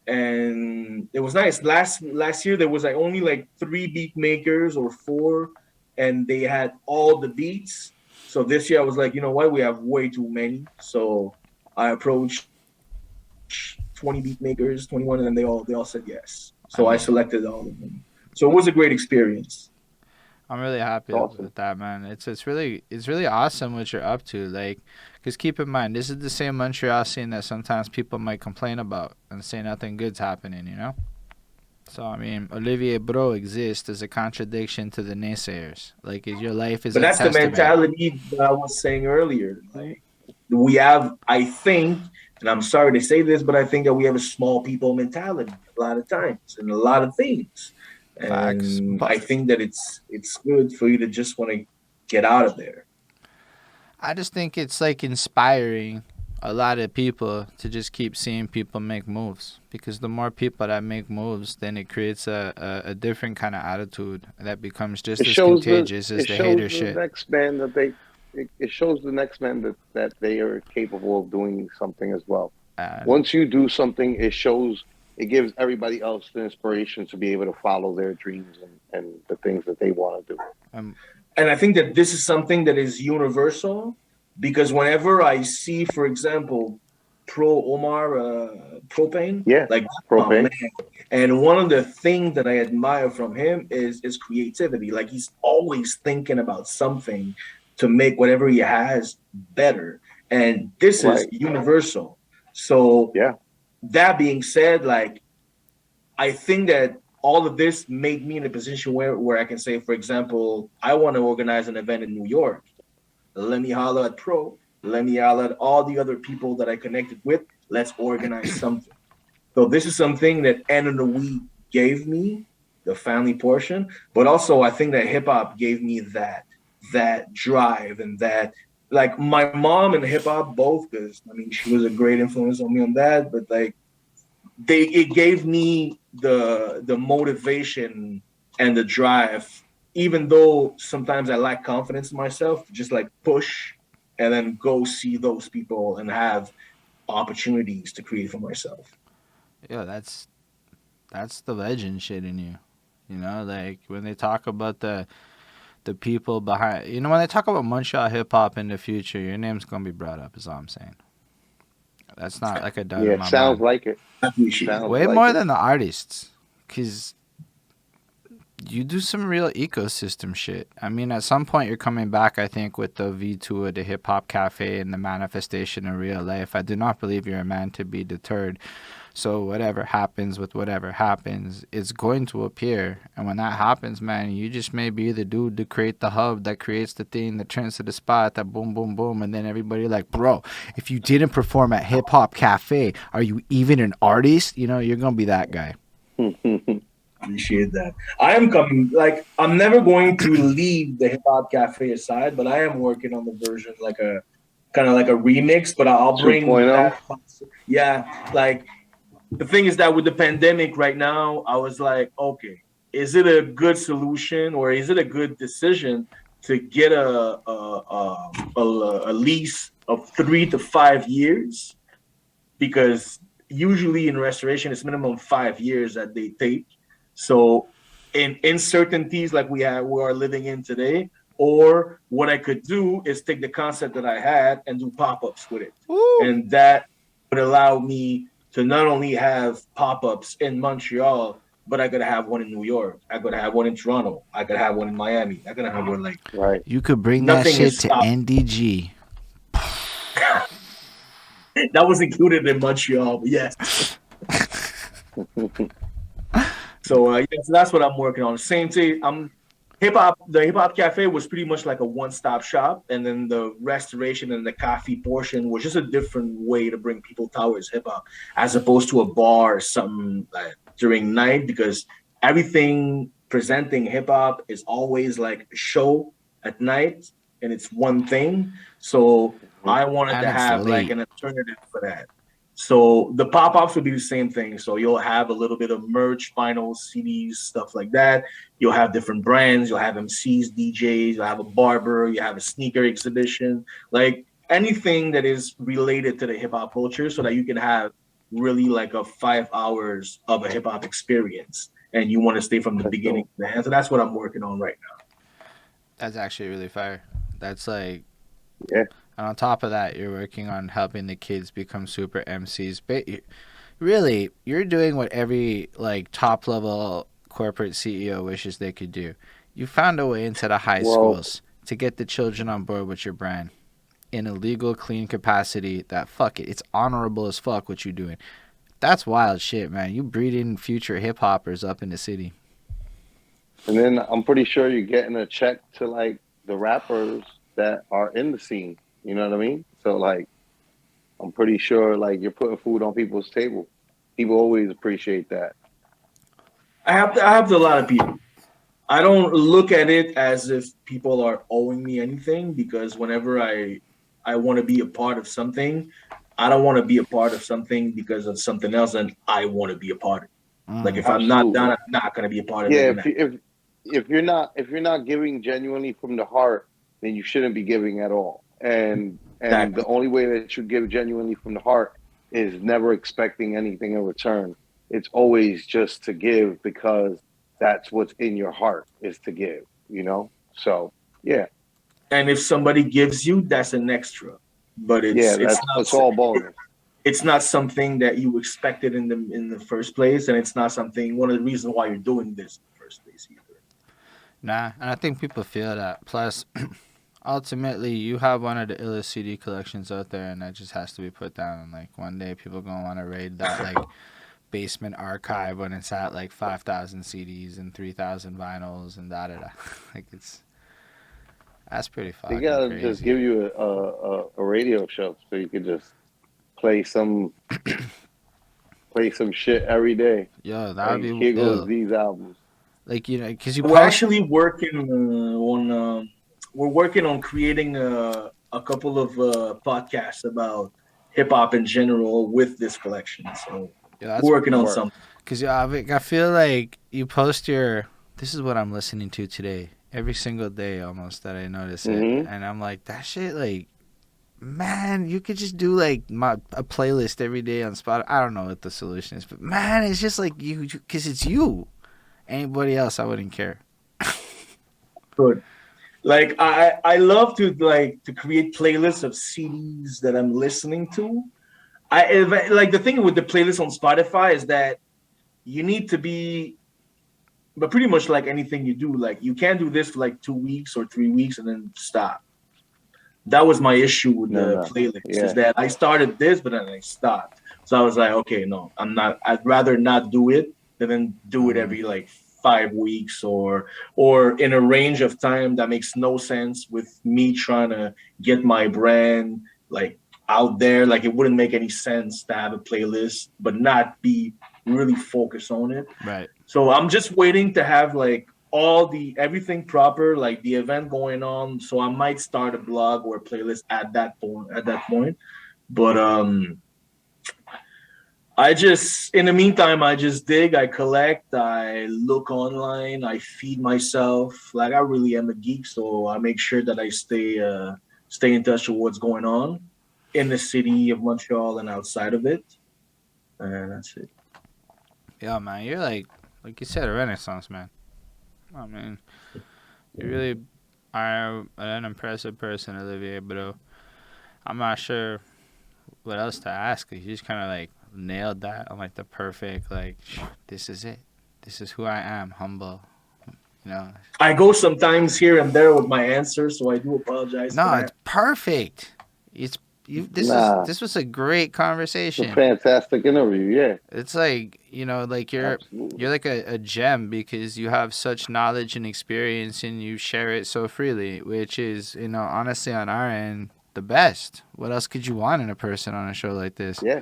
C: And it was nice. Last year there was like only like 3 beat makers or 4, and they had all the beats. So this year I was like, you know what, we have way too many. So I approached 20 beat makers, 21, and they all said yes. So I selected all of them. So it was a great experience.
B: I'm really happy with that, man. It's really awesome what you're up to. Like, because keep in mind, this is the same Montreal scene that sometimes people might complain about and say nothing good's happening, you know? So, I mean, Olivier Brault exists as a contradiction to the naysayers. Like, your life is a testament.
C: But that's the mentality that I was saying earlier. Like, we have, I think, and I'm sorry to say this, but I think that we have a small people mentality a lot of times and a lot of things. And I think that it's good for you to just want to get out of there.
B: I just think it's like inspiring a lot of people to just keep seeing people make moves, because the more people that make moves, then it creates a different kind of attitude that becomes just as contagious as the hater shit.
A: It shows the next man that they are capable of doing something as well. Once you do something, it gives everybody else the inspiration to be able to follow their dreams and the things that they want to do.
C: And I think that this is something that is universal, because whenever I see, for example, Propane, like Propane, and one of the things that I admire from him is his creativity. Like, he's always thinking about something to make whatever he has better. And this is universal. So that being said, like, I think that all of this made me in a position where I can say, for example, I want to organize an event in New York. Let me holler at Pro. Let me holler at all the other people that I connected with. Let's organize something. So this is something that End of the Week gave me, the family portion. But also, I think that hip-hop gave me that drive and that, like, my mom and hip-hop both, because, I mean, she was a great influence on me on that. But, like, it gave me the motivation and the drive, even though sometimes I lack confidence in myself, to just like push and then go see those people and have opportunities to create for myself.
B: Yeah, that's the legend shit in you. You know, like when they talk about the people behind, you know, when they talk about Montreal hip hop in the future, your name's gonna be brought up, is all I'm saying. That's not like a done in my mind.
A: Sounds like it.
B: Way more than the artists, because you do some real ecosystem shit. I mean, at some point you're coming back, I think, with the V2 of the Hip Hop Cafe and the manifestation in real life. I do not believe you're a man to be deterred. So whatever happens with whatever happens, it's going to appear. And when that happens, man, you just may be the dude to create the hub that creates the thing that turns to the spot, that boom, boom, boom. And then everybody like, bro, if you didn't perform at Hip Hop Cafe, are you even an artist? You know, you're going to be that guy.
C: Appreciate that. I am coming, like, I'm never going to leave the Hip Hop Cafe aside, but I am working on the version, like a kind of like a remix, but I'll bring that. Yeah, like, the thing is that with the pandemic right now, I was like, okay, is it a good solution or is it a good decision to get a lease of 3 to 5 years? Because usually in restoration, it's minimum 5 years that they take. So in uncertainties like we are living in today, or what I could do is take the concept that I had and do pop-ups with it.
B: Ooh.
C: And that would allow me to not only have pop-ups in Montreal, but I could have one in New York. I could have one in Toronto. I could have one in Miami. I could have one like
B: You could bring that shit to NDG.
C: That was included in Montreal, but yes. So so that's what I'm working on. Same thing. The hip hop cafe was pretty much like a one-stop shop, and then the restoration and the coffee portion was just a different way to bring people towards hip hop, as opposed to a bar or something like during night, because everything presenting hip hop is always like a show at night, and it's one thing. So I wanted to have like an alternative for that. So the pop-ups will be the same thing. So you'll have a little bit of merch, vinyl, CDs, stuff like that. You'll have different brands. You'll have MCs, DJs. You'll have a barber. You have a sneaker exhibition. Like anything that is related to the hip-hop culture, so that you can have really like a 5 hours of a hip-hop experience. And you want to stay from the beginning to the end. So that's what I'm working on right now.
B: That's actually really fire. That's like...
A: Yeah.
B: And on top of that, you're working on helping the kids become super MCs. But really, you're doing what every like top level corporate CEO wishes they could do. You found a way into the high schools to get the children on board with your brand in a legal, clean capacity. That fuck it, it's honorable as fuck what you're doing. That's wild shit, man. You breeding future hip hoppers up in the city.
A: And then I'm pretty sure you're getting a check to like the rappers that are in the scene. You know what I mean? So, like, I'm pretty sure, like, you're putting food on people's table. People always appreciate that.
C: I have to a lot of people. I don't look at it as if people are owing me anything, because whenever I want to be a part of something, I don't want to be a part of something because of something else, and I want to be a part of it. Like, if
A: Absolutely.
C: I'm not done, I'm not going to be a part of it.
A: Yeah, if you're not giving genuinely from the heart, then you shouldn't be giving at all. And exactly. The only way that you give genuinely from the heart is never expecting anything in return. It's always just to give because that's what's in your heart, is to give, you know? So, yeah.
C: And if somebody gives you, that's an extra. But it's
A: all bonus.
C: It's not something that you expected in the first place, and it's not something, one of the reasons why you're doing this in the first place either.
B: Nah, and I think people feel that. Plus, ultimately, you have one of the illest CD collections out there, and that just has to be put down. And like one day, people gonna want to raid that like basement archive when it's at like 5,000 CDs and 3,000 vinyls and da da da. Like that's pretty fucking
A: crazy. They gotta
B: crazy.
A: just give you a radio show so you could just play some shit every day.
B: Yo, that would be.
A: Here goes these albums.
B: Like, you know, because
C: we're actually working on. We're working on creating a couple of podcasts about hip hop in general with this collection. So we're working on something.
B: Because I feel like you post your. This is what I'm listening to today. Every single day, almost, that I notice it, and I'm like, that shit, like, man, you could just do like a playlist every day on Spotify. I don't know what the solution is, but man, it's just like you, because it's you. Anybody else, I wouldn't care.
C: Good. Like I love to create playlists of CDs that I'm listening to. Like the thing with the playlist on Spotify is that you need to be, but pretty much like anything you do, like you can't do this for like 2 weeks or 3 weeks and then stop. That was my issue with the playlist, is that I started this, but then I stopped. So I was like, okay, no, I'm not. I'd rather not do it than do it every like 5 weeks or in a range of time that makes no sense with me trying to get my brand like out there. Like it wouldn't make any sense to have a playlist but not be really focused on it.
B: Right.
C: So I'm just waiting to have like everything proper, like the event going on. So I might start a blog or a playlist at that point. But in the meantime, I just dig, I collect, I look online, I feed myself. Like I really am a geek, so I make sure that I stay in touch with what's going on in the city of Montreal and outside of it. And that's it.
B: Yeah, man, you're like you said, a renaissance man. I mean, you really are an impressive person, Olivier, but I'm not sure what else to ask. You just kind of like nailed that. I'm like the perfect, like, this is it. This is who I am, humble. You know.
C: I go sometimes here and there with my answers, so I do apologize.
B: No, it's perfect. It's This was a great conversation.
A: It's a fantastic interview. Yeah,
B: it's like, like you're like a gem because you have such knowledge and experience and you share it so freely, which is, honestly on our end the best. What else could you want in a person on a show like this?
A: Yeah,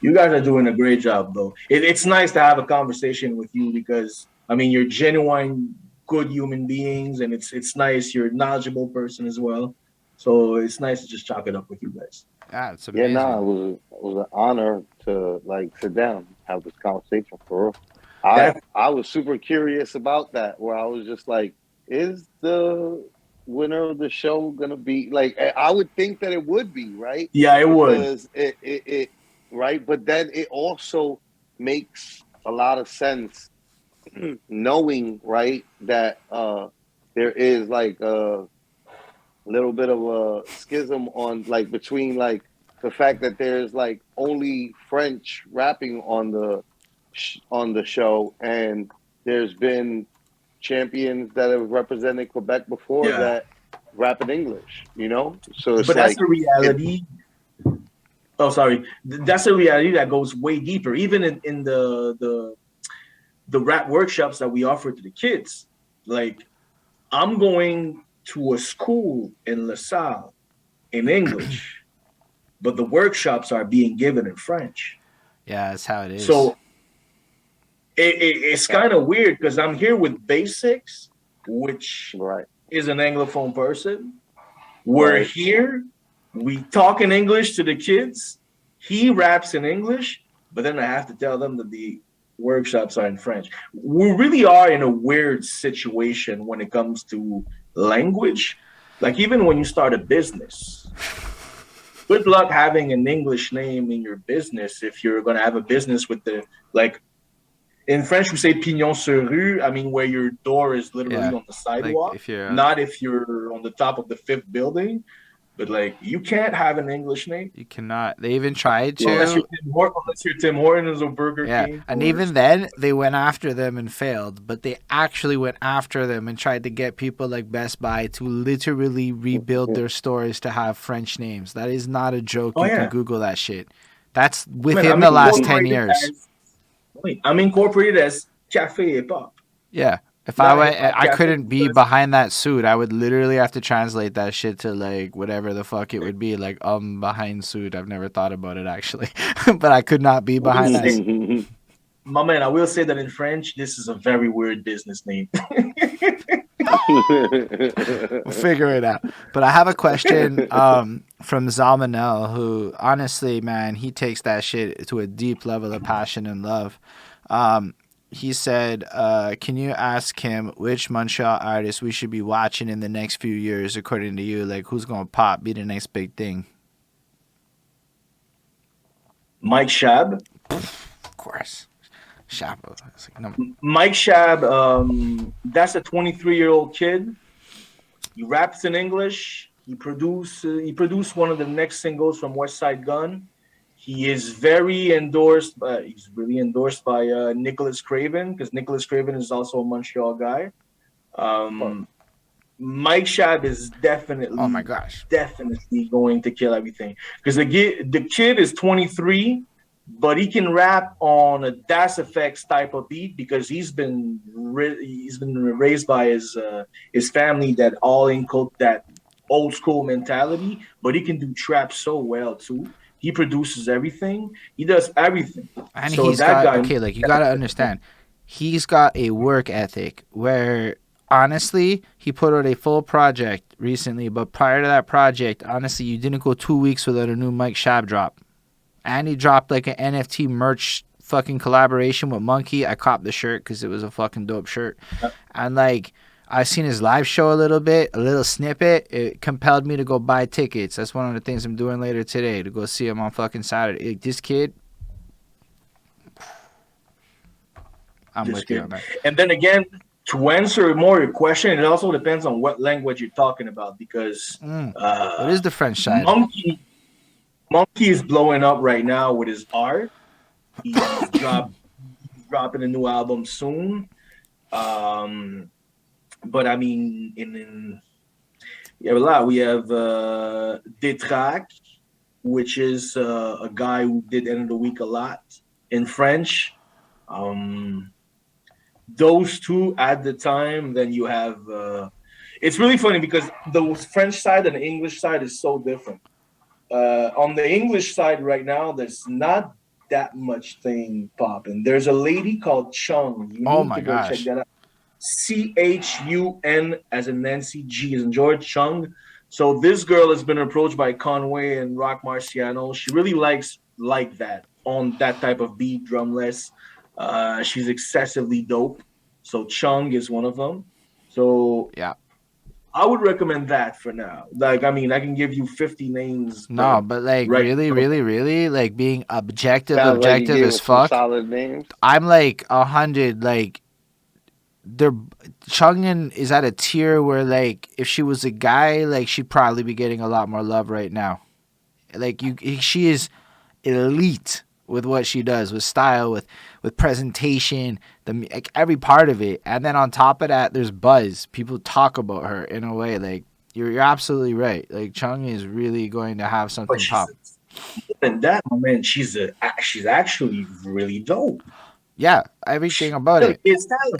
C: you guys are doing a great job, though. It's nice to have a conversation with you because you're genuine, good human beings, and it's nice. You're a knowledgeable person as well. So it's nice to just chalk it up with you guys.
B: Yeah, it's amazing.
A: Yeah, no, it was an honor to sit down, have this conversation for real. I was super curious about that, where I was just like, is the winner of the show gonna be like? I would think that it would be, right?
C: Yeah, it would.
A: Because it right, but then it also makes a lot of sense, knowing, right, that there is like a little bit of a schism on like between like the fact that there's like only French rapping on the show, and there's been champions that have represented Quebec before that rap in English, So it's
C: that's the reality. That's a reality that goes way deeper. Even in the rap workshops that we offer to the kids, like I'm going to a school in LaSalle in English, but the workshops are being given in French.
B: Yeah, that's how it is.
C: So it's kind of weird because I'm here with Basics, which is an Anglophone person. We're here, we talk in English to the kids. He raps in English, but then I have to tell them that the workshops are in French. We really are in a weird situation when it comes to language. Like even when you start a business, good luck having an English name in your business if you're going to have a business with in French we say pignon sur rue, where your door is literally on the sidewalk, like not if you're on the top of the 5th building. But you can't have an English name.
B: You cannot. They even tried to.
C: Unless you're Tim Hortons or Burger King.
B: And even then, they went after them and failed. But they actually went after them and tried to get people like Best Buy to literally rebuild their stores to have French names. That is not a joke. You can Google that shit. That's within the last 10 years.
C: I'm incorporated as Café et Pop.
B: Yeah. If I couldn't be behind that suit, I would literally have to translate that shit to like whatever the fuck it would be. Like behind suit. I've never thought about it actually, but I could not be behind that.
C: My man, I will say that in French, this is a very weird business name.
B: We'll figure it out. But I have a question from Zalmanel, who honestly, man, he takes that shit to a deep level of passion and love. He said, can you ask him which Montreal artist we should be watching in the next few years, according to you? Like, who's going to pop, be the next big thing?
C: Mike Shabb.
B: Of course. Shabb.
C: Mike Shabb, that's a 23-year-old kid. He raps in English. He produced one of the next singles from West Side Gun. He is very endorsed. He's really endorsed by Nicholas Craven, because Nicholas Craven is also a Montreal guy. Mike Shabb is definitely,
B: oh my gosh,
C: definitely going to kill everything. Because the kid is 23, but he can rap on a Das Effects type of beat because he's been raised by his family that all inculcate that old school mentality. But he can do trap so well too. He produces everything. He does everything.
B: And so he's got, you got to understand, he's got a work ethic where, honestly, he put out a full project recently, but prior to that project, honestly, you didn't go 2 weeks without a new Mike Shabb drop. And he dropped like an NFT merch fucking collaboration with Monk.E. I copped the shirt because it was a fucking dope shirt. And I've seen his live show a little snippet. It compelled me to go buy tickets. That's one of the things I'm doing later today, to go see him on fucking Saturday. This kid, I'm with you on that.
C: And then again, to answer more your question, it also depends on what language you're talking about, because
B: what is the French side?
C: Monk.E is blowing up right now with his art. He's dropping a new album soon. But I mean, we have Détraque, which is a guy who did End of the Week a lot in French. Those two at the time. Then you have. It's really funny because the French side and the English side is so different. On the English side right now, there's not that much thing popping. There's a lady called Chung. You
B: Oh
C: need
B: my
C: to go check
B: gosh.
C: that out. Chun as in Nancy, G as in George, Chung. So this girl has been approached by Conway and Rock Marciano. She really likes like that on that type of beat, drumless. She's excessively dope. So Chung is one of them. So
B: Yeah.
C: I would recommend that for now. Like, I mean, I can give you 50 names.
B: No, but like
C: right
B: really,
C: now.
B: really, like being objective
A: Sounds like you gave
B: as
A: us some
B: fuck.
A: solid names.
B: I'm like 100. Like, they're Chungin is at a tier where like if she was a guy, like she'd probably be getting a lot more love right now. Like she is elite with what she does, with style, with presentation, like every part of it. And then on top of that, there's buzz. People talk about her in a way. Like you're absolutely right. Like Chung is really going to have something pop.
C: And that, my man, she's actually really dope.
B: Yeah, everything about it.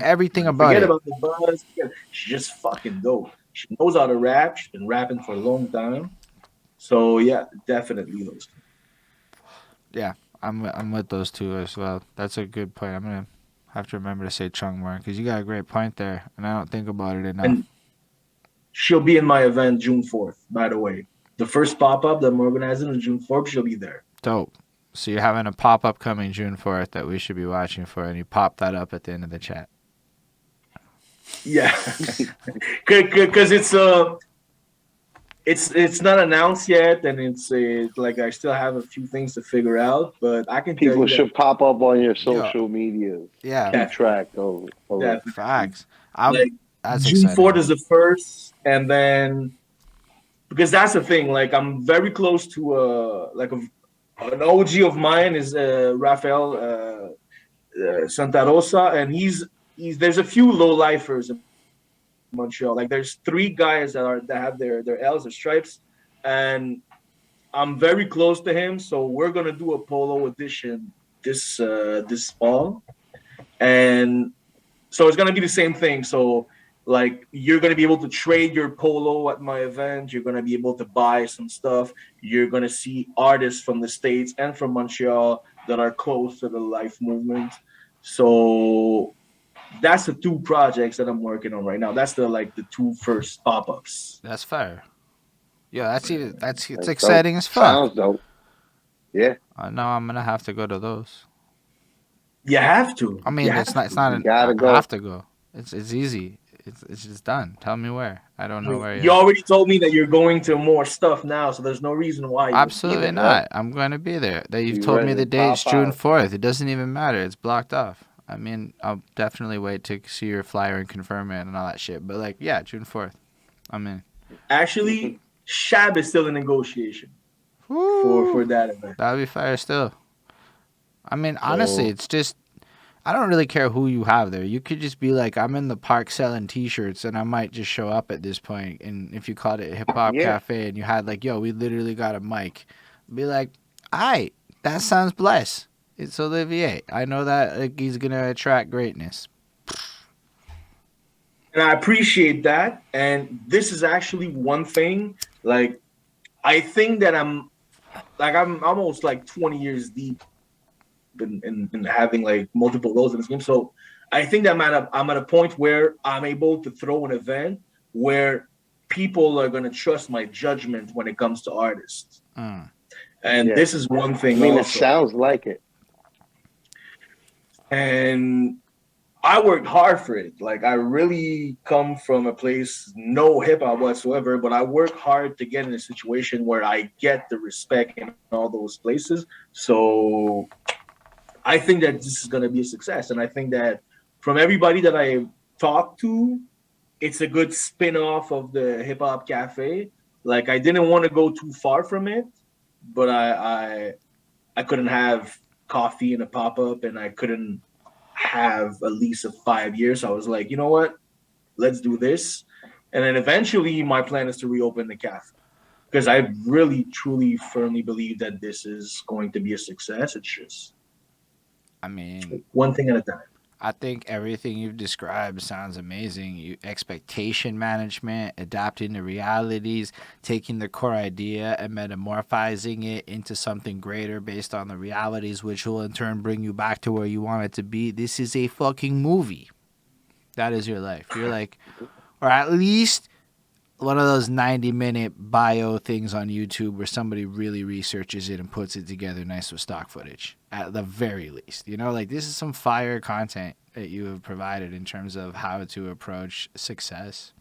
B: Everything about
C: Forget
B: it.
C: about the buzz. She's just fucking dope. She knows how to rap. She's been rapping for a long time. So yeah, definitely those two.
B: Yeah, I'm with those two as well. That's a good point. I'm gonna have to remember to say Chung more because you got a great point there, and I don't think about it enough.
C: And she'll be in my event June 4th, by the way. The first pop-up that I'm organizing on June 4th, she'll be there.
B: Dope. So you're having a pop-up coming June 4th that we should be watching for, and you pop that up at the end of the chat.
C: Yeah, because it's not announced yet, and it's like I still have a few things to figure out. But I can
A: People
C: tell you
A: should pop up on your social medias.
B: Yeah,
A: keep track of
B: facts.
C: Like,
B: that's
C: June
B: exciting.
C: 4th is the first, and then because that's the thing. Like I'm very close to an OG of mine is Rafael Santa Rosa, and he's there's a few low lifers in Montreal. Like there's 3 guys that have their L's, their stripes, and I'm very close to him. So we're gonna do a polo edition this fall, and so it's gonna be the same thing. So like you're gonna be able to trade your polo at my event. You're gonna be able to buy some stuff. You're gonna see artists from the States and from Montreal that are close to the life movement. So that's the 2 projects that I'm working on right now. That's the 2 first pop-ups.
B: That's fair. Yeah, it's exciting as fuck.
A: Sounds dope. Yeah.
B: I know I'm gonna have to go to those.
C: You have to.
B: I mean, it's not. I have to go. It's easy. It's just done. Tell me where. I don't know where.
C: You already told me that you're going to more stuff now, so there's no reason why.
B: Absolutely not. I'm going to be there. You've told me the date. It's June 4th. It doesn't even matter. It's blocked off. I mean, I'll definitely wait to see your flyer and confirm it and all that shit. But like, yeah, June 4th. I'm in.
C: Actually, Shabb is still in negotiation for that event.
B: That'll be fire still. I mean, honestly, it's just I don't really care who you have there. You could just be like, I'm in the park selling T-shirts, and I might just show up at this point. And if you called it Hip Hop Cafe and you had like, yo, we literally got a mic, be like, alright, that sounds blessed. It's Olivier. I know that like, he's gonna attract greatness.
C: And I appreciate that. And this is actually one thing. Like, I think that I'm almost like 20 years deep in having like multiple roles in this game. So I think that I'm at a point where I'm able to throw an event where people are gonna trust my judgment when it comes to artists. And this is one thing.
A: I mean,
C: also.
A: It sounds like it.
C: And I worked hard for it. Like I really come from a place, no hip hop whatsoever, but I work hard to get in a situation where I get the respect in all those places. So I think that this is going to be a success. And I think that from everybody that I talked to, it's a good spin-off of the Hip Hop Cafe. Like I didn't want to go too far from it, but I couldn't have coffee in a pop-up, and I couldn't have a lease of 5 years. So I was like, you know what? Let's do this. And then eventually my plan is to reopen the cafe. because I really, truly, firmly believe that this is going to be a success. It's just,
B: I mean,
C: one thing at a time.
B: I think everything you've described sounds amazing. Expectation management, adapting to realities, taking the core idea and metamorphizing it into something greater based on the realities, which will in turn bring you back to where you want it to be. This is a fucking movie. That is your life. You're like, or at least one of those 90-minute bio things on YouTube where somebody really researches it and puts it together nice with stock footage, at the very least. You know, like, this is some fire content that you have provided in terms of how to approach success.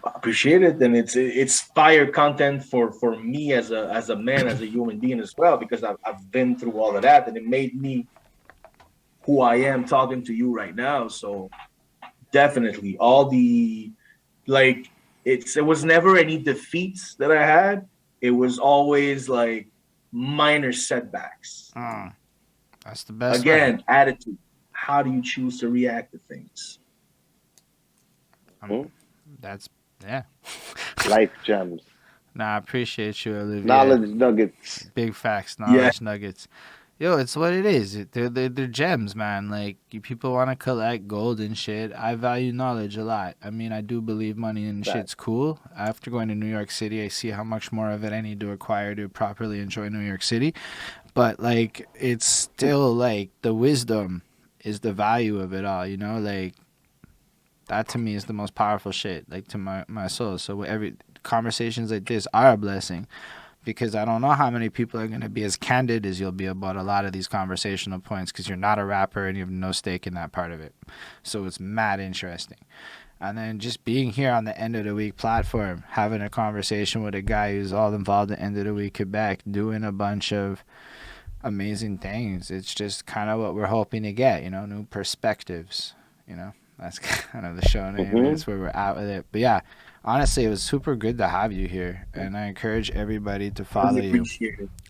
C: I appreciate it, and it's fire content for me as a man, as a human being as well, because I've been through all of that, and it made me who I am talking to you right now. So definitely, all the, like, it was never any defeats that I had. It was always like minor setbacks.
B: That's the best.
C: Again, attitude. How do you choose to react to things?
B: That's, yeah.
A: Life gems.
B: Nah, I appreciate you, Olivier.
A: Knowledge nuggets.
B: Big facts, knowledge nuggets. Yo, it's what it is. They're gems, man. Like, people want to collect gold and shit. I value knowledge a lot. I mean, I do believe money and shit's cool. After going to New York City, I see how much more of it I need to acquire to properly enjoy New York City. But, like, it's still, like, the wisdom is the value of it all, you know? Like, that to me is the most powerful shit, like, to my soul. So every conversations like this are a blessing. Because I don't know how many people are going to be as candid as you'll be about a lot of these conversational points, because you're not a rapper and you have no stake in that part of it. So it's mad interesting. And then just being here on the End of the Week platform, having a conversation with a guy who's all involved in End of the Week Quebec, doing a bunch of amazing things. It's just kind of what we're hoping to get, you know, new perspectives, you know. That's kind of the show name. That's where we're at with it. But yeah, honestly, it was super good to have you here, and I encourage everybody to follow you.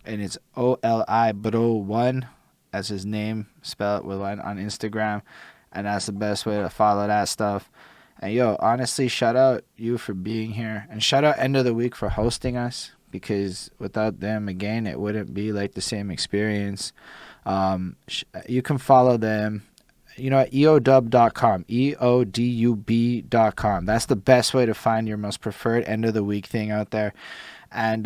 B: And it's Oli Brault1 as his name, spell it with one, on Instagram, and that's the best way to follow that stuff. And yo, honestly, shout out you for being here, and shout out End of the Week for hosting us, because without them, again, it wouldn't be like the same experience. You can follow them, you know, at eodub.com, eodub.com. That's the best way to find your most preferred End of the Week thing out there. And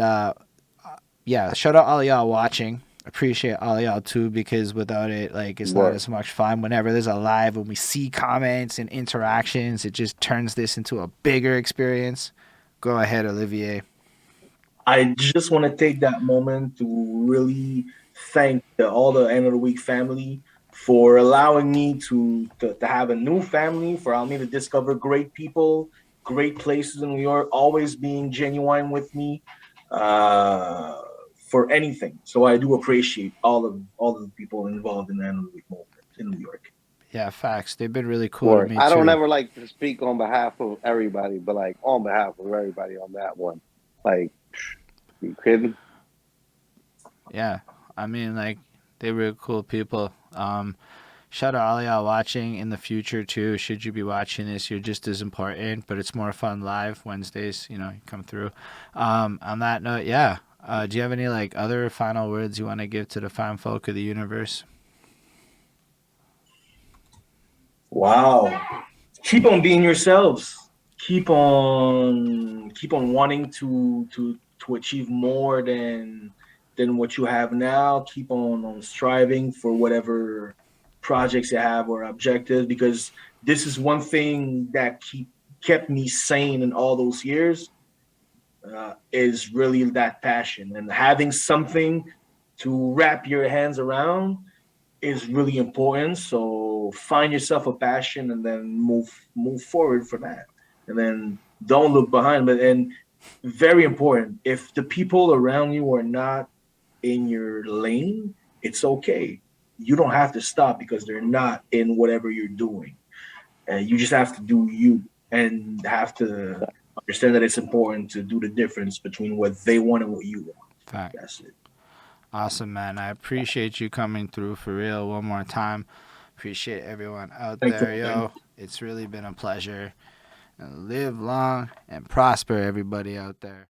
B: yeah, shout out all of y'all watching. Appreciate all of y'all too, because without it, like, it's not as much fun. Whenever there's a live, when we see comments and interactions, it just turns this into a bigger experience. Go ahead, Olivier.
C: I just want to take that moment to really thank all the End of the Week family for allowing me to have a new family, for allowing me to discover great people, great places in New York, always being genuine with me for anything. So I do appreciate all of the people involved in the End of the Week movement in New York.
B: Yeah, facts. They've been really cool to me,
A: I don't
B: too.
A: ever like to speak on behalf of everybody, but, like, on behalf of everybody on that one. Like, you kidding?
B: Yeah. I mean, like, they're really cool people. Shout out all y'all watching in the future too. Should you be watching this, you're just as important, but it's more fun live Wednesdays, you know, you come through. On that note, yeah. Do you have any, like, other final words you want to give to the fine folk of the universe?
C: Wow. Keep on being yourselves. Keep on wanting to achieve more than what you have now. Keep on striving for whatever projects you have or objectives, because this is one thing that kept me sane in all those years, is really that passion, and having something to wrap your hands around is really important. So find yourself a passion and then move forward for that, and then don't look behind. But and very important, if the people around you are not in your lane, it's okay. You don't have to stop because they're not in whatever you're doing. And you just have to do you, and have to understand that it's important to do the difference between what they want and what you want.
B: Fact.
C: That's it.
B: Awesome, man. I appreciate you coming through for real one more time. Appreciate everyone out
C: Thanks
B: there, yo. It's really been a pleasure. and live long and prosper, everybody out there.